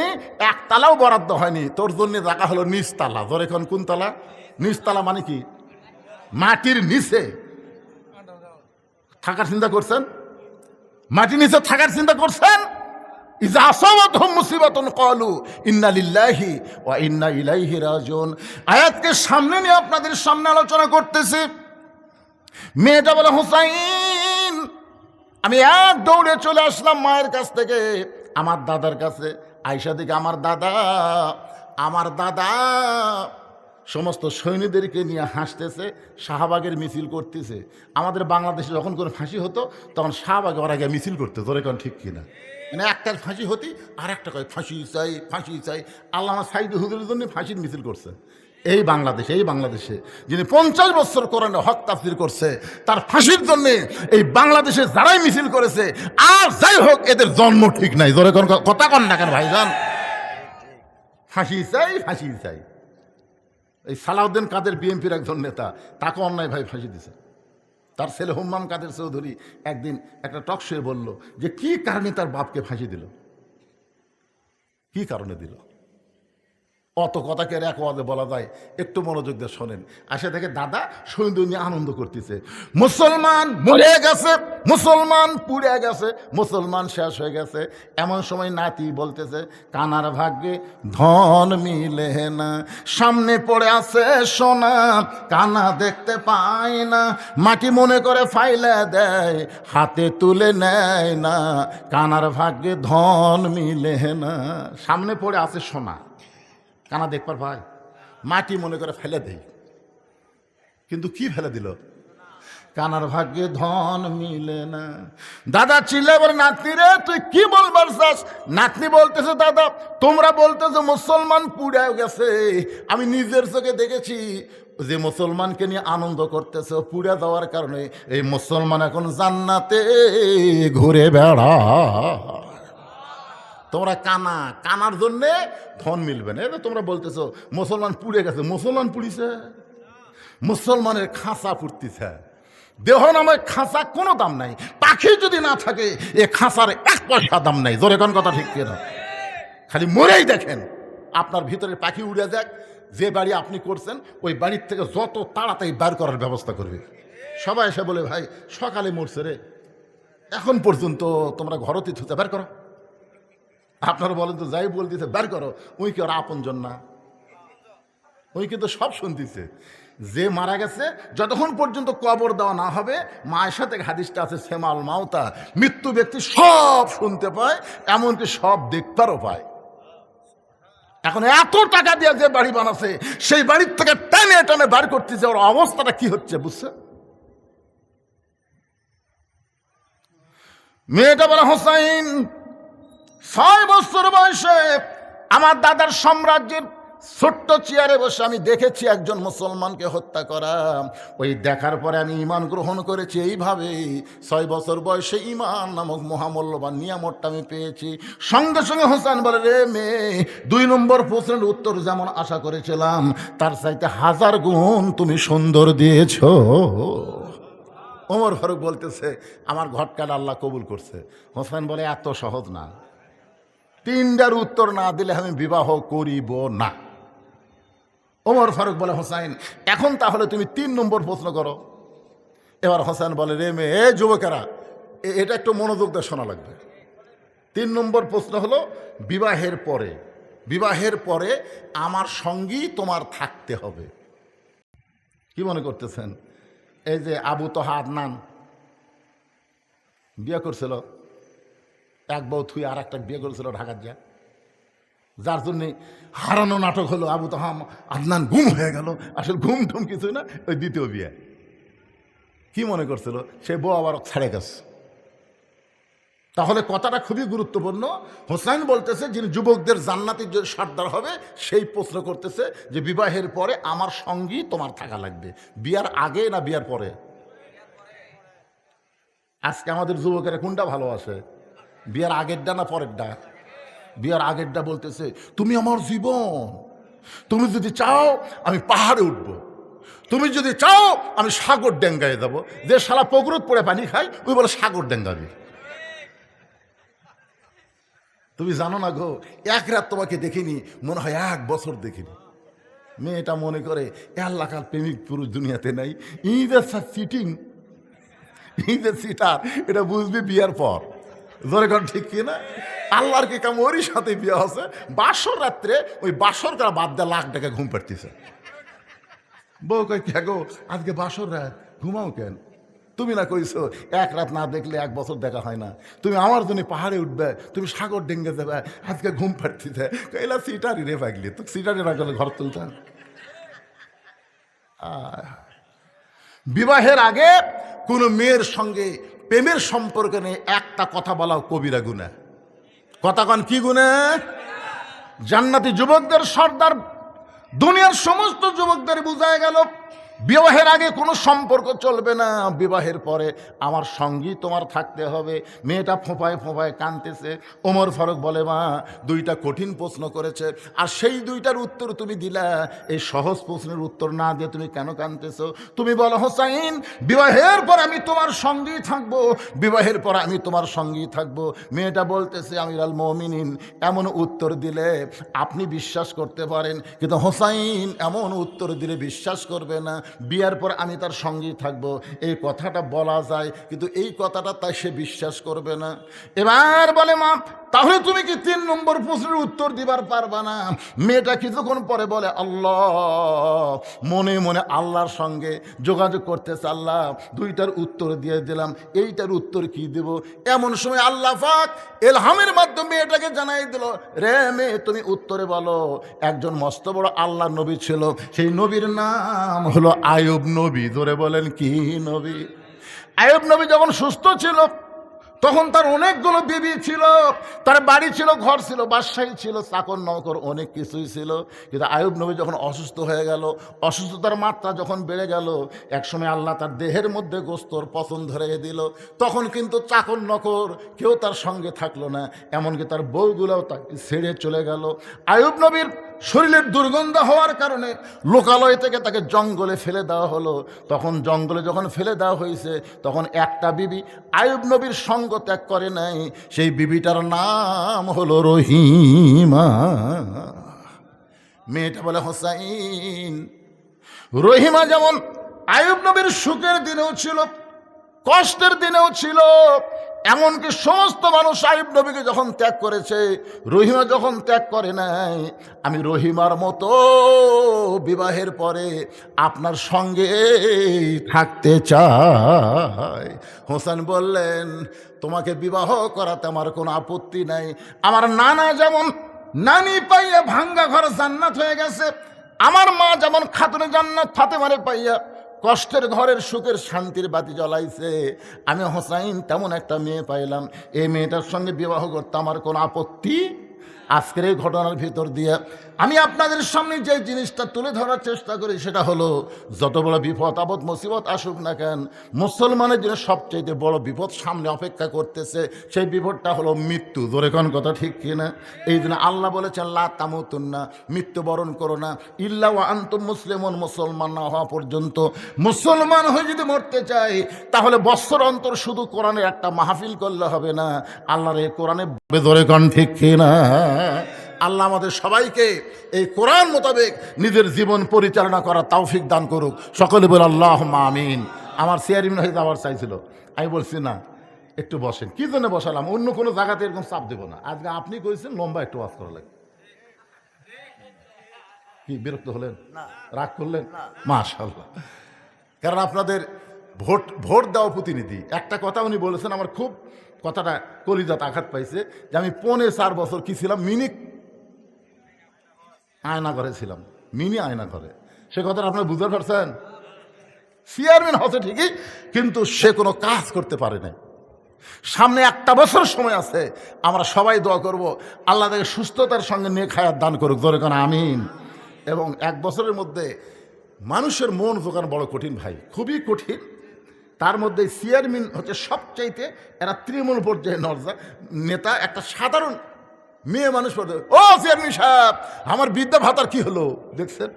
1 তালাও বরাদ্দ হয়নি, তোর জন্য রাখা হলো নিচতলা। ধর এখন কোন তলা? নিচতলা মানে কি? মাটির নিচে থাকার চিন্তা করছেন? মাটির নিচে থাকার চিন্তা করছেন? ইজা আসাবাতহুম মুসিবাতুন ক্বালু ইন্না লিল্লাহি ওয়া ইন্না ইলাইহি রাজিউন। আয়াতকে সামনে নিয়ে আপনাদের সামনে আলোচনা করতেছি। মেয়েটা বলে হুসাইন, আমি এক দৌড়ে চলে আসলাম মায়ের কাছ থেকে আমার দাদার কাছে। আয়সা থেকে আমার দাদা সমস্ত সৈন্যদেরকে নিয়ে হাসতেছে, শাহবাগের মিছিল করতেছে। আমাদের বাংলাদেশে যখন কোনো ফাঁসি হতো তখন শাহবাগে ওরা গিয়ে মিছিল করতে, ধরে কোন ঠিক কিনা? মানে একটার ফাঁসি হতি আর একটা কয় ফাঁসি চাই, ফাঁসি চাই। আল্লামা সাইদ হুজুরের জন্য ফাঁসির মিছিল করছে এই বাংলাদেশে যিনি 50 বছর কোরআনে হক তাফসীর করছে, তার ফাঁসির জন্য এই বাংলাদেশে যারাই মিছিল করেছে, আর যাই হোক এদের জন্ম ঠিক নাই। জোরে কোন কথা কন না কেন ভাইজান? ফাঁসি চাই, ফাঁসি চাই। এই সালাউদ্দিন কাদের বিএনপির একজন নেতা, তাকে অন্যায় ভাই ফাঁসি দিছে। তার ছেলে হুম্মাম কাদের চৌধুরী একদিন একটা টক শোয়ে বলল যে কি কারণে তার বাপকে ফাঁসি দিল, কি কারণে দিল। অত কথাকে এক ওয়াজে বলা যায়? একটু মনোযোগ দিয়ে শোনেন। আসে দেখে দাদা সৈন্য নিয়ে আনন্দ করতেছে, মুসলমান মরে গেছে, মুসলমান পুড়ে গেছে, মুসলমান শেষ হয়ে গেছে। এমন সময় নাতি বলতেছে কানার ভাগ্যে ধন মিলে না, সামনে পড়ে আছে সোনা, কানা দেখতে পায় না, মাটি মনে করে ফাইলে দেয়, হাতে তুলে নেয় না, কানার ভাগ্যে ধন মিলে না। সামনে পড়ে আছে সোনা, কানা দেখবার ভাই, মাটি মনে করে ফেলে দেয়, কিন্তু কি ফেলে দিল? কানার ভাগ্যে ধন মিলে না। দাদা চিল্লে বলে নাতনি রে তুই কি বলবার চাস? নাতনি বলতেছে দাদা তোমরা বলতেছো মুসলমান পুড়ে গেছে, আমি নিজের চোখে দেখেছি যে মুসলমানকে নিয়ে আনন্দ করতেছে, পুড়ে যাওয়ার কারণে এই মুসলমান এখন জান্নাতে ঘুরে বেড়া। তোমরা কানার জন্যে ধন মিলবে না। এবার তোমরা বলতেছো মুসলমান পুড়ে গেছে, মুসলমান পুড়িছে, মুসলমানের খাঁচা পুড়তিছে। দেহ নামে খাঁচা কোনো দাম নাই, পাখি যদি না থাকে এ খাঁচার 1 পয়সা দাম নাই। জোরে কোন কথা ঠিক কিনা? খালি মরেই দেখেন, আপনার ভিতরে পাখি উড়ে যাক, যে বাড়ি আপনি করছেন ওই বাড়ির থেকে যত তাড়াতাড়ি বার করার ব্যবস্থা করবে। সবাই এসে বলে ভাই সকালে মরছে রে, এখন পর্যন্ত তোমরা ঘরতে থুতে বার করো। আপনারা বলেন তো যাই বলতেছে বের করো, ওই কি ওর আপনজন না? ওই কিন্তু সব শুনতেছে। যে মারা গেছে যতক্ষণ পর্যন্ত কবর দেওয়া না হবে, মায়ের সাথে হাদিসটা আছে সেমাল মাউতা, মৃত্যু ব্যক্তি সব শুনতে পায়, এমনকি সব দেখতেও পায়। এখন এত টাকা দিয়ে যে বাড়ি বানাচ্ছে সেই বাড়ির থেকে টেনে টেনে বার করতেছে, ওর অবস্থাটা কি হচ্ছে বুঝছে? মেয়েটা বলে হোসাইন 6 বছর বয়সে আমার দাদার সাম্রাজ্যের ছোট্ট চেয়ারে বসে আমি দেখেছি একজন মুসলমানকে হত্যা করা। ওই দেখার পরে আমি ঈমান গ্রহণ করেছি। এইভাবে 6 বছর বয়সে ঈমান নামক মহামূল্যবান নিয়ামতটা আমি পেয়েছি। সঙ্গে সঙ্গে হোসেন বলে রে মেয়ে, 2 নম্বর প্রশ্নের উত্তর যেমন আশা করেছিলাম তার চাইতে 1000 গুণ তুমি সুন্দর দিয়েছ। ওমর ফারুক বলতেছে আমার ঘটকাটা আল্লাহ কবুল করছে। হোসেন বলে এত সহজ না, 3টার উত্তর না দিলে আমি বিবাহ করিব না। ওমর ফারুক বলে হোসাইন এখন তাহলে তুমি 3 নম্বর প্রশ্ন করো। এবার হোসেন বলে, রে মেয়ে, এ যুবকেরা, এটা একটু মনোযোগ দিয়ে শোনা লাগবে। 3 নম্বর প্রশ্ন হলো, বিবাহের পরে আমার সঙ্গী তোমার থাকতে হবে। কি মনে করতেছেন? এই যে আবু তহা আদনান বিয়ে করছিল, এক বউ থুই আর একটা বিয়ে করেছিল ঢাকার যা, যার জন্যে হারানো নাটক হলো। আবু তহা আদনান গুম হয়ে গেল, আসলে ঘুম টুম কিছু না, ওই দ্বিতীয় বিয়ে। কি মনে করছিল? সে বউ আবার ছেড়ে গেছে। তাহলে কথাটা খুবই গুরুত্বপূর্ণ। হোসেন বলতেছে, যিনি যুবকদের জান্নাতের যে সর্দার হবে, সেই প্রশ্ন করতেছে যে বিবাহের পরে আমার সঙ্গী তোমার থাকা লাগবে। বিয়ার আগে না বিয়ার পরে? আজকে আমাদের যুবকেরা কোনটা ভালোবাসে, বিয়ার আগেরটা না পরেরটা? বিয়ার আগেরটা বলতেছে, তুমি আমার জীবন, তুমি যদি চাও আমি পাহাড়ে উঠব, তুমি যদি চাও আমি সাগর ডেঙ্গায় যাবো। যে শালা পুকুরত পড়ে পানি খাই, ওই বলে সাগর ডেঙ্গাবি। তুমি জানো না গো, এক রাত তোমাকে দেখিনি, মনে হয় 1 বছর দেখিনি। মেয়েটা মনে করে এলাকার প্রেমিক পুরুষ দুনিয়াতে নাই, চিটিং, সিটার। এটা বুঝবি বিয়ার পর। ধরে কর ঠিক কিনা? আল্লাহর কি কাম, ওরই সাথে বিয়ে আছে। বাসর রাত্রে ওই বাসর করা বাদ দিয়ে লাখ টাকা ঘুম পাড়তেছে। বউ কই, কে গো আজকে বাসর রাত, ঘুমাও কেন? তুমি না কইছো 1 রাত না দেখলে 1 বছর দেখা হয় না, তুমি আমার জন্য পাহাড়ে উঠবে, তুমি সাগর ডেঙ্গে যাবে, আজকে ঘুম পাড়তেছে। এলা সিটারি রে পাগলি, তো সিটারি না গেলে ঘর তুলতাম। বিবাহের আগে কোনো মেয়ের সঙ্গে প্রেমের সম্পর্ক নিয়ে একটা কথা বলাও কবিরা গুনাহ। কথা কন কি গুনাহ? জান্নাতি যুবকদের সর্দার দুনিয়ার সমস্ত যুবকদের বুঝায় গেল, বিবাহের আগে কোনো সম্পর্ক চলবে না, বিবাহের পরে আমার সঙ্গী তোমার থাকতে হবে। মেয়েটা ফোঁপায় ফোঁপায় কাঁদতেছে। ওমর ফারুক বলে, মা 2টা কঠিন প্রশ্ন করেছে, আর সেই 2টার উত্তর তুমি দিলা, এই সহজ প্রশ্নের উত্তর না দিয়ে তুমি কেন কাঁদতেছো? তুমি বলো, হোসাইন বিবাহের পর আমি তোমার সঙ্গী থাকবো, বিবাহের পর আমি তোমার সঙ্গী থাকবো। মেয়েটা বলতেছে, আমিরুল মুমিনিন, এমন উত্তর দিলে আপনি বিশ্বাস করতে পারেন, কিন্তু হোসাইন এমন উত্তর দিলে বিশ্বাস করবে না, বিয়ার পর আমি তার সঙ্গী থাকবো। এই কথাটা বলা যায়, কিন্তু এই কথাটা তাই সে বিশ্বাস করবে না। এবার বলে, মা তাহলে তুমি কি 3 নম্বর প্রশ্নের উত্তর দিবার পারবা না? মেয়েটা কিছুক্ষণ পরে বলে, আল্লাহ, মনে মনে আল্লাহর সঙ্গে যোগাযোগ করতেছে, আল্লাহ 2টার উত্তর দিয়ে দিলাম, এইটার উত্তর কি দেব? এমন সময় আল্লাহ পাক ইলহামের মাধ্যমে মেয়েটাকে জানাই দিল, রে মেয়ে তুমি উত্তরে বলো। একজন মস্ত বড় আল্লাহ নবী ছিল, সেই নবীর নাম হলো আইয়ুব নবী। ধরে বলেন, কি নবী? আইয়ুব নবী যখন সুস্থ ছিল, তখন তার অনেকগুলো বিবি ছিল, তার বাড়ি ছিল, ঘর ছিল, বাদশাহী ছিল, চাকর নৌকর অনেক কিছুই ছিল। কিন্তু আইয়ুব নবী যখন অসুস্থ হয়ে গেল, অসুস্থতার মাত্রা যখন বেড়ে গেল, একসময় আল্লাহ তার দেহের মধ্যে গোস্তর পচন ধরে দিল। তখন কিন্তু চাকর নৌকর কেউ তার সঙ্গে থাকলো না, এমনকি তার বউগুলোও তাকে ছেড়ে চলে গেল। আইয়ুব নবীর শরীরের দুর্গন্ধ হওয়ার কারণে লোকালয় থেকে তাকে জঙ্গলে ফেলে দেওয়া হলো। তখন জঙ্গলে যখন ফেলে দেওয়া হয়েছে, তখন একটা বিবি আইয়ুব নবীর সঙ্গ ত্যাগ করে নাই, সেই বিবিটার নাম হলো রহিমা। মেয়েটা বলে, হোসাইন, রহিমা যেমন আইয়ুব নবীর সুখের দিনেও ছিল, কষ্টের দিনেও ছিল, এমনকি সমস্ত মানুষ আইয়ুব নবীকে যখন ত্যাগ করেছে, রহিমা যখন ত্যাগ করে নাই, আমি রহিমার মতো বিবাহের পরে আপনার সঙ্গে থাকতে চাই। হোসেন বললেন, তোমাকে বিবাহ করাতে আমার কোনো আপত্তি নাই। আমার নানা যেমন নানি পাইয়া ভাঙ্গা ঘর জান্নাত হয়ে গেছে, আমার মা যেমন খাতুনে জান্নাত ফাতেমারে পাইয়া কষ্টের ঘরের সুখের শান্তির বাতি জ্বলাইছে, আমি হোসাইন তেমন একটা মেয়ে পাইলাম, এই মেয়েটার সঙ্গে বিবাহ করতে আমার কোনো আপত্তি। আজকের এই ঘটনার ভিতর দিয়ে আমি আপনাদের সামনে যে জিনিসটা তুলে ধরার চেষ্টা করি, সেটা হলো, যত বড় বিপদ আপদ মুসিবত আসুক না কেন, মুসলমানের জন্য সবচেয়ে বড় বিপদ সামনে অপেক্ষা করতেছে, সেই বিপদটা হলো মৃত্যু। ধরে কোন কথা ঠিক কিনা? এই জন্য আল্লাহ বলেছেন, লা তামুতুন্না, মৃত্যুবরণ করো না, ইল্লা ওয়া আনতুম মুসলিমুন, মুসলমান না হওয়া পর্যন্ত। মুসলমান হয়ে যদি মরতে চাই, তাহলে বৎসর অন্তর শুধু কোরআনের একটা মাহফিল করলে হবে না, আল্লাহর এই কোরআনে ধরে কোন ঠিক কিনা? আল্লাহ আমাদের সবাইকে এই কোরআন মোতাবেক নিজের জীবন পরিচালনা করার তৌফিক দান করুক। সকলে বলে আল্লাহুম্মা আমিন। আমার চেয়ারম্যান হয়ে যাওয়ার চাইছিল। আমি বলছি না, একটু বসেন। কি জন্য বসালাম, অন্য কোনো জায়গাতে এরকম চাপ দেবো না। আজকে আপনি কইছেন লম্বা একটু ওয়াজ করা লাগে। কি বিরক্ত হলেন, রাগ করলেন? মাশাআল্লাহ। কারণ আপনাদের ভোট দেওয়া প্রতিনিধি। একটা কথা উনি বলেছেন, আমার খুব কথাটা কলিজাতে আঘাত পাইছে, যে আমি 4.5 বছর কি ছিলাম, মিনি আয়না ঘরে ছিলাম, মিনি আয়না ঘরে। সে কথাটা আপনারা বুঝতে পারছেন? চেয়ারম্যান হচ্ছে ঠিকই, কিন্তু সে কোনো কাজ করতে পারে না। সামনে 1 বছর সময় আছে, আমরা সবাই দোয়া করব আল্লাহ তাকে সুস্থতার সঙ্গে নেক হায়াত দান করুক, ধরে কেন আমিন। এবং 1 বছরের মধ্যে মানুষের মন জোগান বড় কঠিন ভাই, খুবই কঠিন। তার মধ্যে চেয়ারম্যান হচ্ছে সবচাইতে, এরা তৃণমূল পর্যায়ে নেতা, একটা সাধারণ মেয়ে মানুষ পড়ে, ও চেয়ারম্যান সাহেব আমার বৃদ্ধা ভাতার কি হলো, দেখছেন?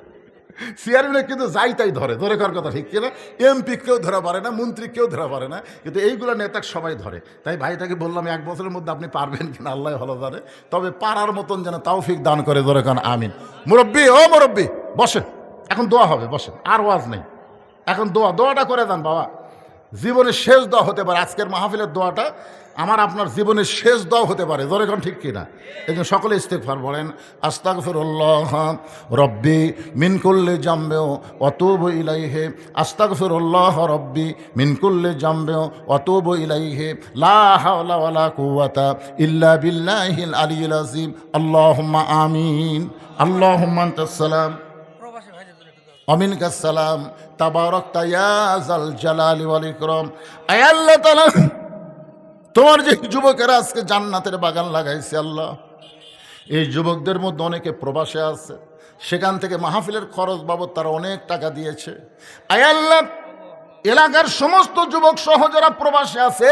চেয়ারম্যান কিন্তু যাই তাই ধরে কার কথা ঠিক কিনা? এমপি কেউ ধরা পারে না, মন্ত্রী কেউ ধরা পারে না, কিন্তু এইগুলো নেতা সবাই ধরে। তাই ভাইটাকে বললাম 1 বছরের মধ্যে আপনি পারবেন কিনা আল্লাহ ভালো জানে, তবে পারার মতন যেন তৌফিক দান করে, ধরে কান আমিন। মুরব্বি, ও মুরব্বি বসেন, এখন দোয়া হবে, বসেন, আর ওয়াজ নেই, এখন দোয়াটা করে দেন বাবা। জীবনের শেষ দোয়া হতে পারে আজকের মাহফিলের দোয়াটা, আমার আপনার জীবনের শেষ দোয়া হতে পারে, ধরে কোন ঠিক কিনা? এই জন্য সকলে ইস্তেগফার বলেন, আস্তাগফিরুল্লাহ রব্বি মিন কুল্লি জামবে ওয়া তুবু ইলাইহি, আস্তাগফিরুল্লাহ রব্বি মিন কুল্লি জামবে ওয়া তুবু ইলাইহি, লা হাওলা ওয়ালা কুওয়াতা ইল্লা বিল্লাহিল আলিয়্যিল আযীম, আল্লাহুম্মা আমিন। আল্লাহুম্মা আনতাস সালাম আমিনকাস সালাম, তাবারাকতা ইয়া যাল জালালি ওয়াল ইকরাম। আয় আল্লাহ তাআলা, তোমার যে যুবকেরা আজকে জান্নাতের বাগান লাগাইছে আল্লাহ, এই যুবকদের মধ্যে অনেকে প্রবাসে আছে, সেখান থেকে মাহফিলের খরচ বাবদ তারা অনেক টাকা দিয়েছে। আয় আল্লাহ, এলাকার সমস্ত যুবক সহ যারা প্রবাসে আছে,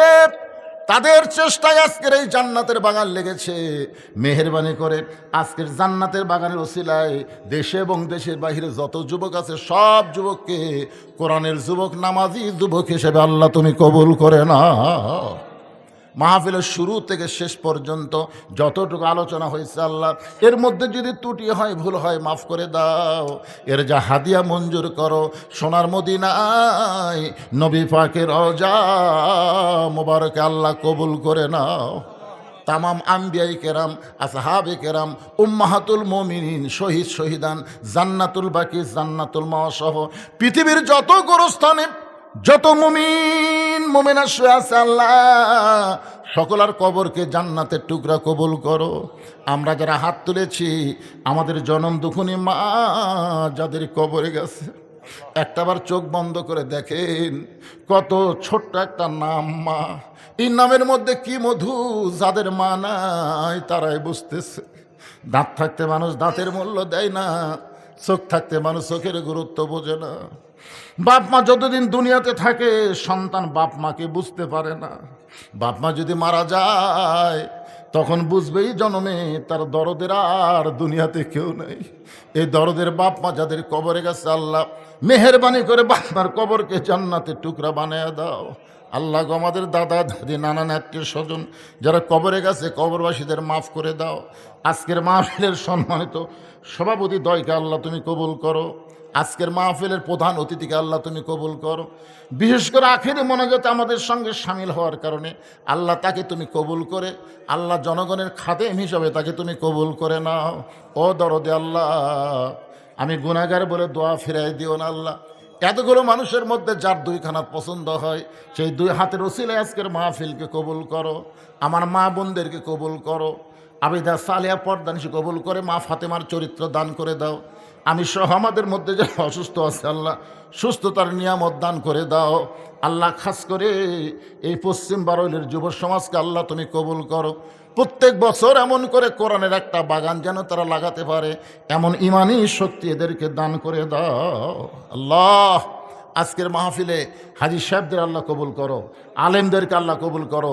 তাদের চেষ্টায় আজকের এই জান্নাতের বাগান লেগেছে। মেহেরবানি করে আজকের জান্নাতের বাগানের ওসিলায় দেশে এবং দেশের বাইরে যত যুবক আছে, সব যুবককে কোরআনের যুবক, নামাজি যুবক হিসেবে আল্লাহ তুমি কবুল করে না। মাহফিলের শুরু থেকে শেষ পর্যন্ত যতটুকু আলোচনা হয়েছে আল্লাহ, এর মধ্যে যদি ত্রুটি হয়, ভুল হয়, মাফ করে দাও। এর যা হাদিয়া মঞ্জুর করো, সোনার মদিনায় নবী পাকের রওজা মোবারকে আল্লাহ কবুল করে নাও। তামাম আম্বিয়াই কেরাম, আসহাবে কেরাম, উম্মাহাতুল মুমিনিন, শহীদ শহীদান, জান্নাতুল বাকি, জান্নাতুল মাওয়া সহ পৃথিবীর যত গোরস্থানে যত মুমিন মুমিনা শুয়ে আছে আল্লাহ, সকলের কবরকে জান্নাতের টুকরা কবুল করো। আমরা যারা হাত তুলেছি, আমাদের জনম দুঃখিনী মা যাদের কবরে গেছে, একটাবার চোখ বন্ধ করে দেখেন, কত ছোট্ট একটা নাম মা। এই নামের মধ্যে কি মধু, যাদের মা নাই তারাই বুঝতেছে। দাঁত থাকতে মানুষ দাঁতের মূল্য দেয় না, চোখ থাকতে মানুষ চোখের গুরুত্ব বোঝে না। বাপ মা যতদিন দুনিয়াতে থাকে, সন্তান বাপ মাকে বুঝতে পারে না। বাপ মা যদি মারা যায়, তখন বুঝবেই জন্মে তার দরদের আর দুনিয়াতে কেউ নেই। এই দরদের বাপ মা যাদের কবরে গেছে আল্লাহ, মেহেরবানি করে বাপ মার কবরকে জান্নাতের টুকরা বানিয়ে দাও। আল্লাহ গো, আমাদের দাদা দাদি, নানান আত্মীয় স্বজন যারা কবরে গেছে, কবরবাসীদের মাফ করে দাও। আজকের মাহফিলের সম্মানিত সভাপতি দয়কে আল্লাহ তুমি কবুল করো। আজকের মাহফিলের প্রধান অতিথিকে আল্লাহ তুমি কবুল করো। বিশেষ করে আখেরি মোনাজাতে আমাদের সঙ্গে সামিল হওয়ার কারণে আল্লাহ তাকে তুমি কবুল করে, আল্লাহ জনগণের খাদেম হিসাবে তাকে তুমি কবুল করে নাও। ও দরদে আল্লাহ, আমি গুনাহগার বলে দোয়া ফিরাই দিও না আল্লাহ। এতগুলো মানুষের মধ্যে যার 2 হাত পছন্দ হয়, সেই 2 হাতের ওসিলায় আজকের মাহফিলকে কবুল করো। আমার মা বোনদেরকে কবুল করো। আবিদা সালিয়া পর্দানিশি কবুল করে মা ফাতেমার চরিত্র দান করে দাও। আমি সহ আমাদের মধ্যে যারা অসুস্থ আছে আল্লাহ, সুস্থতার নিয়ামত দান করে দাও আল্লাহ। খাস করে এই পশ্চিম বারৈলের যুব সমাজকে আল্লাহ তুমি কবুল করো। প্রত্যেক বছর এমন করে কোরআনের একটা বাগান যেন তারা লাগাতে পারে, এমন ইমানি শক্তি এদেরকে দান করে দাও আল্লাহ। আজকের মাহফিলে হাজী সাহেবদের আল্লাহ কবুল করো, আলেমদেরকে আল্লাহ কবুল করো।